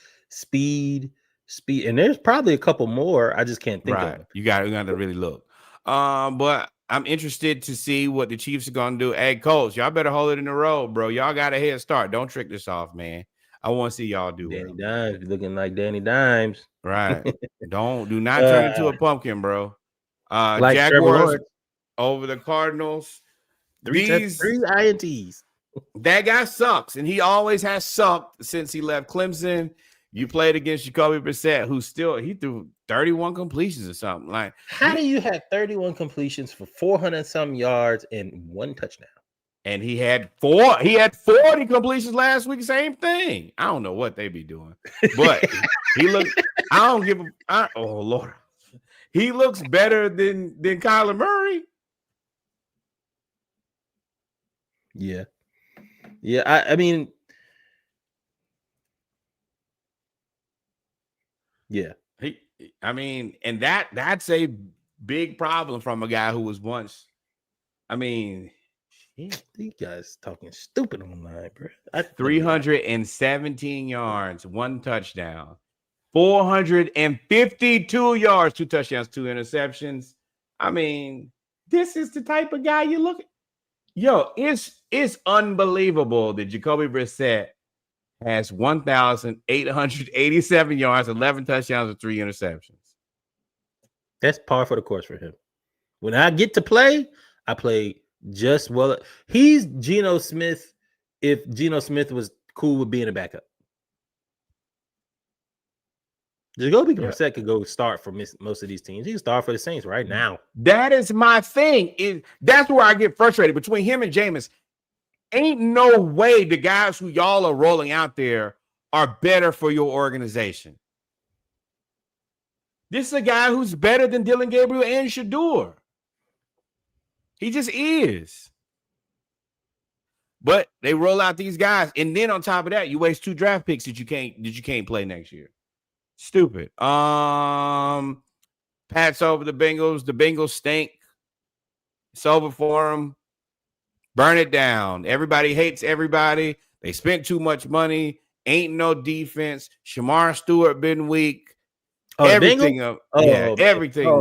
And there's probably a couple more. I just can't think of them. You got to really look. But I'm interested to see what the Chiefs are gonna do. Hey, Coach, y'all better hold it in the road, bro. Y'all got a head start. Don't trick this off, man. I want to see y'all do Danny Dimes looking like Danny Dimes. Right. Do not turn into a pumpkin, bro. Like Jaguars over the Cardinals. Three INTs. That guy sucks, and he always has sucked since he left Clemson. You played against Jacoby Brissett, he threw 31 completions or something. Like, how do you have 31 completions for 400 some yards and 1 touchdown? And he had 40 completions last week. Same thing. I don't know what they be doing, but he looked. I don't give a. Oh Lord, he looks better than Kyler Murray. Yeah. I mean, yeah. And that's a big problem from a guy who was once. I mean. Yeah, these guys talking stupid online, bro. 317 yards, 1 touchdown, 452 yards, 2 touchdowns, 2 interceptions. I mean, this is the type of guy you look at. Yo, it's unbelievable that Jacoby Brissett has 1,887 yards, 11 touchdowns, and 3 interceptions. That's par for the course for him. When I get to play, I play just well. He's Geno Smith if Geno Smith was cool with being a backup. Jacoby Brissett could go start for most of these teams. He can start for the Saints right now. That is my thing. That's where I get frustrated between him and Jameis. Ain't no way the guys who y'all are rolling out there are better for your organization. This is a guy who's better than Dylan Gabriel and Shadur. He just is. But they roll out these guys, and then on top of that, you waste 2 draft picks that you can't play next year. Stupid. Pat's over the Bengals. The Bengals stink. It's over for them. Burn it down. Everybody hates everybody. They spent too much money. Ain't no defense. Shamar Stewart been weak. Everything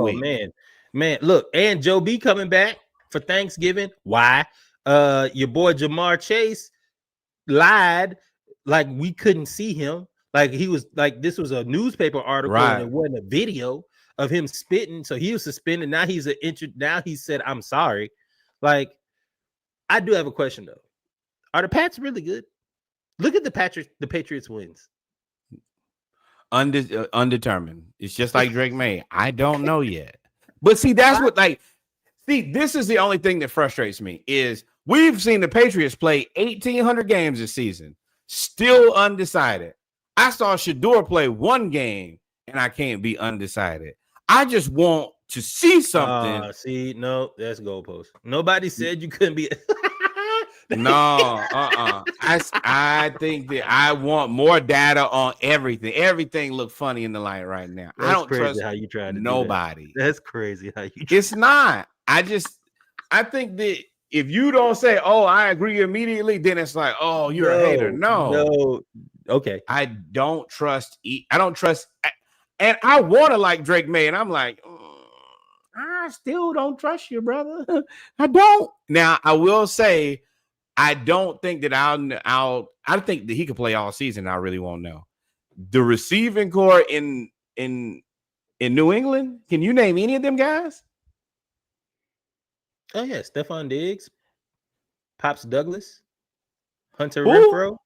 weak. Man, look, and Joe B coming back for Thanksgiving. Why? Your boy Jamar Chase lied like we couldn't see him. Like he was like this was a newspaper article and it wasn't a video of him spitting. So he was suspended. Now he said, I'm sorry. Like, I do have a question though. Are the Pats really good? Look at the Patriots wins. Undetermined. It's just like Drake May. I don't know yet. But see, that's what this is the only thing that frustrates me is we've seen the Patriots play 1,800 games this season, still undecided. I saw Shadur play 1 game and I can't be undecided. I just want to see something. No, that's goalpost. Nobody said you couldn't be. No, I think that I want more data on everything. Everything looks funny in the light right now. That's I don't crazy trust how you try to nobody. That's crazy how you. It's not. I think that if you don't say, "Oh, I agree immediately," then it's like, "Oh, you're a hater." No. Okay. I don't trust. And I want to like Drake May, and I'm like, I still don't trust you, brother. I don't. Now, I will say, I don't think that I think that he could play all season. I really won't know. The receiving core in New England, can you name any of them guys? Oh yeah, Stephon Diggs, Pops Douglas, Hunter Renfrow.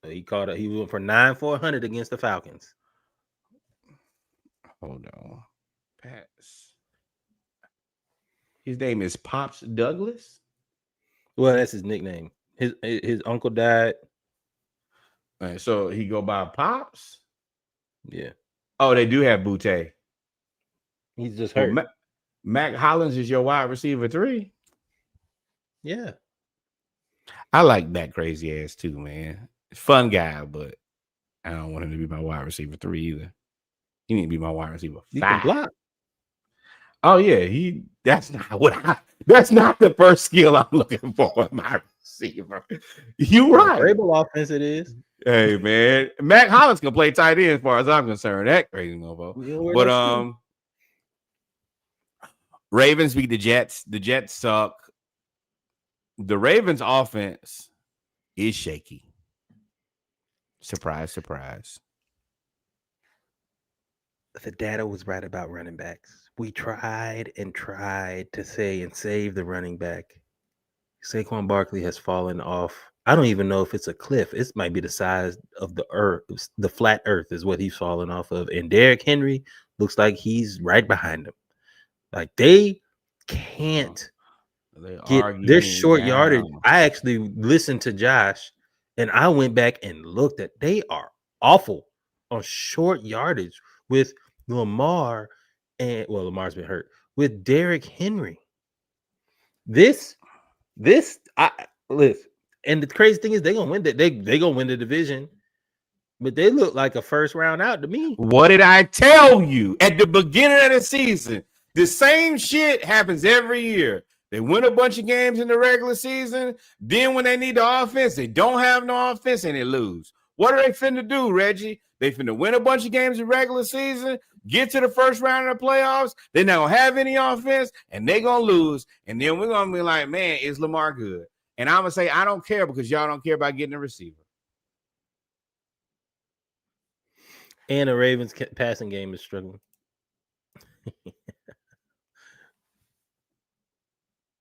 He went for 9,400 against the Falcons. Hold on. Pats. His name is Pops Douglas. Well, that's his nickname. His uncle died. All right, so he go by Pops. Yeah, Oh, they do have Butte. he's just Well, hurt. Mac Hollins is your wide receiver 3. Yeah, I like that crazy ass too, man. Fun guy, but I don't want him to be my wide receiver 3 either. He need to be my wide receiver 5. you can block. Oh yeah, that's not the first skill I'm looking for in my receiver. You right. Vrabel offense it is. Hey man, Mac Hollins can play tight end as far as I'm concerned. That crazy mofo. But Ravens beat the Jets. The Jets suck. The Ravens offense is shaky. Surprise, surprise. The data was right about running backs. We tried and tried to say and save the running back. Saquon Barkley has fallen off. I don't even know if it's a cliff. It might be the size of the earth. The flat earth is what he's falling off of. And Derrick Henry looks like he's right behind him. Like they can't get their short yardage. I actually listened to Josh and I went back and looked at they are awful on short yardage with Lamar and Lamar's been hurt with Derrick Henry. This listen, and the crazy thing is they're gonna win that they gonna win the division, but they look like a first round out to me. What did I tell you at the beginning of the season? The same shit happens every year. They win a bunch of games in the regular season. Then when they need the offense, they don't have no offense and they lose. What are they finna do, Reggie? They finna win a bunch of games in regular season, get to the first round of the playoffs. They're not gonna have any offense and they're gonna lose. And then we're gonna be like, man, is Lamar good? And I'm gonna say, I don't care because y'all don't care about getting a receiver. And the Ravens passing game is struggling.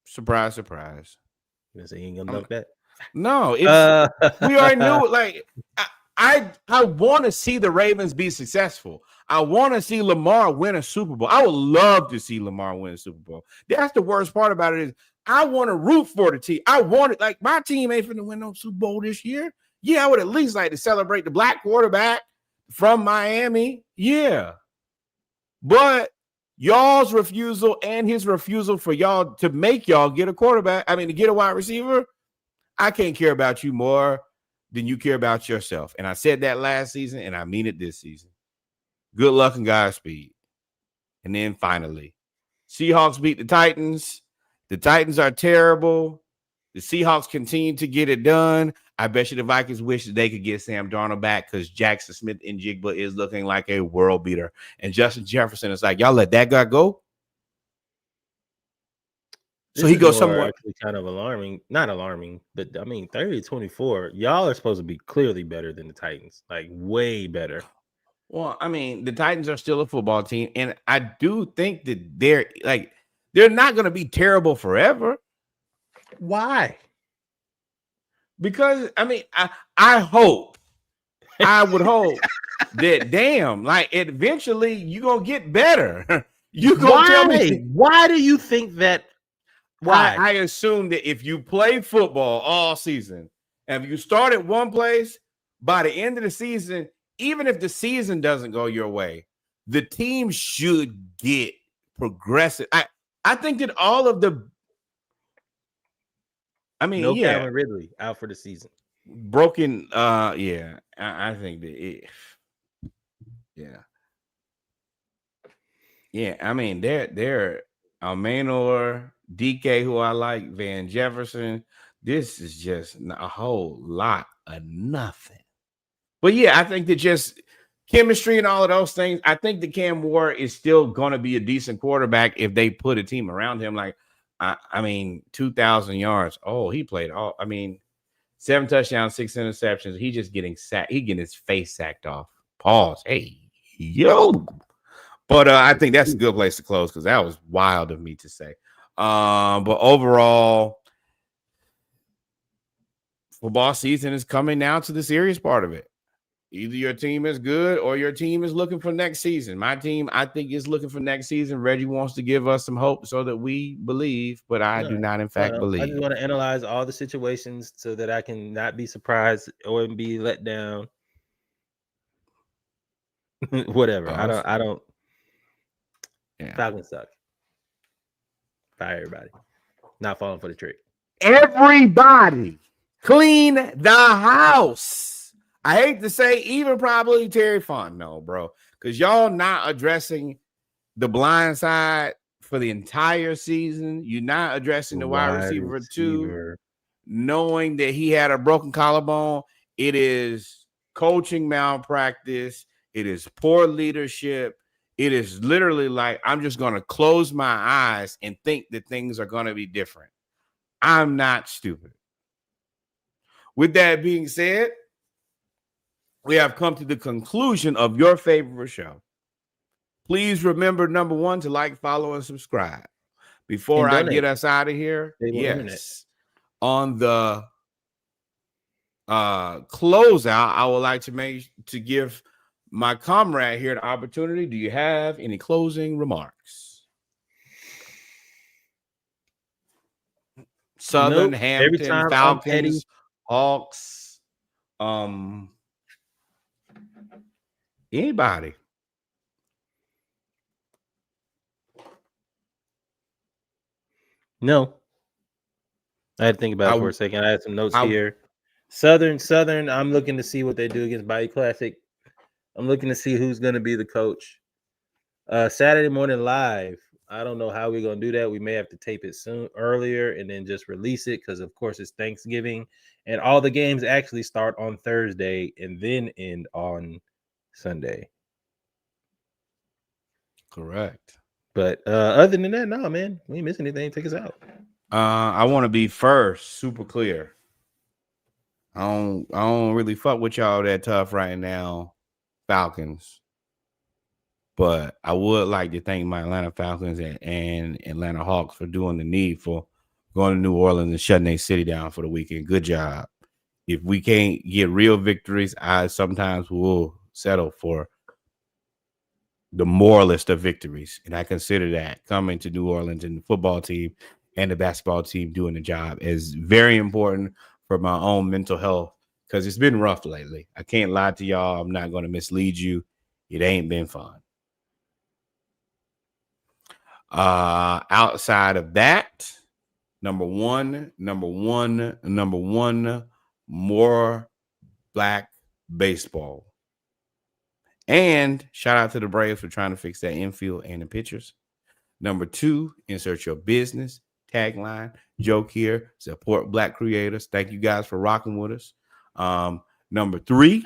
Surprise, surprise. You say he ain't gonna dunk that? No, we already knew. Like, I want to see the Ravens be successful. I want to see Lamar win a Super Bowl. I would love to see Lamar win a Super Bowl. That's the worst part about it is I want to root for the team. I want it. Like, my team ain't finna win no Super Bowl this year. Yeah, I would at least like to celebrate the black quarterback from Miami. Yeah. But y'all's refusal and his refusal for y'all to make y'all get a quarterback, to get a wide receiver, I can't care about you more than you care about yourself. And I said that last season, and I mean it this season. Good luck and Godspeed. And then finally, Seahawks beat the Titans. The Titans are terrible. The Seahawks continue to get it done. I bet you the Vikings wish that they could get Sam Darnold back because Jackson Smith and Jigba is looking like a world beater. And Justin Jefferson is like, y'all let that guy go? So he goes somewhat actually kind of alarming. Not alarming, but 30-24. Y'all are supposed to be clearly better than the Titans. Like way better. Well, the Titans are still a football team. And I do think that they're not going to be terrible forever. Why? Because I hope, I would hope that eventually you're gonna get better. You gonna tell me why do you think that? Why? I assume that if you play football all season and if you start at one place, by the end of the season, even if the season doesn't go your way, the team should get progressive. I think that all of the Calvin Ridley out for the season. Broken. Yeah. I think that they're Almanor, DK, who I like, Van Jefferson. This is just a whole lot of nothing. But yeah, I think that just chemistry and all of those things. I think that Cam Ward is still going to be a decent quarterback if they put a team around him. 2,000 yards. Oh, he played 7 touchdowns, 6 interceptions. He just getting sacked. He getting his face sacked off. Pause. Hey, yo. But I think that's a good place to close because that was wild of me to say. But overall, football season is coming now to the serious part of it. Either your team is good or your team is looking for next season. My team, I think, is looking for next season. Reggie wants to give us some hope so that we believe, but I do not, in fact, believe. I just want to analyze all the situations so that I can not be surprised or be let down. Whatever. Awesome. I don't. Yeah. Falcons suck. Fire everybody. Not falling for the trick. Everybody clean the house. I hate to say, even probably Terry Fontenot, bro, because y'all not addressing the blind side for the entire season. You're not addressing the wide receiver 2, knowing that he had a broken collarbone. It is coaching malpractice. It is poor leadership. It is literally like, I'm just going to close my eyes and think that things are going to be different. I'm not stupid. With that being said, we have come to the conclusion of your favorite show. Please remember, number 1, to like, follow, and subscribe. Before I get us out of here, yes, on the closeout, I would like to give my comrade here the opportunity. Do you have any closing remarks? Southern, Hampton, Falcons, Hawks, anybody. No. I had to think about it for a second. I had some notes here. Southern, I'm looking to see what they do against Bayou Classic. I'm looking to see who's going to be the coach. Saturday morning live. I don't know how we're going to do that. We may have to tape it earlier and then just release it because, of course, it's Thanksgiving. And all the games actually start on Thursday and then end on Sunday. Correct. But other than that, no, man, we ain't missing anything. Take us out. I want to be first, super clear. I don't really fuck with y'all that tough right now, Falcons. But I would like to thank my Atlanta Falcons and Atlanta Hawks for doing the needful, going to New Orleans and shutting their city down for the weekend. Good job. If we can't get real victories, I sometimes will settle for the moralist of victories. And I consider that coming to New Orleans and the football team and the basketball team doing the job is very important for my own mental health because it's been rough lately. I can't lie to y'all. I'm not going to mislead you. It ain't been fun. Outside of that, number one, more black baseball. And shout out to the Braves for trying to fix that infield and the pitchers. Number 2, insert your business tagline. Joke here, support black creators. Thank you guys for rocking with us. Number 3,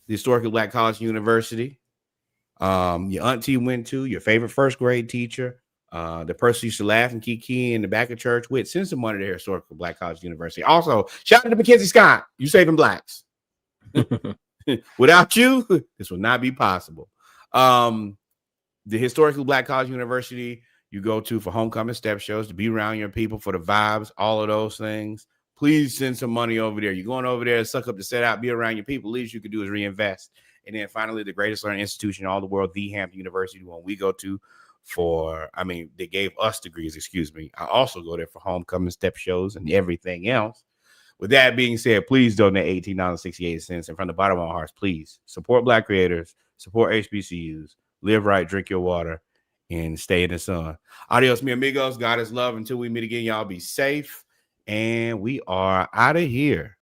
the Historically Black College University. Your auntie went to, your favorite first grade teacher, the person you used to laugh and kiki in the back of church with. Send some money to Historical Black College University. Also, shout out to Mackenzie Scott. You saving blacks. Without you, this would not be possible. The Historically Black College University you go to for homecoming step shows, to be around your people, for the vibes, all of those things. Please send some money over there. You're going over there to suck up the set out, be around your people. Least you can do is reinvest. And then finally, the greatest learning institution in all the world, the Hampton University, one we go to they gave us degrees, excuse me. I also go there for homecoming step shows and everything else. With that being said, please donate $18.68. And from the bottom of our hearts, please support black creators, support HBCUs, live right, drink your water, and stay in the sun. Adios, mi amigos. God is love. Until we meet again, y'all be safe. And we are out of here.